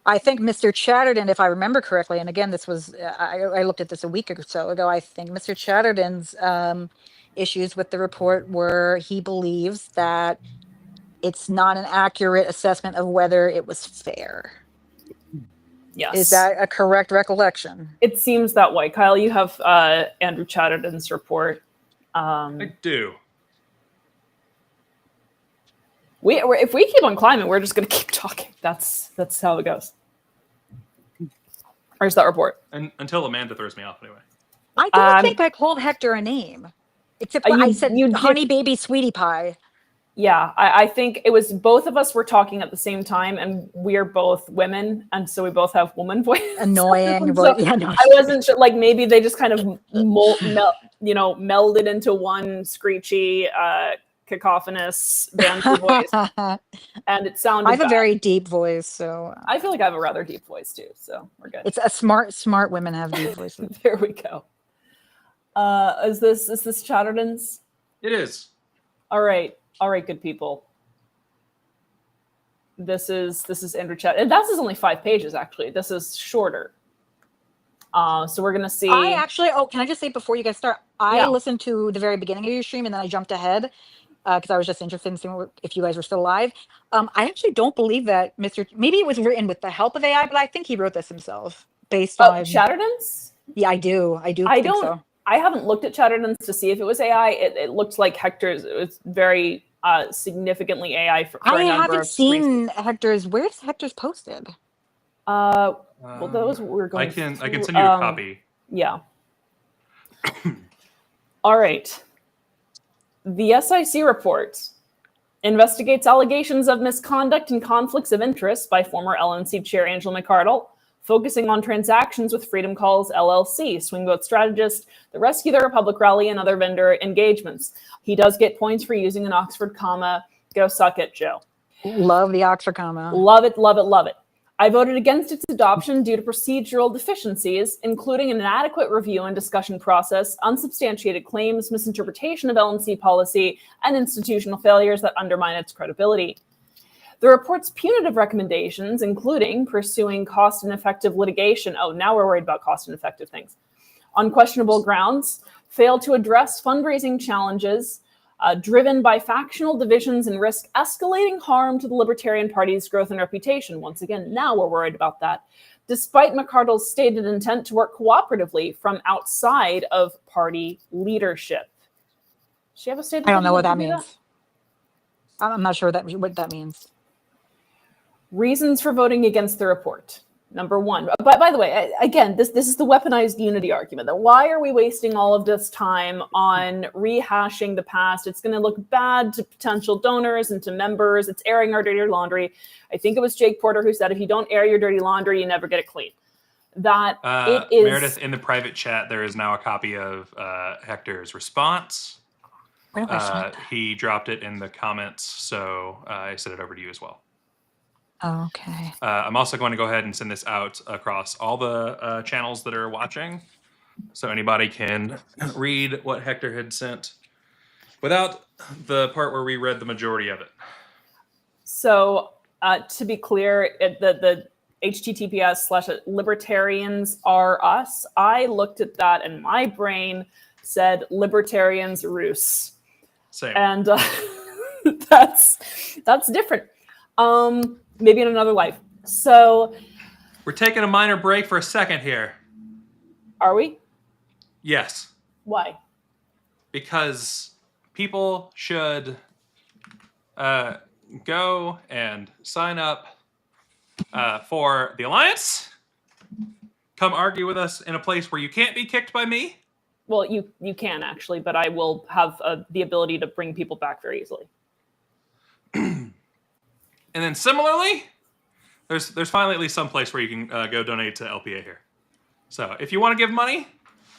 I think Mr. Chatterton, if I remember correctly, and again, this was, I looked at this a week or so ago, I think Mr. Chatterton's issues with the report were he believes that it's not an accurate assessment of whether it was fair. Yes. Is that a correct recollection? It seems that way. Kyle, you have Andrew Chatterton's report. I do. If we keep on climbing, we're just going to keep talking. That's how it goes. Where's that report? And until Amanda throws me off, anyway. I don't think I called Hector a name, except I said honey baby sweetie pie. Yeah, I think it was both of us were talking at the same time, and we are both women, and so we both have woman voice. Annoying. So I wasn't sure, like maybe they just kind of melded into one screechy, cacophonous banter voice, and it sounded. I have a very deep voice, so I feel like I have a rather deep voice too. So we're good. It's a smart women have deep voices. There we go. Is this Chatterton's? It is. All right, good people. This is Andrew Chatterton, and that's only 5 pages actually. This is shorter. So we're gonna see. I actually, can I just say before you guys start, I listened to the very beginning of your stream and then I jumped ahead because I was just interested in seeing if you guys were still alive. I actually don't believe that maybe it was written with the help of AI, but I think he wrote this himself based on Chatterton's. Yeah, I do. I think so. I haven't looked at Chatterton's to see if it was AI. It looked like Hector's. It was very significantly AI for I a number haven't of seen reasons. Hector's. Where's Hector's posted? Well, those we're going. I can send you a copy. Yeah. All right. The SIC report investigates allegations of misconduct and conflicts of interest by former LNC chair Angela McArdle, focusing on transactions with Freedom Calls LLC, swing vote strategist, the Rescue the Republic rally, and other vendor engagements. He does get points for using an Oxford comma. Go suck it, Joe. Love the Oxford comma. Love it, love it, love it. I voted against its adoption due to procedural deficiencies, including an inadequate review and discussion process, unsubstantiated claims, misinterpretation of LNC policy, and institutional failures that undermine its credibility. The report's punitive recommendations, including pursuing cost and effective litigation. Oh, now we're worried about cost and effective things. On questionable grounds, failed to address fundraising challenges driven by factional divisions and risk escalating harm to the Libertarian Party's growth and reputation. Once again, now we're worried about that. Despite McArdle's stated intent to work cooperatively from outside of party leadership. Does she have a statement? I don't know what that means. I'm not sure what that means. Reasons for voting against the report. Number one, by the way, again, this is the weaponized unity argument. That why are we wasting all of this time on rehashing the past? It's going to look bad to potential donors and to members. It's airing our dirty laundry. I think it was Jake Porter who said, if you don't air your dirty laundry, you never get it clean. That it is. Meredith, in the private chat, there is now a copy of Hector's response. He dropped it in the comments, so I sent it over to you as well. Okay. I'm also going to go ahead and send this out across all the channels that are watching, so anybody can read what Hector had sent without the part where we read the majority of it. So to be clear, the https:/libertarians are us. I looked at that and my brain said libertarians Rus. Same. And that's different. Maybe in another life. So we're taking a minor break for a second here. Are we? Yes. Why? Because people should go and sign up for the Alliance. Come argue with us in a place where you can't be kicked by me. Well, you can actually, but I will have the ability to bring people back very easily. And then similarly, there's finally at least some place where you can go donate to LPA here. So if you want to give money,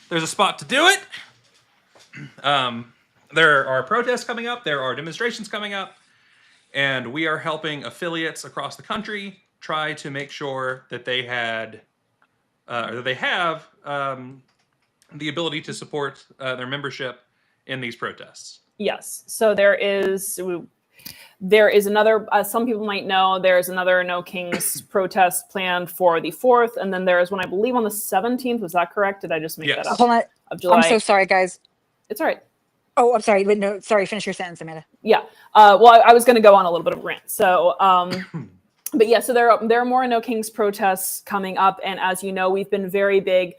there's a spot to do it. There are protests coming up. There are demonstrations coming up. And we are helping affiliates across the country try to make sure that they have the ability to support their membership in these protests. Yes. So there is another, some people might know, there's another No Kings protest planned for the 4th. And then there is one, I believe, on the 17th. Was that correct? Did I just make that up? Hold on. Of July. I'm so sorry, guys. It's all right. Oh, I'm sorry. But no, sorry. Finish your sentence, Amanda. Yeah. Well, I was going to go on a little bit of a rant. So, but yeah, so there are more No Kings protests coming up. And as you know, we've been very big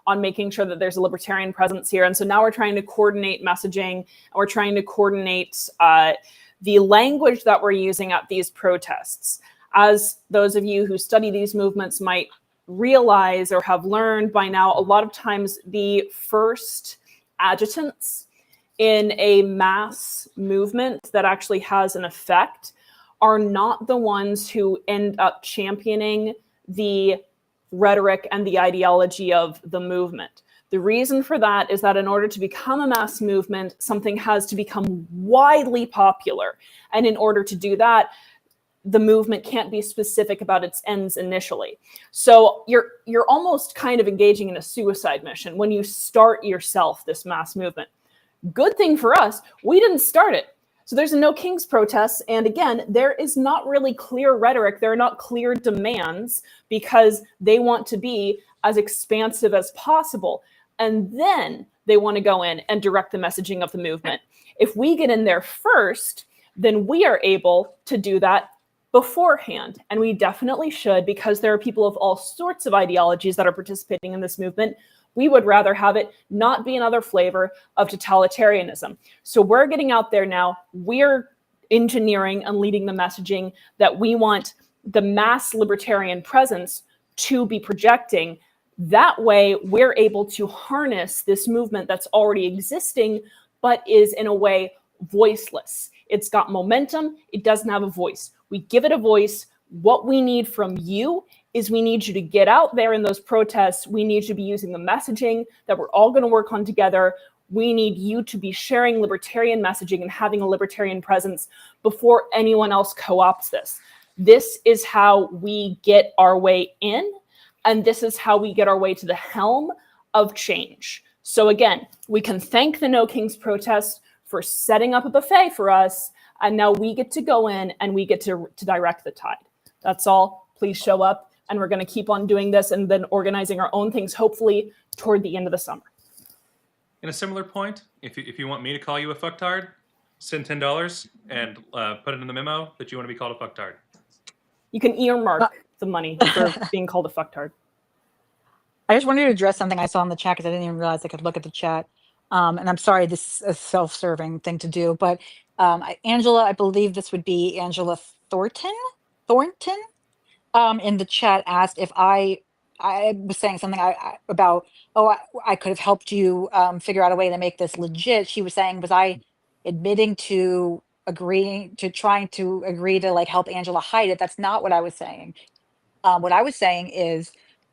on making sure that there's a libertarian presence here. And so now we're trying to coordinate messaging, and we're trying to coordinate the language that we're using at these protests. As those of you who study these movements might realize or have learned by now, a lot of times the first agitants in a mass movement that actually has an effect are not the ones who end up championing the rhetoric and the ideology of the movement. The reason for that is that in order to become a mass movement, something has to become widely popular. And in order to do that, the movement can't be specific about its ends initially. So you're almost kind of engaging in a suicide mission when you start yourself this mass movement. Good thing for us, we didn't start it. So there's a No Kings protests, and again, there is not really clear rhetoric. There are not clear demands because they want to be as expansive as possible. And then they want to go in and direct the messaging of the movement. If we get in there first, then we are able to do that beforehand. And we definitely should, because there are people of all sorts of ideologies that are participating in this movement. We would rather have it not be another flavor of totalitarianism. So we're getting out there now. We're engineering and leading the messaging that we want the mass libertarian presence to be projecting. That way, we're able to harness this movement that's already existing, but is in a way voiceless. It's got momentum. It doesn't have a voice. We give it a voice. What we need from you is we need you to get out there in those protests. We need you to be using the messaging that we're all going to work on together. We need you to be sharing libertarian messaging and having a libertarian presence before anyone else co-opts this. This is how we get our way in, and this is how we get our way to the helm of change. So again, we can thank the No Kings protest for setting up a buffet for us, and now we get to go in and we get to direct the tide. That's all. Please show up. And we're going to keep on doing this and then organizing our own things, hopefully toward the end of the summer. In a similar point, if you want me to call you a fucktard, send $10 and put it in the memo that you want to be called a fucktard. You can earmark the money for being called a fucktard. I just wanted to address something I saw in the chat because I didn't even realize I could look at the chat. And I'm sorry, this is a self-serving thing to do, but Angela, I believe this would be Angela Thornton, in the chat asked if I was saying something about, I could have helped you figure out a way to make this legit. She was saying, was I admitting to trying to agree to like help Angela hide it? That's not what I was saying. What I was saying is,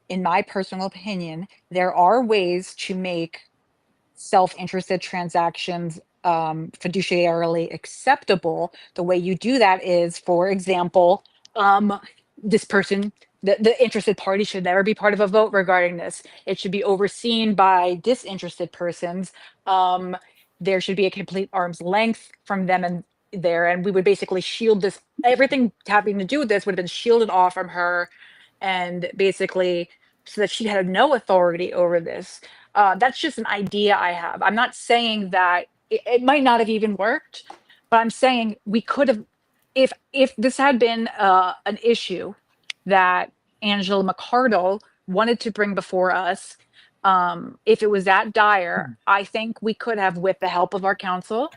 in my personal opinion, there are ways to make self-interested transactions fiduciarily acceptable. The way you do that is, for example, this person, the interested party should never be part of a vote regarding this. It should be overseen by disinterested persons. There should be a complete arm's length from them and there, and we would basically shield this. Everything having to do with this would have been shielded off from her, and basically so that she had no authority over this. That's just an idea I have. I'm not saying that it might not have even worked, but I'm saying we could have, if this had been an issue that Angela McArdle wanted to bring before us, if it was that dire, I think we could have, with the help of our counsel,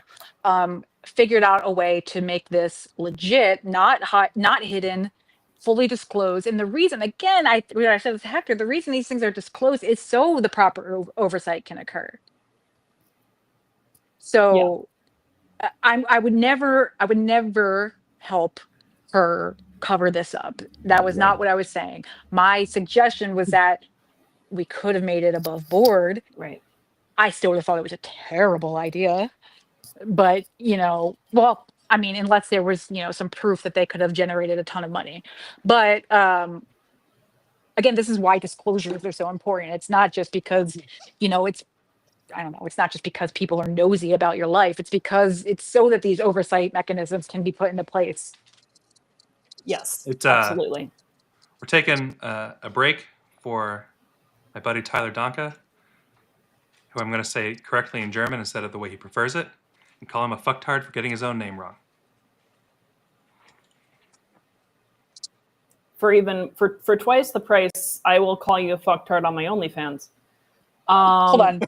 figured out a way to make this legit, not hidden, fully disclosed. And the reason, again, I said this to Hector, the reason these things are disclosed is so the proper oversight can occur. So I would never help her cover this up. That was not what I was saying. My suggestion was that we could have made it above board. Right. I still would have thought it was a terrible idea. But, well, I mean, unless there was, some proof that they could have generated a ton of money. But again, this is why disclosures are so important. It's not just because, it's not just because people are nosy about your life. It's because it's so that these oversight mechanisms can be put into place. Yes, It's absolutely. We're taking a break for my buddy Tyler Donka, who I'm going to say correctly in German instead of the way he prefers it, and call him a fucktard for getting his own name wrong. For twice the price, I will call you a fucktard on my OnlyFans. Hold on.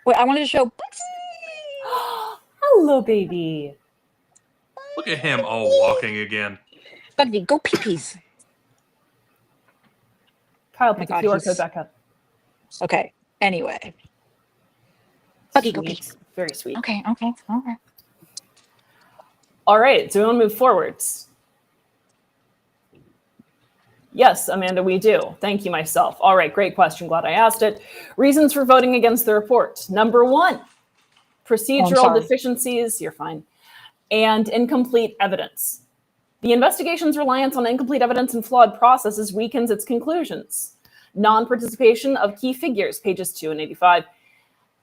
Wait, I wanted to show. Hello, baby. Look at him all walking again. Buggy, go pee-pees. Kyle, Oh my put the God, QR code back up. Okay. Anyway. Buggy, go pee. Sweet. Very sweet. Okay. All right. All right, so we want to move forwards. Yes, Amanda, we do. Thank you, myself. All right, great question. Glad I asked it. Reasons for voting against the report. Number one, procedural deficiencies. You're fine. And incomplete evidence. The investigation's reliance on incomplete evidence and flawed processes weakens its conclusions. Non-participation of key figures, pages 2 and 85.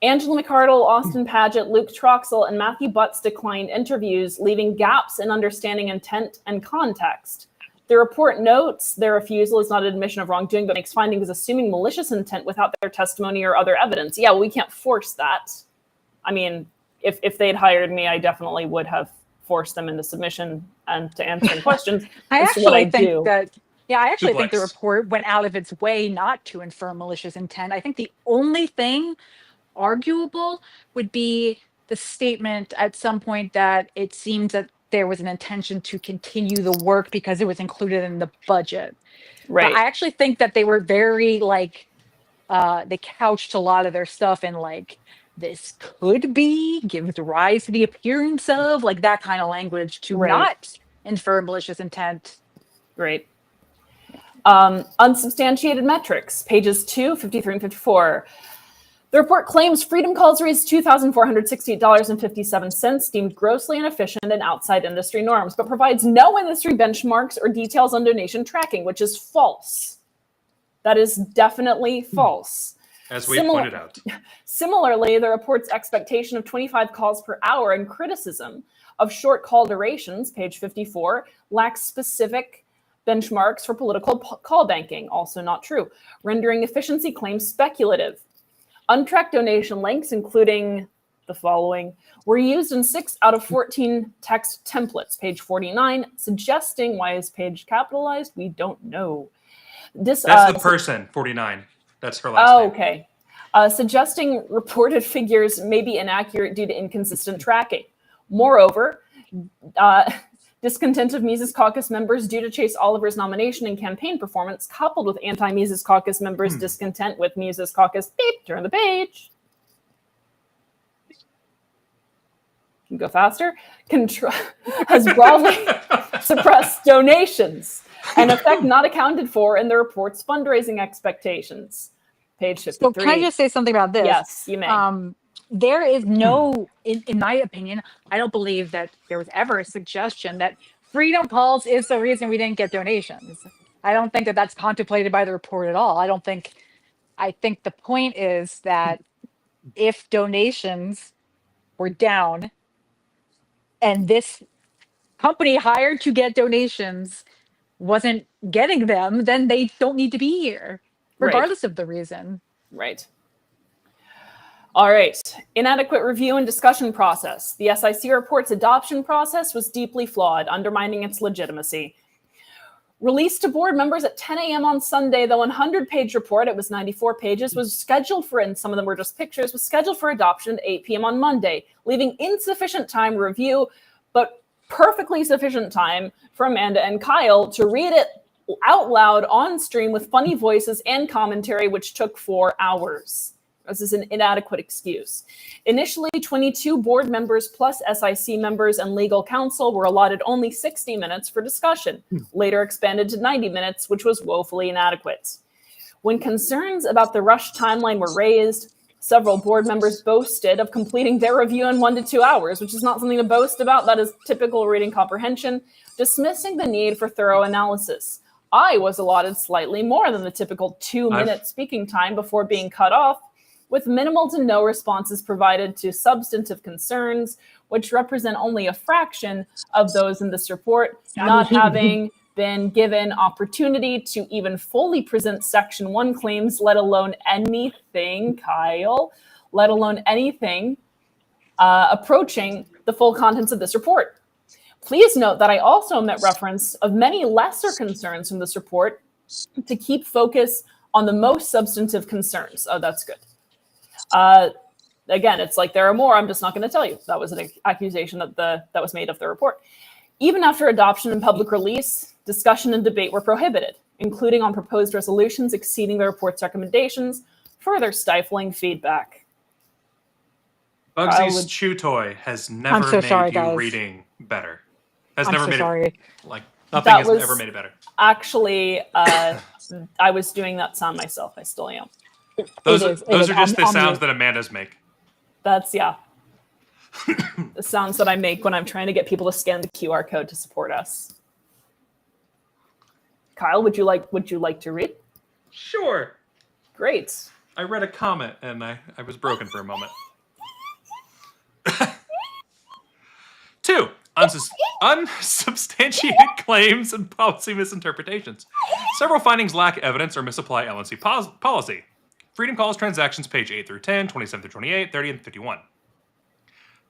Angela McArdle, Austin Paget, Luke Troxell, and Matthew Butts declined interviews, leaving gaps in understanding intent and context. The report notes their refusal is not an admission of wrongdoing, but makes findings assuming malicious intent without their testimony or other evidence. Yeah, well, we can't force that. I mean, if they'd hired me, I definitely would have forced them into submission and to answering questions. I actually think that Duplex. the report went out of its way not to infer malicious intent. I think the only thing arguable would be the statement at some point that it seems that there was an intention to continue the work because it was included in the budget. Right. But I actually think that they were very they couched a lot of their stuff in this could be, gives rise to the appearance of, that kind of language to not infer malicious intent. Great. Unsubstantiated metrics, pages 2, 53, and 54. The report claims Freedom Calls raised $2,468.57, deemed grossly inefficient and outside industry norms, but provides no industry benchmarks or details on donation tracking, which is false. That is definitely false. As we pointed out. Similarly, the report's expectation of 25 calls per hour and criticism of short call durations, page 54, lacks specific benchmarks for political call banking, also not true, rendering efficiency claims speculative. Untracked donation links, including the following, were used in 6 out of 14 text templates, page 49, suggesting, why is page capitalized? We don't know. That's the person, 49. That's her last name. Okay. Suggesting reported figures may be inaccurate due to inconsistent tracking. Moreover, discontent of Mises Caucus members due to Chase Oliver's nomination and campaign performance, coupled with anti-Mises Caucus members' discontent with Mises Caucus, turn the page. Can go faster. Has broadly suppressed donations, an effect not accounted for in the report's fundraising expectations. Page 53. So can I just say something about this? Yes, you may. there is no, in my opinion, I don't believe that there was ever a suggestion that Freedom Calls is the reason we didn't get donations. I don't think that that's contemplated by the report at all. I think the point is that if donations were down and this company hired to get donations wasn't getting them, then they don't need to be here, regardless of the reason. Right. All right. Inadequate review and discussion process. The SIC report's adoption process was deeply flawed, undermining its legitimacy. Released to board members at 10 a.m. on Sunday, the 100-page report, it was 94 pages, was scheduled for, and some of them were just pictures, was scheduled for adoption at 8 p.m. on Monday, leaving insufficient time to review, but perfectly sufficient time for Amanda and Kyle to read it out loud on stream with funny voices and commentary, which took 4 hours. This is an inadequate excuse. Initially, 22 board members plus SIC members and legal counsel were allotted only 60 minutes for discussion, later expanded to 90 minutes, which was woefully inadequate. When concerns about the rush timeline were raised, several board members boasted of completing their review in 1 to 2 hours, which is not something to boast about. That is typical reading comprehension, dismissing the need for thorough analysis. I was allotted slightly more than the typical 2-minute speaking time before being cut off, with minimal to no responses provided to substantive concerns, which represent only a fraction of those in this report, not having been given opportunity to even fully present Section 1 claims, let alone anything, Kyle, let alone anything approaching the full contents of this report. Please note that I also omit reference of many lesser concerns from this report to keep focus on the most substantive concerns. Oh, that's good. Again, it's like there are more. I'm just not going to tell you. That was an accusation that was made of the report. Even after adoption and public release, discussion and debate were prohibited, including on proposed resolutions exceeding the report's recommendations, further stifling feedback. Bugsy's chew toy has never made you reading better. Has never made it like nothing has ever made it better. Actually, I was doing that sound myself. I still am. Those are just the sounds that Amanda's make. That's the sounds that I make when I'm trying to get people to scan the QR code to support us. Kyle, would you like to read? Sure. Great. I read a comment and I was broken for a moment. 2. Unsubstantiated claims and policy misinterpretations. Several findings lack evidence or misapply LNC policy. Freedom Calls transactions, page 8 through 10, 27 through 28, 30, and 51.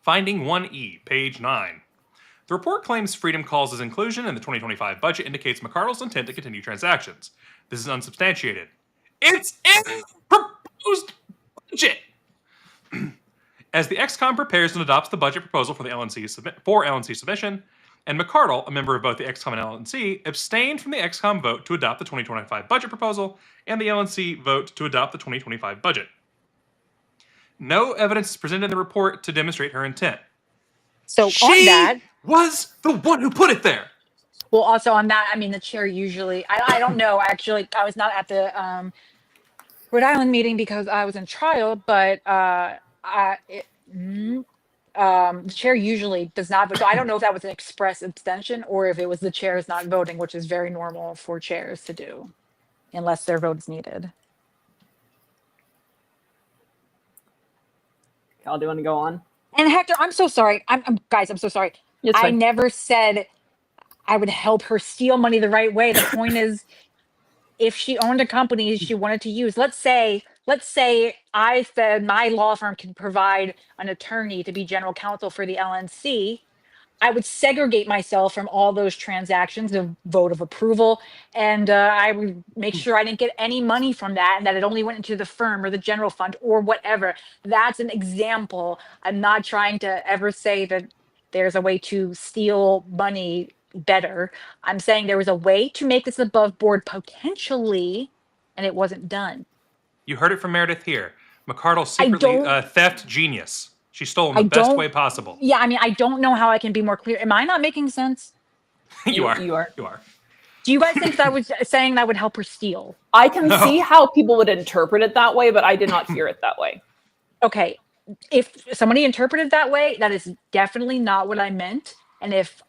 Finding 1E, page 9. The report claims Freedom Calls' inclusion in the 2025 budget indicates McCardle's intent to continue transactions. This is unsubstantiated. It's in the proposed budget! As the XCOM prepares and adopts the budget proposal for the LNC submission, and McCardle, a member of both the XCOM and LNC, abstained from the XCOM vote to adopt the 2025 budget proposal and the LNC vote to adopt the 2025 budget. No evidence is presented in the report to demonstrate her intent. So on that, was the one who put it there. Well, also on that, I mean, the chair usually, I don't know, actually, I was not at the Rhode Island meeting because I was in trial, but the chair usually does not vote. So I don't know if that was an express abstention or if it was the chairs not voting, which is very normal for chairs to do, unless their vote is needed. Kyle, do you want to go on? And Hector, I'm so sorry. Guys, I'm so sorry. I never said I would help her steal money the right way. The point is, if she owned a company she wanted to use, let's say I said my law firm can provide an attorney to be general counsel for the LNC, I would segregate myself from all those transactions, a vote of approval, and I would make sure I didn't get any money from that and that it only went into the firm or the general fund or whatever. That's an example. I'm not trying to ever say that there's a way to steal money better. I'm saying there was a way to make this above board potentially, and it wasn't done. You heard it from Meredith here. McCardle's secretly a theft genius. She stole in the best way possible. Yeah, I mean, I don't know how I can be more clear. Am I not making sense? You are. Do you guys think that I was saying that would help her steal? I can see how people would interpret it that way, but I did not hear it that way. Okay. if somebody interpreted that way, that is definitely not what I meant. And if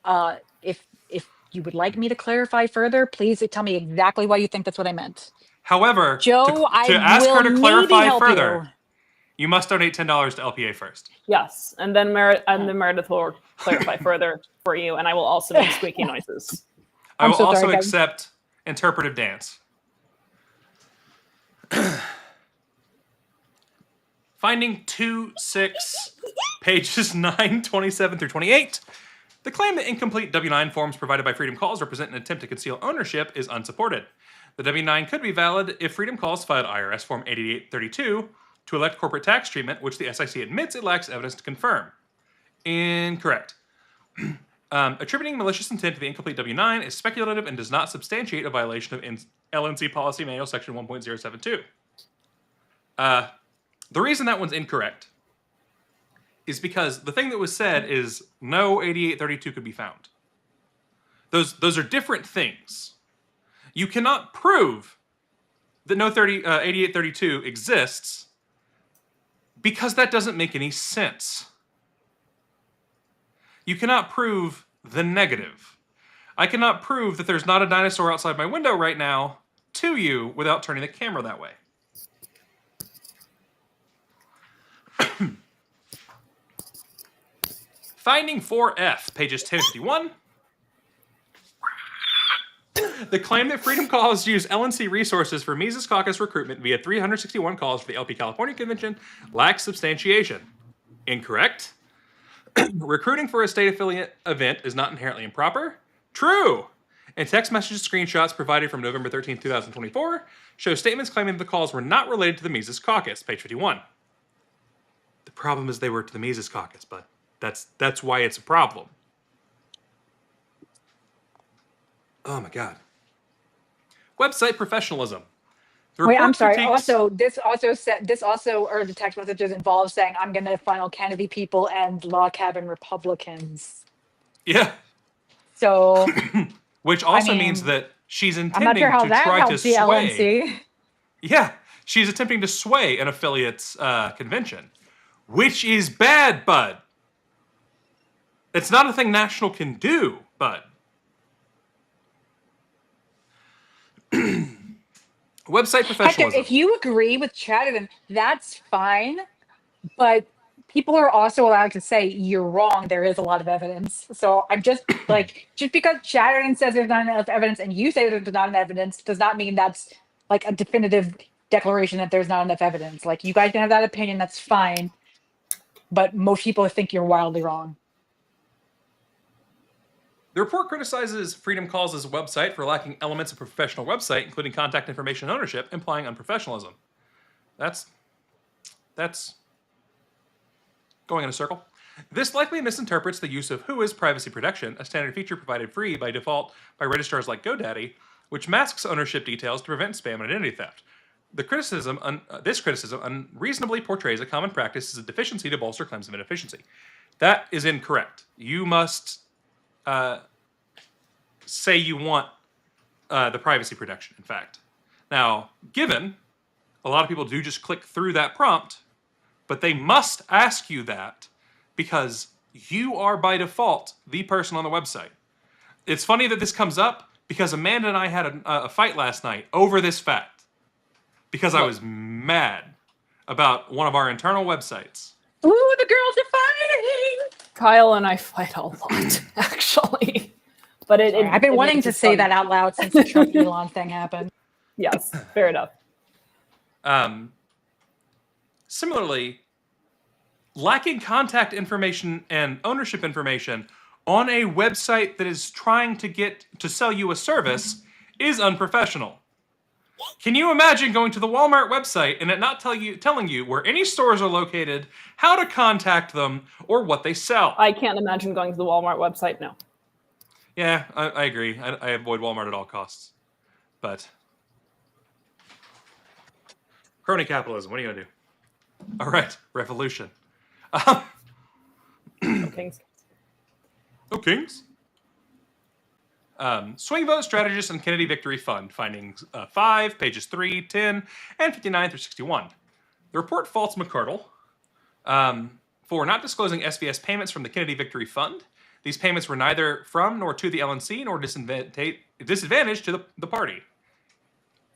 you would like me to clarify further, please tell me exactly why you think that's what I meant. However, Joe, to I ask her will to maybe clarify help further, you must donate $10 to LPA first. Yes, and then Meredith will clarify further for you, and I will also make squeaky noises. I I'm will so also sorry, guys. accept interpretive dance. Finding 2.6, pages 9, 27 through 28. The claim that incomplete W-9 forms provided by Freedom Calls represent an attempt to conceal ownership is unsupported. The W-9 could be valid if Freedom Calls filed IRS Form 8832 to elect corporate tax treatment, which the SIC admits it lacks evidence to confirm. Incorrect. Attributing malicious intent to the incomplete W-9 is speculative and does not substantiate a violation of LNC Policy Manual Section 1.072. The reason that one's incorrect is because the thing that was said is no 8832 could be found. Those are different things. You cannot prove that no 8832 exists because that doesn't make any sense. You cannot prove the negative. I cannot prove that there's not a dinosaur outside my window right now to you without turning the camera that way. Finding 4F, pages 10 to 51. The claim that Freedom Calls use LNC resources for Mises Caucus recruitment via 361 calls for the LP California Convention lacks substantiation. Incorrect. Recruiting for a state affiliate event is not inherently improper. True. And text messages screenshots provided from November 13, 2024 show statements claiming that the calls were not related to the Mises Caucus, page 51. The problem is they were to the Mises Caucus, but that's why it's a problem. Oh my God. Website professionalism. Wait, I'm sorry. Also, the text messages involve saying I'm going to funnel Kennedy people and log cabin Republicans. Yeah. So, which also means that she's intending I'm not sure how to that try helps to the sway. LNC. Yeah, she's attempting to sway an affiliate's convention, which is bad, bud. It's not a thing National can do, bud. Website professionalism. Hector, if you agree with Chatterton, that's fine. But people are also allowed to say you're wrong. There is a lot of evidence. So I'm just just because Chatterton says there's not enough evidence and you say there's not enough evidence does not mean that's like a definitive declaration that there's not enough evidence. Like, you guys can have that opinion. That's fine. But most people think you're wildly wrong. The report criticizes Freedom Calls' website for lacking elements of professional website, including contact information and ownership, implying unprofessionalism. That's going in a circle. This likely misinterprets the use of WHOIS privacy protection, a standard feature provided free by default by registrars like GoDaddy, which masks ownership details to prevent spam and identity theft. This criticism unreasonably portrays a common practice as a deficiency to bolster claims of inefficiency. That is incorrect. You must say you want the privacy protection, in fact. Now, given a lot of people do just click through that prompt, but they must ask you that because you are by default the person on the website. It's funny that this comes up because Amanda and I had a fight last night over this fact because I was mad about one of our internal websites. Ooh, the girls are fighting! Kyle and I fight a lot, actually. But I've been wanting to say that out loud since the Trump Elon thing happened. Yes, fair enough. Similarly, lacking contact information and ownership information on a website that is trying to sell you a service is unprofessional. Can you imagine going to the Walmart website and it not telling you where any stores are located, how to contact them, or what they sell? I can't imagine going to the Walmart website, no. Yeah, I agree. I avoid Walmart at all costs. But crony capitalism, what are you going to do? All right, revolution. No kings. No kings. Swing Vote Strategist and Kennedy Victory Fund, findings 5, pages 3, 10, and 59 through 61. The report faults McCardle for not disclosing SVS payments from the Kennedy Victory Fund. These payments were neither from nor to the LNC nor disadvantage to the party.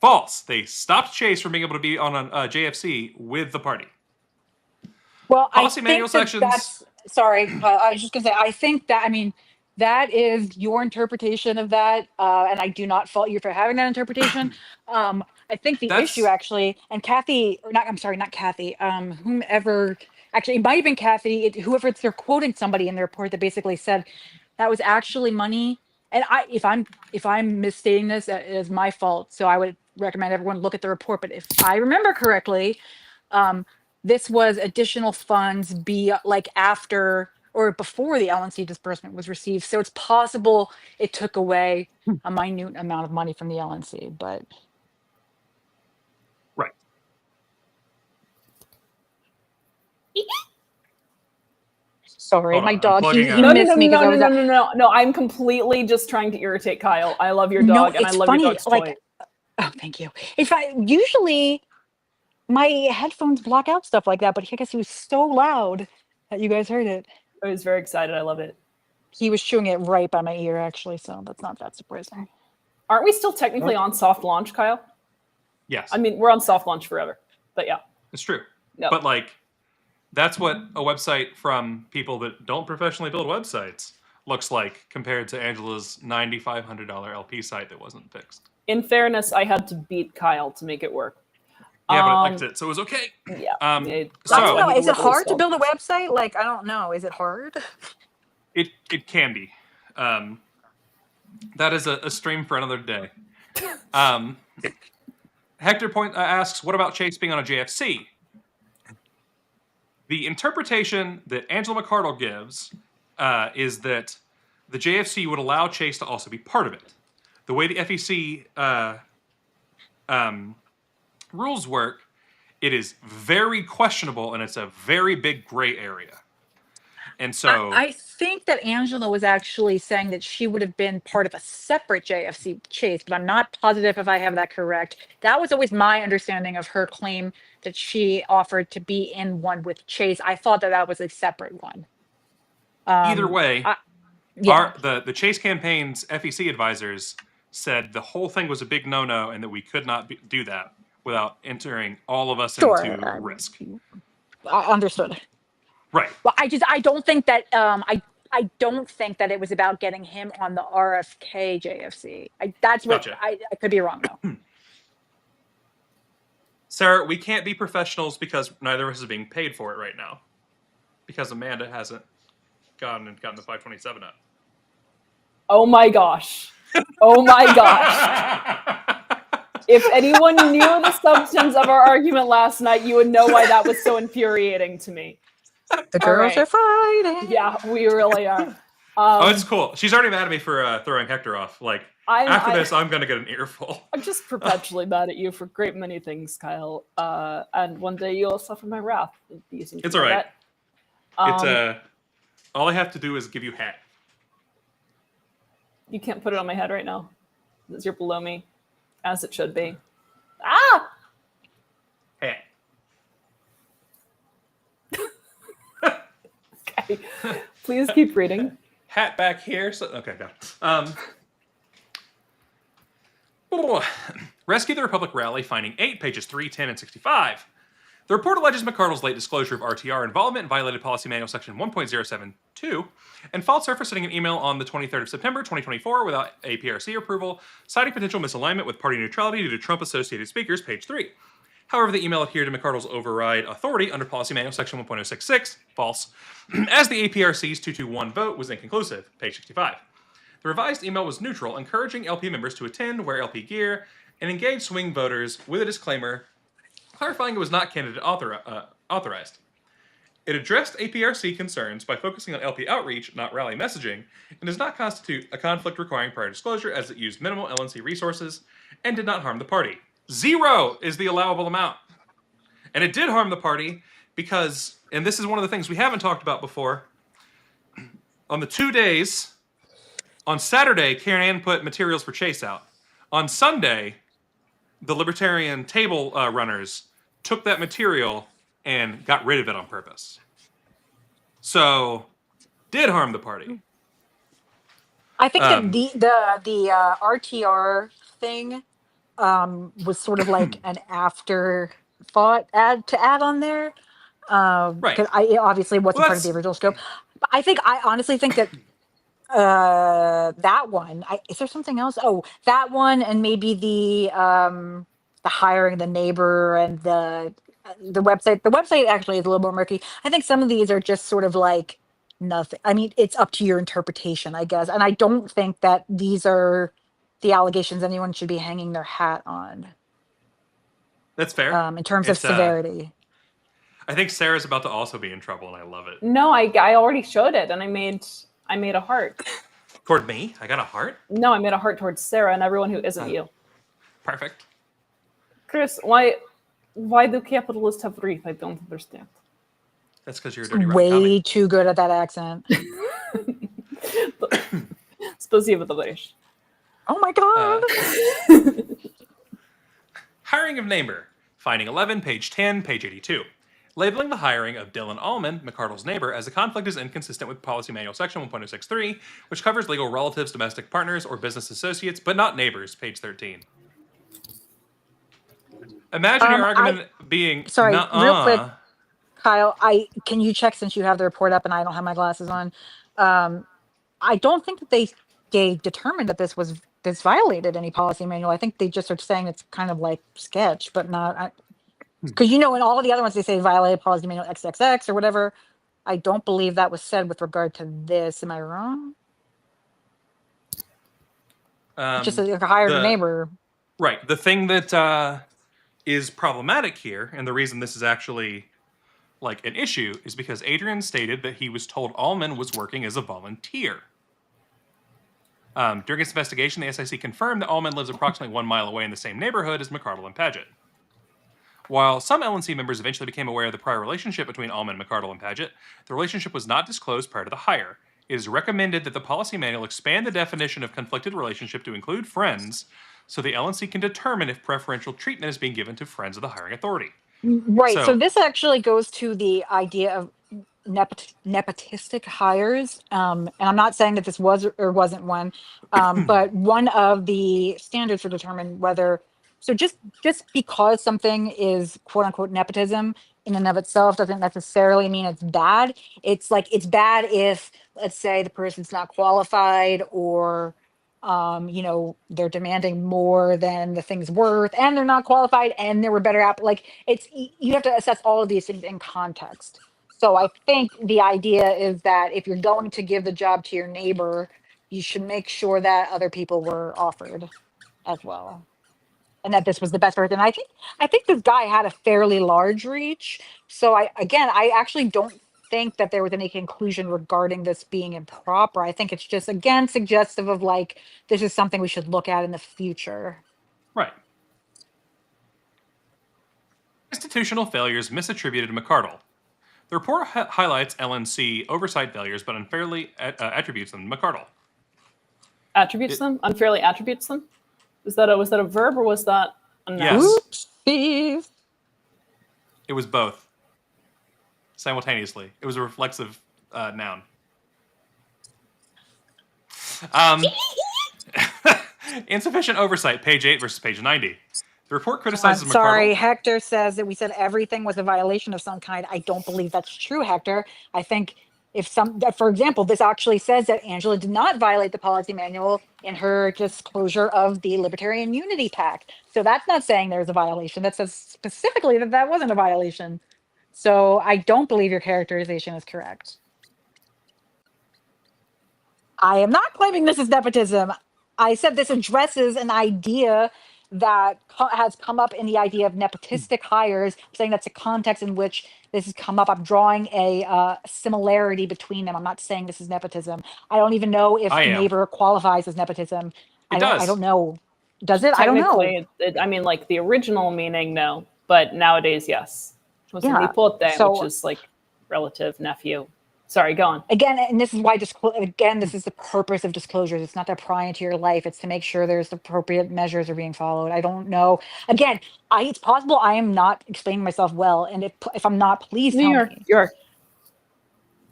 False. They stopped Chase from being able to be on a JFC with the party. Well, Policy I manual think sections. that's sorry. I was just gonna say. I think that. I mean, that is your interpretation of that, and I do not fault you for having that interpretation. I think the issue actually, and Kathy, or not. I'm sorry, not Kathy. Whomever. Actually, it might have been Kathy. Whoever they're quoting somebody in the report that basically said that was actually money. And if I'm misstating this, it is my fault. So I would recommend everyone look at the report. But if I remember correctly, this was additional funds like after or before the LNC disbursement was received. So it's possible it took away a minute amount of money from the LNC, but. Right. Sorry, my dog, he No, missed me because I was no. I'm completely just trying to irritate Kyle. I love your dog and I love your dog's toy. Oh, thank you. Usually my headphones block out stuff like that, but I guess he was so loud that you guys heard it. I was very excited. I love it. He was chewing it right by my ear, actually, so that's not that surprising. Aren't we still technically on soft launch, Kyle? Yes. I mean, we're on soft launch forever, but yeah. It's true. No. But like, that's what a website from people that don't professionally build websites looks like compared to Angela's $9,500 LP site that wasn't fixed. In fairness, I had to beat Kyle to make it work. Yeah, but it liked it, so it was okay. Yeah. I don't know. Is it hard to build a website? Like, I don't know. Is it hard? It can be. That is a stream for another day. Hector asks, what about Chase being on a JFC? The interpretation that Angela McArdle gives is that the JFC would allow Chase to also be part of it. The way the FEC rules work, it is very questionable and it's a very big gray area. And so I think that Angela was actually saying that she would have been part of a separate JFC Chase, but I'm not positive if I have that correct. That was always my understanding of her claim that she offered to be in one with Chase. I thought that was a separate one. Either way, yeah. the Chase campaign's FEC advisors said the whole thing was a big no-no and that we could not do that without entering all of us into risk. I understood. Right. Well, I don't think that I don't think that it was about getting him on the RFK JFC. That's what Gotcha. I could be wrong though. Sarah, we can't be professionals because neither of us is being paid for it right now. Because Amanda hasn't gotten the 527 up. Oh my gosh. Oh my gosh. If anyone knew the substance of our argument last night, you would know why that was so infuriating to me. The girls are fighting. Yeah, we really are. Oh, it's cool. She's already mad at me for throwing Hector off. Like, after this, I'm going to get an earful. I'm just perpetually mad at you for great many things, Kyle. And one day you'll suffer my wrath. It's all right. All I have to do is give you hat. You can't put it on my head right now. Because you're below me. As it should be. Ah! Hat. Okay. Please keep reading. Hat back here. So, okay, go. Rescue the Republic rally, finding 8, pages 3, 10, and 65. The report alleges McArdle's late disclosure of RTR involvement violated Policy Manual Section 1.072 and false surfacing an email on the 23rd of September 2024 without APRC approval, citing potential misalignment with party neutrality due to Trump-associated speakers, page 3. However, the email adhered to McArdle's override authority under Policy Manual Section 1.066, false, as the APRC's 221 vote was inconclusive, page 65. The revised email was neutral, encouraging LP members to attend, wear LP gear, and engage swing voters with a disclaimer clarifying it was not candidate authorized. It addressed APRC concerns by focusing on LP outreach, not rally messaging, and does not constitute a conflict requiring prior disclosure as it used minimal LNC resources and did not harm the party. 0 is the allowable amount. And it did harm the party because, and this is one of the things we haven't talked about before, on the 2 days, on Saturday, Karen Ann put materials for Chase out. On Sunday, the Libertarian table runners took that material and got rid of it on purpose. So, did harm the party. I think that the RTR thing was sort of like an afterthought to add on there. Right. Because it obviously wasn't Well, part of the original scope. But I honestly think that that one, is there something else? Oh, that one, and maybe the hiring the neighbor and the website. The website actually is a little more murky. I think some of these are just sort of like nothing. I mean, it's up to your interpretation, I guess. And I don't think that these are the allegations anyone should be hanging their hat on. That's fair. In terms of severity. I think Sarah's about to also be in trouble, and I love it. No, I already showed it, and I made a heart. Toward me? I got a heart? No, I made a heart towards Sarah and everyone who isn't you. Perfect. Chris, why do capitalists have grief? I don't understand. That's because you're a dirty Way too good at that accent. Спасибо, товарищ. Oh my god. Hiring of neighbor. Finding 11, page 10, page 82. Labeling the hiring of Dylan Allman, McArdle's neighbor, as a conflict is inconsistent with Policy Manual Section 1.063, which covers legal relatives, domestic partners, or business associates, but not neighbors, page 13. Imagine your argument being... Sorry, real quick, Kyle, can you check, since you have the report up and I don't have my glasses on? I don't think that they determined that this violated any policy manual. I think they just are saying it's kind of like sketch, but not... Because in all of the other ones, they say violated policy manual XXX or whatever. I don't believe that was said with regard to this. Am I wrong? Just like a hired neighbor. Right. The thing that is problematic here, and the reason this is actually like an issue, is because Adrian stated that he was told Allman was working as a volunteer. During his investigation, the SIC confirmed that Allman lives approximately 1 mile away in the same neighborhood as McArdle and Paget. While some LNC members eventually became aware of the prior relationship between Allman, McArdle, and Paget, the relationship was not disclosed prior to the hire. It is recommended that the policy manual expand the definition of conflicted relationship to include friends, so the LNC can determine if preferential treatment is being given to friends of the hiring authority. Right. So this actually goes to the idea of nepotistic hires. And I'm not saying that this was or wasn't one, but one of the standards to determine whether... So just because something is quote unquote nepotism in and of itself doesn't necessarily mean it's bad. It's like, it's bad if, let's say, the person's not qualified, or they're demanding more than the thing's worth, and they're not qualified, and there were better you have to assess all of these things in context. So I think the idea is that if you're going to give the job to your neighbor, you should make sure that other people were offered as well, and that this was the best person. I think this guy had a fairly large reach. So I actually don't think that there was any conclusion regarding this being improper. I think it's just, again, suggestive of this is something we should look at in the future. Right. Institutional failures misattributed to McArdle. The report highlights LNC oversight failures, but unfairly attributes them to McArdle. Unfairly attributes them? Was that a verb, or was that a noun? Yes. Oopsies. It was both. Simultaneously. It was a reflexive noun. Insufficient oversight, page 8 versus page 90. The report criticizes McArdle. Sorry, Hector says that we said everything was a violation of some kind. I don't believe that's true, Hector. I think for example, this actually says that Angela did not violate the policy manual in her disclosure of the Libertarian Unity Pact. So that's not saying there's a violation. That says specifically that wasn't a violation. So I don't believe your characterization is correct. I am not claiming this is nepotism. I said this addresses an idea that has come up in the idea of nepotistic hires. I'm saying that's a context in which this has come up. I'm drawing a similarity between them. I'm not saying this is nepotism. I don't even know if neighbor qualifies as nepotism. It does. I don't know. Does it? I don't know. Technically, the original meaning, no. But nowadays, yes. Nipote, which is like relative, nephew, Sorry, go on. Again, and this is why this is the purpose of disclosures. It's not to pry into your life. It's to make sure there's appropriate measures are being followed. I don't know. Again, it's possible I am not explaining myself well, and if I'm not, please tell me.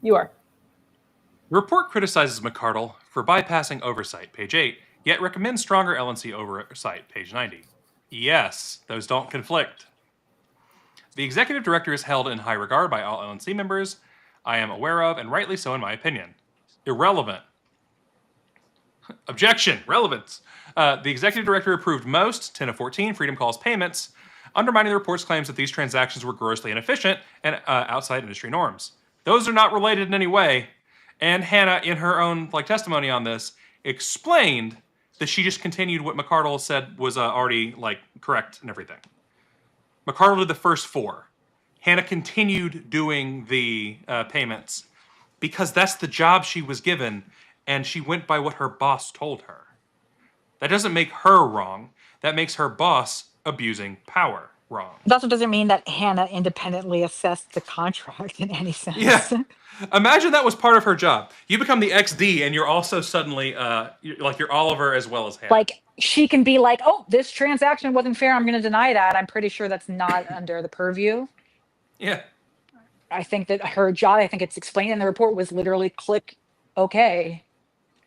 You are. The report criticizes McCardle for bypassing oversight, page 8, yet recommends stronger LNC oversight, page 90. Yes, those don't conflict. The executive director is held in high regard by all LNC members, I am aware of, and rightly so in my opinion. Irrelevant. Objection. Relevance. The executive director approved most, 10 of 14, Freedom Calls payments, undermining the report's claims that these transactions were grossly inefficient and outside industry norms. Those are not related in any way. And Hannah, in her own testimony on this, explained that she just continued what McCardle said was already correct and everything. McCardle did the first 4. Hannah continued doing the payments because that's the job she was given, and she went by what her boss told her. That doesn't make her wrong. That makes her boss abusing power wrong. It also doesn't mean that Hannah independently assessed the contract in any sense. Yeah. Imagine that was part of her job. You become the XD, and you're also suddenly you're Oliver as well as Hannah. She can be like, oh, this transaction wasn't fair, I'm going to deny that. I'm pretty sure that's not under the purview. Yeah. I think that her job, I think it's explained in the report, was literally click OK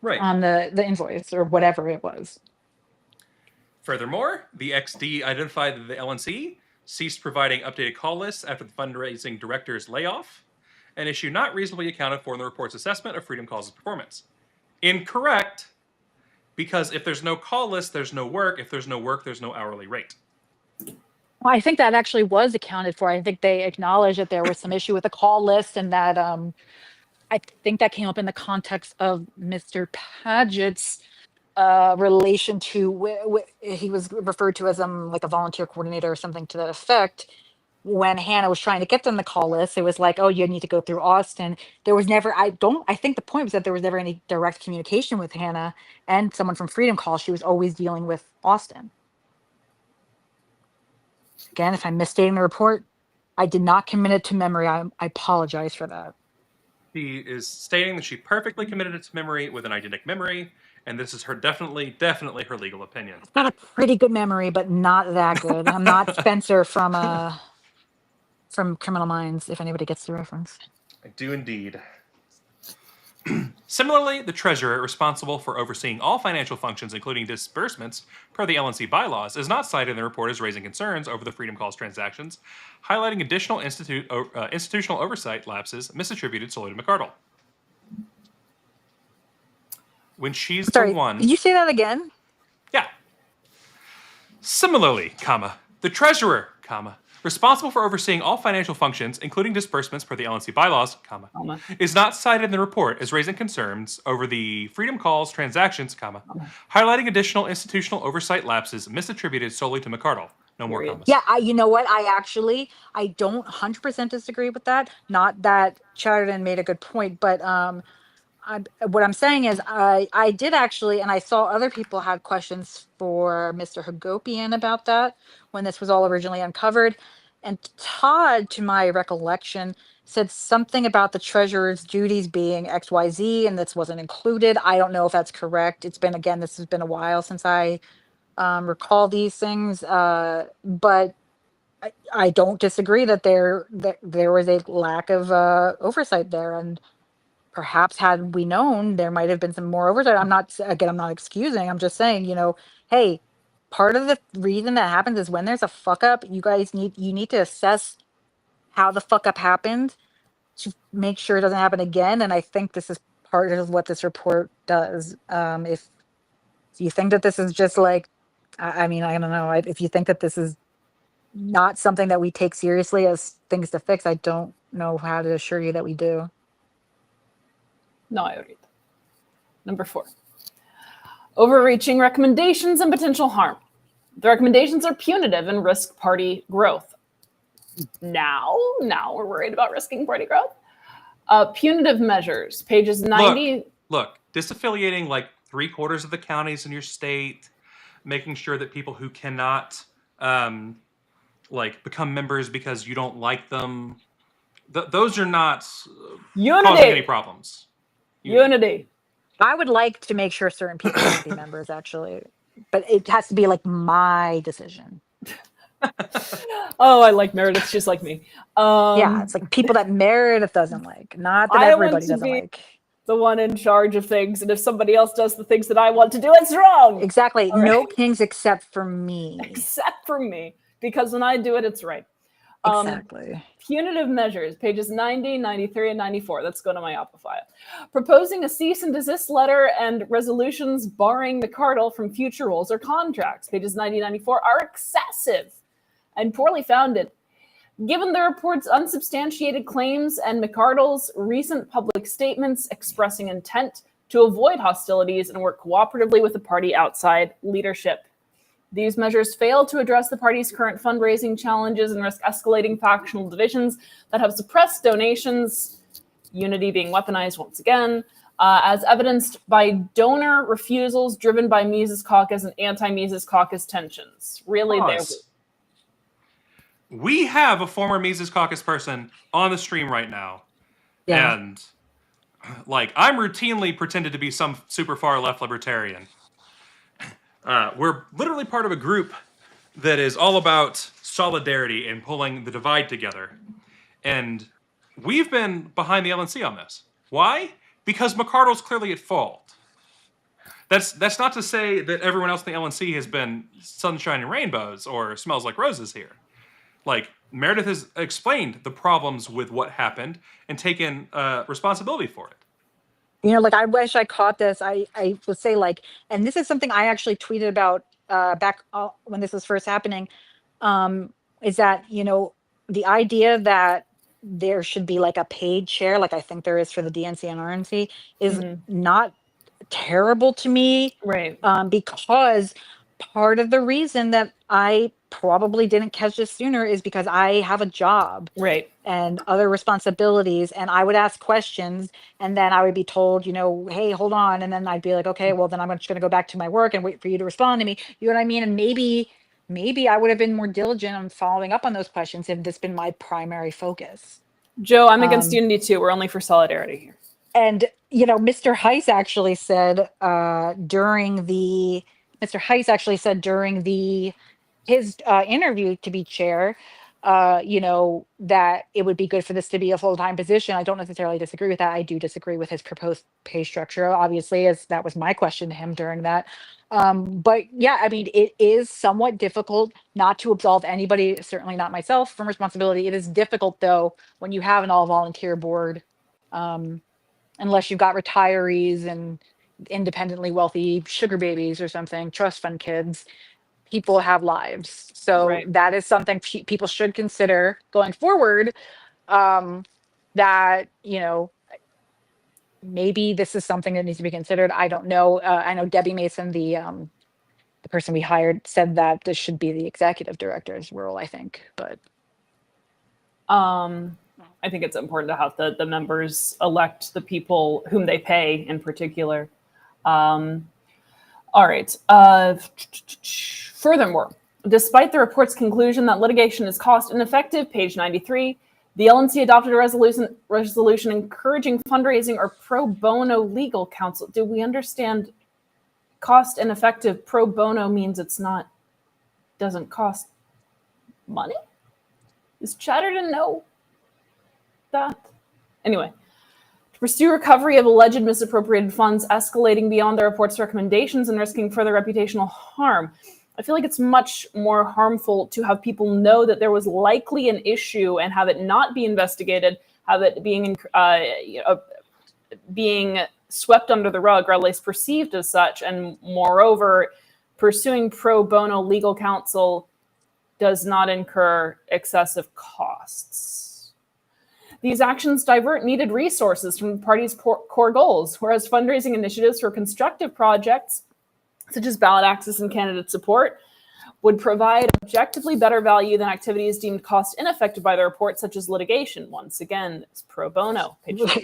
on the invoice or whatever it was. Furthermore, the XD identified that the LNC ceased providing updated call lists after the fundraising director's layoff, an issue not reasonably accounted for in the report's assessment of Freedom Calls' performance. Incorrect, because if there's no call list, there's no work. If there's no work, there's no hourly rate. Well, I think that actually was accounted for. I think they acknowledged that there was some issue with the call list, and that I think that came up in the context of Mr. Paget's relation to he was referred to as like a volunteer coordinator or something to that effect. When Hannah was trying to get them the call list, it was like, oh, you need to go through Austin. There was never, I think the point was that there was never any direct communication with Hannah and someone from Freedom Call. She was always dealing with Austin. Again, if I'm misstating the report, I did not commit it to memory. I apologize for that. She is stating that she perfectly committed it to memory with an eidetic memory, and this is her definitely her legal opinion. I've got a pretty good memory, but not that good. I'm not Spencer from Criminal Minds, if anybody gets the reference. I do indeed. Similarly, the treasurer, responsible for overseeing all financial functions, including disbursements, per the LNC bylaws, is not cited in the report as raising concerns over the Freedom Calls transactions, highlighting additional institutional oversight lapses misattributed solely to McCardle. When she's the one... Did you say that again? Yeah. Similarly, the treasurer, responsible for overseeing all financial functions, including disbursements per the LNC bylaws, is not cited in the report as raising concerns over the Freedom Calls transactions, highlighting additional institutional oversight lapses misattributed solely to McCardle. No more commas. Yeah, you know what? I don't 100% disagree with that. Not that Chatterton made a good point, but what I'm saying is I did actually, and I saw other people had questions for Mr. Hagopian about that when this was all originally uncovered. And Todd, to my recollection, said something about the treasurer's duties being XYZ, and this wasn't included. I don't know if that's correct. This has been a while since I recall these things, but I don't disagree that there was a lack of oversight there, and perhaps had we known, there might have been some more oversight. I'm not excusing. I'm just saying, hey, part of the reason that happens is when there's a fuck up, you need to assess how the fuck up happened to make sure it doesn't happen again. And I think this is part of what this report does. If you think that this is just like, I don't know, if you think that this is not something that we take seriously as things to fix, I don't know how to assure you that we do. No, I read. Number 4. Overreaching recommendations and potential harm. The recommendations are punitive and risk party growth. Now we're worried about risking party growth. Punitive measures, pages 90. Look, disaffiliating 3/4 of the counties in your state, making sure that people who cannot become members because you don't like them those are not causing Unity. any problems. Unity. I would like to make sure certain people can't be members, actually, but it has to be like my decision. Oh, I like Meredith. She's like me. Yeah, it's like people that Meredith doesn't like, not that I want everybody to doesn't be like. the one in charge of things, and if somebody else does the things that I want to do, it's wrong. Exactly. All right. No kings except for me. Except for me, because when I do it, it's right. Exactly. Punitive measures, pages 90, 93, and 94. Let's go to my Oppa file. Proposing a cease and desist letter and resolutions barring McArdle from future roles or contracts, pages 90, 94, are excessive and poorly founded. Given the report's unsubstantiated claims and McArdle's recent public statements expressing intent to avoid hostilities and work cooperatively with the party outside leadership. These measures fail to address the party's current fundraising challenges and risk escalating factional divisions that have suppressed donations, unity being weaponized once again, as evidenced by donor refusals driven by Mises Caucus and anti-Mises Caucus tensions. Really, we have a former Mises Caucus person on the stream right now. Yeah. And like, I'm routinely pretended to be some super far left libertarian. We're literally part of a group that is all about solidarity and pulling the divide together. And we've been behind the LNC on this. Why? Because McArdle's clearly at fault. That's not to say that everyone else in the LNC has been sunshine and rainbows or smells like roses here. Like, Meredith has explained the problems with what happened and taken responsibility for it. You know, like, I wish I caught this. I would say, like, and this is something I actually tweeted about back when this was first happening, is that, you know, the idea that there should be like a paid chair, like I think there is for the DNC and RNC, is not terrible to me. Right. Because part of the reason that I probably didn't catch this sooner is because I have a job. Right. And other responsibilities, and I would ask questions, and then I would be told, you know, hey, hold on, and then I'd be like, okay, well, then I'm just going to go back to my work and wait for you to respond to me. You know what I mean? And maybe I would have been more diligent on following up on those questions if this been my primary focus. Joe, I'm against unity too. We're only for solidarity here. And you know, Mr. Heiss actually said during his interview to be chair, you know, that it would be good for this to be a full-time position. I don't necessarily disagree with that. I do disagree with his proposed pay structure, obviously, as that was my question to him during that. But yeah, I mean, it is somewhat difficult not to absolve anybody, certainly not myself, from responsibility. It is difficult, though, when you have an all-volunteer board, unless you've got retirees and independently wealthy sugar babies or something, trust fund kids. People have lives. So that is something people should consider going forward, that, you know, maybe this is something that needs to be considered. I don't know. I know Debbie Mason, the person we hired, said that this should be the executive director's role, I think. But I think it's important to have the members elect the people whom they pay in particular. All right. Furthermore, despite the report's conclusion that litigation is cost ineffective, page 93, the LNC adopted a resolution encouraging fundraising or pro bono legal counsel. Do we understand cost ineffective? Pro bono means doesn't cost money? Is Chatterton know that? Anyway. To pursue recovery of alleged misappropriated funds, escalating beyond the report's recommendations and risking further reputational harm. I feel like it's much more harmful to have people know that there was likely an issue and have it not be investigated, have it being swept under the rug, or at least perceived as such. And moreover, pursuing pro bono legal counsel does not incur excessive costs. These actions divert needed resources from the party's core goals, whereas fundraising initiatives for constructive projects, such as ballot access and candidate support, would provide objectively better value than activities deemed cost ineffective by the report, such as litigation. Once again, it's pro bono.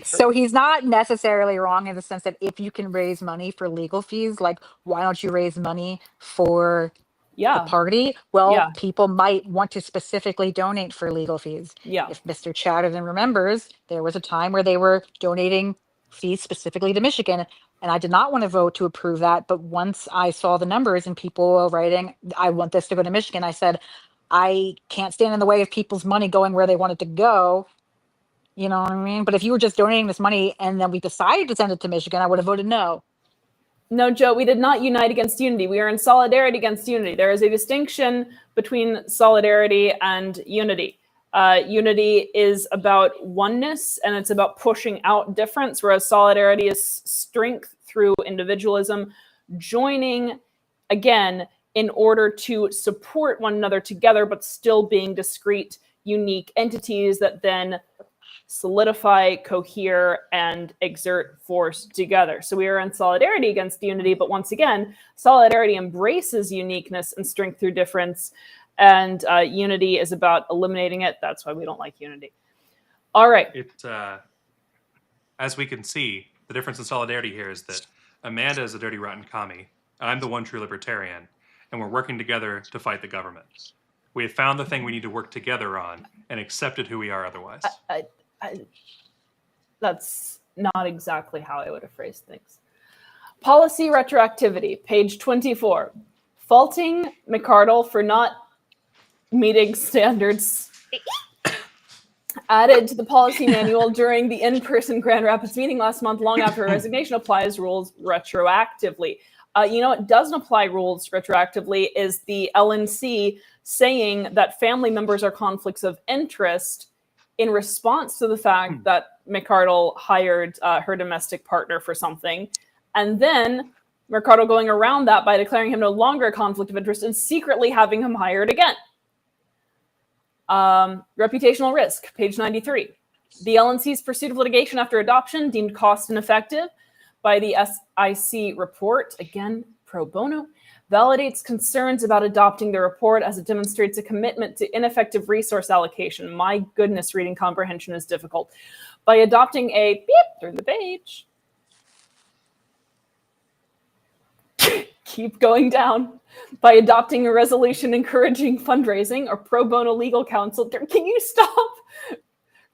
So he's not necessarily wrong in the sense that if you can raise money for legal fees, like, why don't you raise money for Yeah. the party, well, Yeah. people might want to specifically donate for legal fees. Yeah. If Mr. Chatterton remembers, there was a time where they were donating fees specifically to Michigan, and I did not want to vote to approve that. But once I saw the numbers and people were writing, I want this to go to Michigan, I said, I can't stand in the way of people's money going where they want it to go. You know what I mean? But if you were just donating this money and then we decided to send it to Michigan, I would have voted no. No, Joe, we did not unite against unity. We are in solidarity against unity. There is a distinction between solidarity and unity. Unity is about oneness and it's about pushing out difference, whereas solidarity is strength through individualism, joining, again, in order to support one another together, but still being discrete, unique entities that then solidify, cohere, and exert force together. So we are in solidarity against unity, but once again, solidarity embraces uniqueness and strength through difference, and unity is about eliminating it. That's why we don't like unity. All right. As we can see, the difference in solidarity here is that Amanda is a dirty, rotten commie. I'm the one true libertarian, and we're working together to fight the government. We have found the thing we need to work together on and accepted who we are otherwise. That's not exactly how I would have phrased things. Policy retroactivity, page 24. Faulting McArdle for not meeting standards added to the policy manual during the in-person Grand Rapids meeting last month, long after her resignation, applies rules retroactively. It doesn't apply rules retroactively is the LNC saying that family members are conflicts of interest in response to the fact that McArdle hired her domestic partner for something, and then McArdle going around that by declaring him no longer a conflict of interest and secretly having him hired again. Reputational risk, page 93. The LNC's pursuit of litigation after adoption deemed cost ineffective by the SIC report, again, pro bono, validates concerns about adopting the report as it demonstrates a commitment to ineffective resource allocation. My goodness, reading comprehension is difficult. By adopting a beep through the page. Keep going down. By adopting a resolution encouraging fundraising or pro bono legal counsel. Can you stop?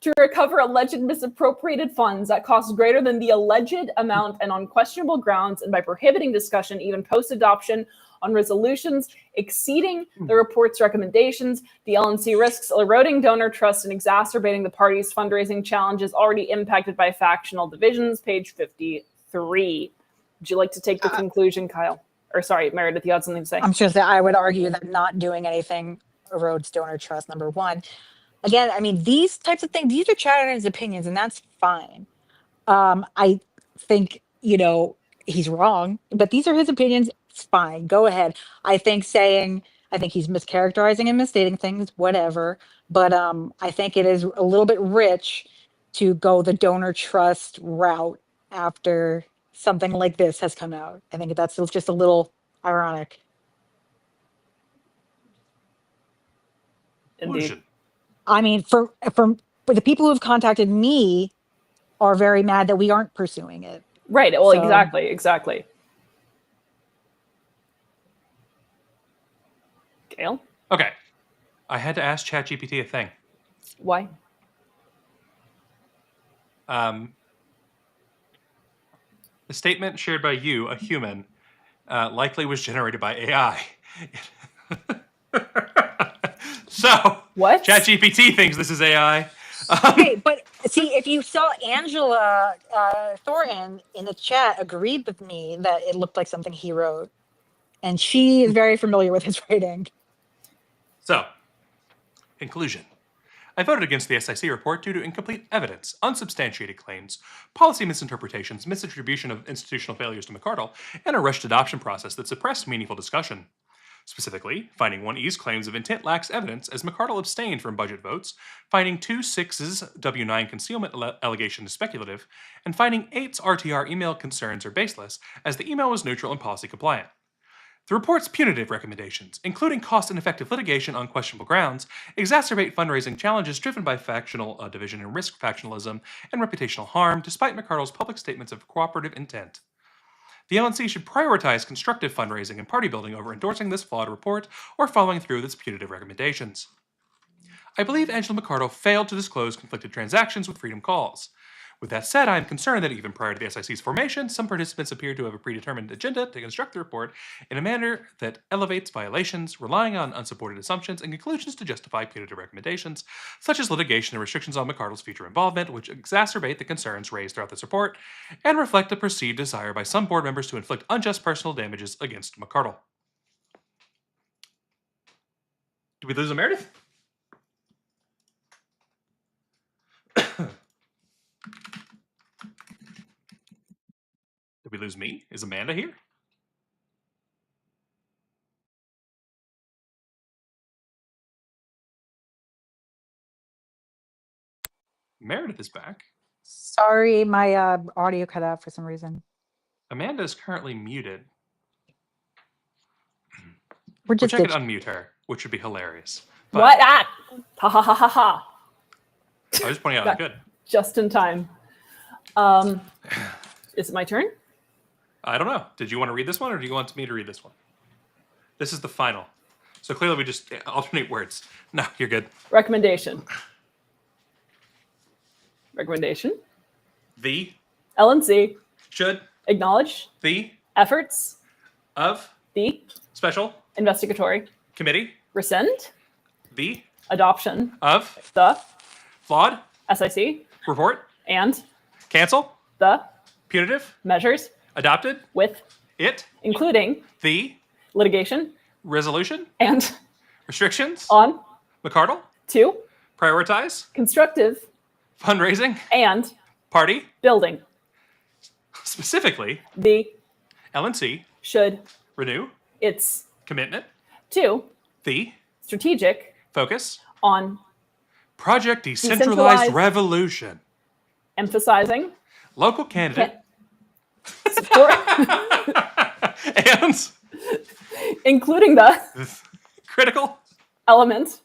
To recover alleged misappropriated funds that cost greater than the alleged amount and on questionable grounds, and by prohibiting discussion, even post-adoption, on resolutions exceeding the report's recommendations. The LNC risks eroding donor trust and exacerbating the party's fundraising challenges already impacted by factional divisions, page 53. Would you like to take the conclusion, Kyle? Or sorry, Meredith, you had something to say? I'm sure that I would argue that not doing anything erodes donor trust, number one. Again, I mean, these types of things, these are Chatterton's opinions, and that's fine. I think, he's wrong, but these are his opinions. It's fine. Go ahead. I think he's mischaracterizing and misstating things, whatever. But I think it is a little bit rich to go the donor trust route after something like this has come out. I think that's just a little ironic. Indeed. I mean, for the people who have contacted me are very mad that we aren't pursuing it. Right. Well, so, exactly. Gail? Okay. I had to ask ChatGPT a thing. Why? The statement shared by you, a human, likely was generated by AI. So, what? ChatGPT thinks this is AI. Okay, but see, if you saw Angela Thornton in the chat agreed with me that it looked like something he wrote, and she is very familiar with his writing. So, conclusion. I voted against the SIC report due to incomplete evidence, unsubstantiated claims, policy misinterpretations, misattribution of institutional failures to McArdle, and a rushed adoption process that suppressed meaningful discussion. Specifically, finding 1E's claims of intent lacks evidence as McArdle abstained from budget votes, finding 2/6's W9 concealment allegation is speculative, and finding 8's RTR email concerns are baseless as the email was neutral and policy compliant. The report's punitive recommendations, including cost and effective litigation on questionable grounds, exacerbate fundraising challenges driven by factional division and risk factionalism and reputational harm, despite McArdle's public statements of cooperative intent. The LNC should prioritize constructive fundraising and party building over endorsing this flawed report or following through with its punitive recommendations. I believe Angela McArdle failed to disclose conflicted transactions with Freedom Calls. With that said, I am concerned that even prior to the SIC's formation, some participants appear to have a predetermined agenda to construct the report in a manner that elevates violations, relying on unsupported assumptions and conclusions to justify punitive recommendations, such as litigation and restrictions on McArdle's future involvement, which exacerbate the concerns raised throughout this report and reflect a perceived desire by some board members to inflict unjust personal damages against McArdle. Did we lose a Meredith? Did we lose me? Is Amanda here? Meredith is back. Sorry, my audio cut out for some reason. Amanda is currently muted. We're just Which I could unmute her, which would be hilarious. But What? Ah! Ha ha ha ha ha. I was just pointing out, good. Just in time. Is it my turn? I don't know. Did you want to read this one, or do you want me to read this one? This is the final. So clearly we just alternate words. No, you're good. Recommendation. Recommendation. The LNC should acknowledge the efforts of the special investigatory committee rescind the adoption of the flawed SIC report and cancel the punitive measures adopted with it including the litigation resolution and restrictions on McArdle to prioritize constructive fundraising and party building. specifically The LNC should renew its commitment to the strategic focus on Project Decentralized Decentralized Revolution emphasizing local candidate support, and including the critical element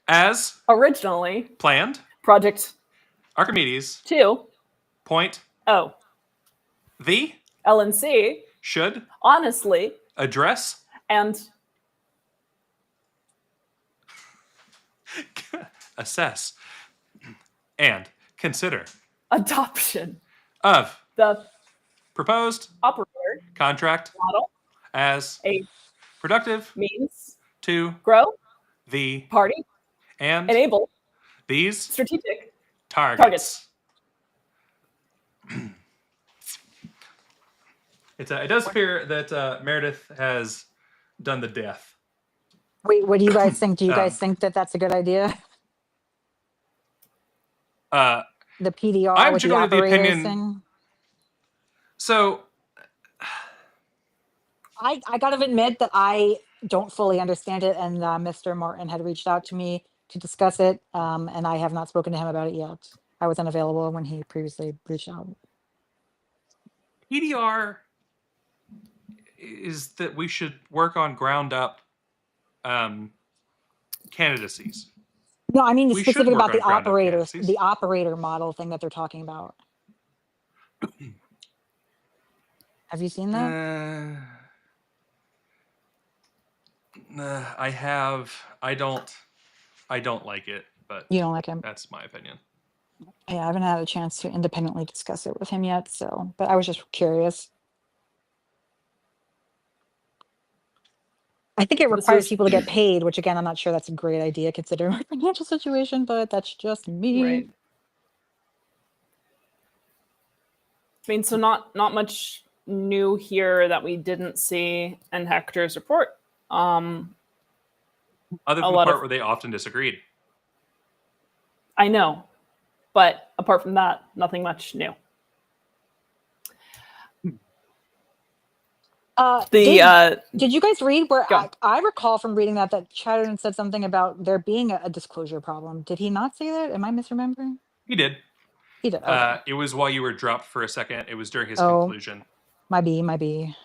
as originally planned Project Archimedes 2.0 point the LNC should honestly address and assess and consider adoption of the proposed operator contract model as a productive means to grow the party and enable these strategic targets. It does appear that Meredith has done the death. Wait, what do you guys think? Do you guys think that that's a good idea? The PDR I'm with the generally of the operators opinion. thing? So I gotta admit that I don't fully understand it, and Mr. Martin had reached out to me to discuss it, and I have not spoken to him about it yet. I was unavailable when he previously reached out. PDR is that we should work on ground up candidacies. No, I mean We should specifically work about the on ground up operators, candidacies. the operator model thing that they're talking about. Have you seen that? I have. I don't like it, but You don't like him? that's my opinion. Yeah, I haven't had a chance to independently discuss it with him yet, so, but I was just curious. I think it requires is- people to get paid, which again, I'm not sure that's a great idea considering my financial situation, but that's just me. right. I mean, so not much new here that we didn't see in Hector's report. Other than the lot part of- where they often disagreed. I know, but apart from that, nothing much new. Did you guys read where Go. I recall from reading that Chatterton said something about there being a disclosure problem? Did he not say that? Am I misremembering? He did. He did. Okay. It was while you were dropped for a second. It was during his Oh. conclusion. Might be.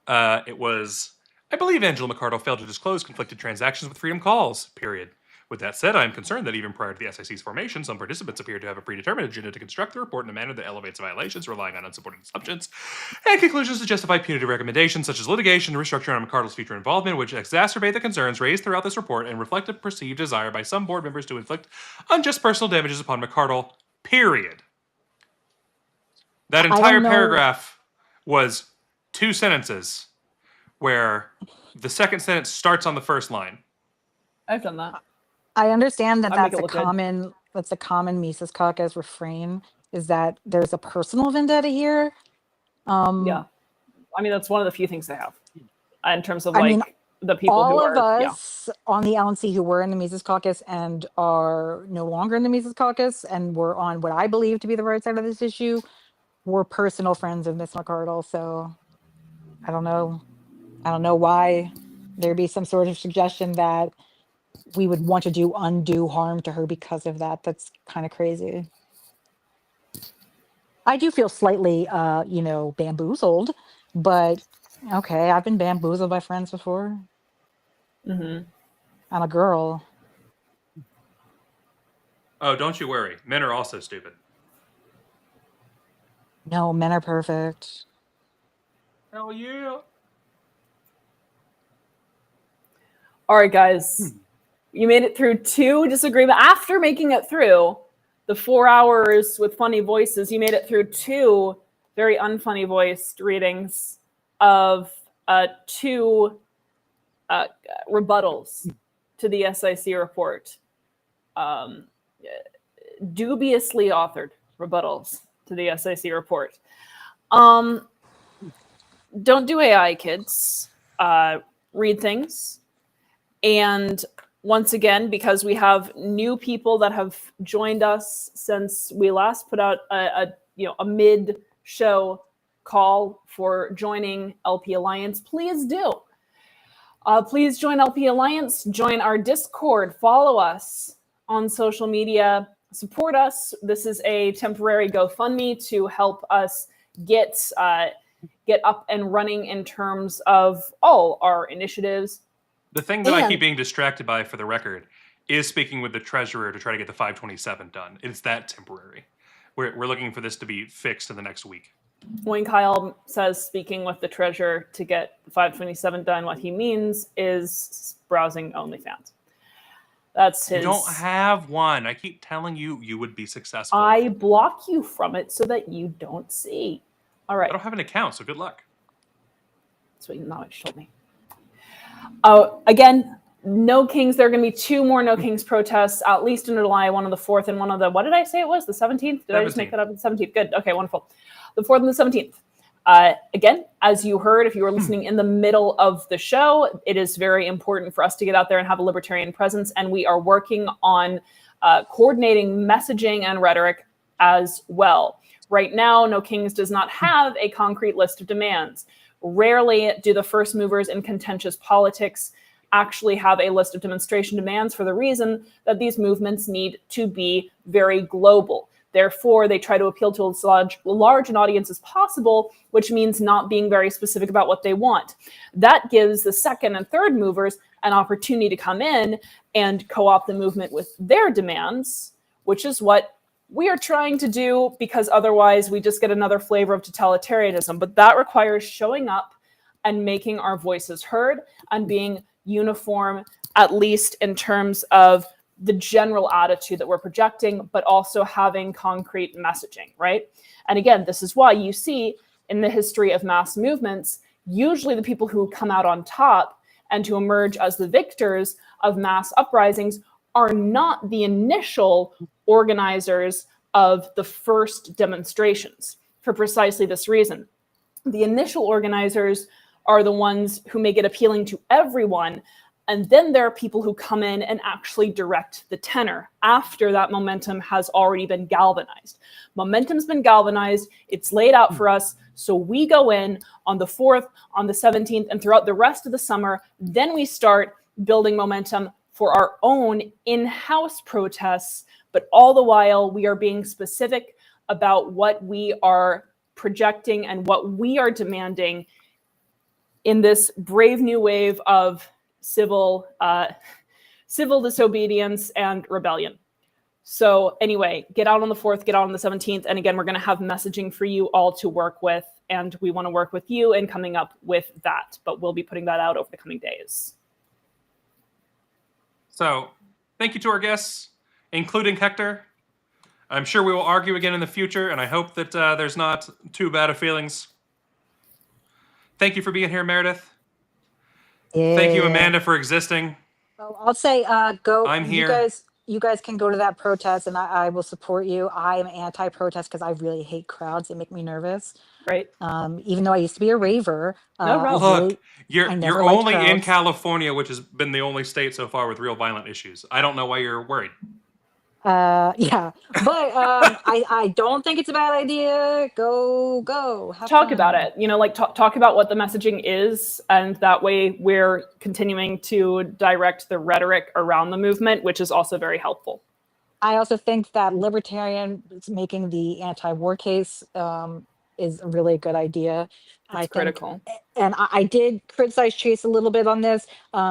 It was, I believe Angela McArdle failed to disclose conflicted transactions with Freedom Calls, period. With that said, I am concerned that even prior to the SIC's formation, some participants appear to have a predetermined agenda to construct the report in a manner that elevates violations, relying on unsupported assumptions and conclusions to justify punitive recommendations such as litigation and restructuring on McCardle's future involvement, which exacerbate the concerns raised throughout this report and reflect a perceived desire by some board members to inflict unjust personal damages upon McCardle, period. That entire paragraph was 2 sentences where the second sentence starts on the first line. I've done that. I understand that I'll make that's it a look good. common Mises Caucus refrain, is that there's a personal vendetta here. Yeah. I mean, that's one of the few things they have in terms of I like mean, the people all who of are, us on the LNC who were in the Mises Caucus and are no longer in the Mises Caucus and were on what I believe to be the right side of this issue were personal friends of Miss McCardle. So I don't know why there'd be some sort of suggestion that we would want to do undue harm to her because of that. That's kind of crazy. I do feel slightly, bamboozled, but okay, I've been bamboozled by friends before. Mhm. I'm a girl. Oh, don't you worry. Men are also stupid. No, men are perfect. Hell yeah. All right, guys. You made it through 2 disagreements. After making it through the 4 hours with funny voices, you made it through 2 very unfunny voiced readings of 2 rebuttals to the SIC report. Dubiously authored rebuttals to the SIC report. Don't do AI, kids. Read things. And once again, because we have new people that have joined us since we last put out a mid-show call for joining LP Alliance, please do. Please join LP Alliance, join our Discord, follow us on social media, support us. This is a temporary GoFundMe to help us get up and running in terms of all our initiatives. The thing that I keep being distracted by, for the record, is speaking with the treasurer to try to get the 527 done. It's that temporary. We're looking for this to be fixed in the next week. When Kyle says speaking with the treasurer to get 527 done, what he means is browsing OnlyFans. That's his. You don't have one. I keep telling you, you would be successful. I block you from it so that you don't see. All right. I don't have an account, so good luck. That's what you told me. Again, No Kings. There are going to be 2 more No Kings protests, at least in July, one on the 4th and one on the, what did I say it was? The 17th? Did I just make that up? The 17th. Good. Okay, wonderful. The 4th and the 17th. Again, as you heard, if you were listening in the middle of the show, it is very important for us to get out there and have a libertarian presence. And we are working on coordinating messaging and rhetoric as well. Right now, No Kings does not have a concrete list of demands. Rarely do the first movers in contentious politics actually have a list of demonstration demands, for the reason that these movements need to be very global. Therefore, they try to appeal to as large an audience as possible, which means not being very specific about what they want. That gives the second and third movers an opportunity to come in and co-opt the movement with their demands, which is what we are trying to do, because otherwise we just get another flavor of totalitarianism. But that requires showing up and making our voices heard and being uniform, at least in terms of the general attitude that we're projecting, but also having concrete messaging, right? And again, this is why you see in the history of mass movements, usually the people who come out on top and to emerge as the victors of mass uprisings are not the initial organizers of the first demonstrations, for precisely this reason. The initial organizers are the ones who make it appealing to everyone, and then there are people who come in and actually direct the tenor after that momentum has already been galvanized. Momentum's been galvanized, it's laid out for us, so we go in on the 4th, on the 17th, and throughout the rest of the summer, then we start building momentum for our own in-house protests, but all the while we are being specific about what we are projecting and what we are demanding in this brave new wave of civil civil disobedience, and rebellion. So anyway, get out on the 4th, get out on the 17th. And again, we're going to have messaging for you all to work with. And we want to work with you in coming up with that. But we'll be putting that out over the coming days. So thank you to our guests, including Hector. I'm sure we will argue again in the future, and I hope that there's not too bad of feelings. Thank you for being here, Meredith. Yeah. Thank you, Amanda, for existing. Well, I'll say, go. I'm here. You guys can go to that protest, and I will support you. I am anti-protest because I really hate crowds. They make me nervous. Right. Even though I used to be a raver. No problem. Look, I you're never liked only in crowds. California, which has been the only state so far with real violent issues. I don't know why you're worried. Yeah, but I don't think it's a bad idea. Go. Have Talk fun. about it. You know, like talk about what the messaging is, and that way we're continuing to direct the rhetoric around the movement, which is also very helpful. I also think that libertarians making the anti-war case is a really good idea. It's critical. And I did criticize Chase a little bit on this.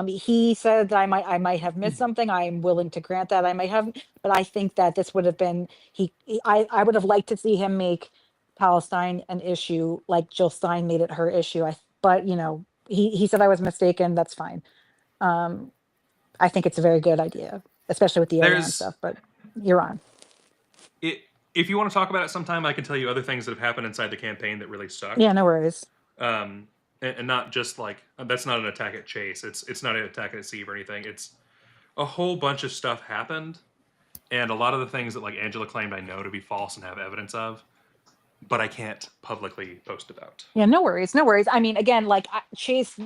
He said that I might have missed something. I'm willing to grant that I might have, but I think that this would have been I would have liked to see him make Palestine an issue like Jill Stein made it her issue. But you know, he said I was mistaken. That's fine. I think it's a very good idea, especially with the Iran stuff. But you're on. If you want to talk about it sometime, I can tell you other things that have happened inside the campaign that really suck. Yeah, no worries. And not just like, that's not an attack at Chase. It's not an attack at Steve or anything. It's a whole bunch of stuff happened. And a lot of the things that like Angela claimed I know to be false and have evidence of, but I can't publicly post about. Yeah, no worries. I mean, again, like Chase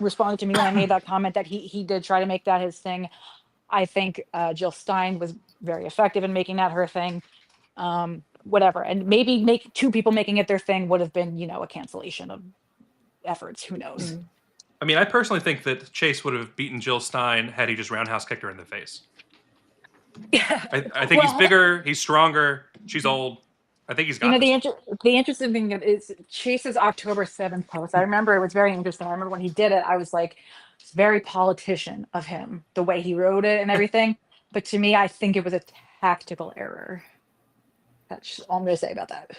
responded to me when I made that comment that he did try to make that his thing. I think Jill Stein was very effective in making that her thing. Whatever, and maybe two people making it their thing would have been, you know, a cancellation of efforts. Who knows? Mm-hmm. I mean, I personally think that Chase would have beaten Jill Stein had he just roundhouse kicked her in the face. Yeah, I think he's bigger, he's stronger, she's old. I think he's got this. The interesting thing is Chase's October 7th post. I remember it was very interesting. I remember when he did it, I was like, it's very politician of him, the way he wrote it and everything. But to me, I think it was a tactical error. That's all I'm going to say about that.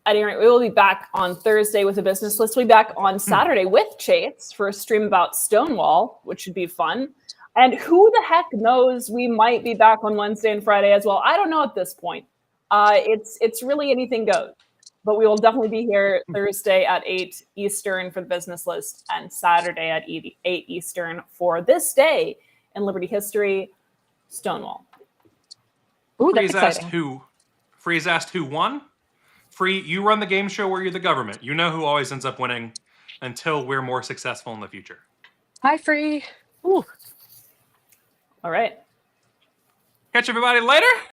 At any rate, we will be back on Thursday with a business list. We'll be back on Saturday with Chase for a stream about Stonewall, which should be fun. And who the heck knows, we might be back on Wednesday and Friday as well. I don't know at this point. It's really anything goes. But we will definitely be here Thursday at 8 Eastern for the business list and Saturday at 8 Eastern for this day in Liberty history, Stonewall. Ooh, that's Freeze asked who won. Free, you run the game show where you're the government. You know who always ends up winning until we're more successful in the future. Hi, Free. Ooh. All right. Catch everybody later.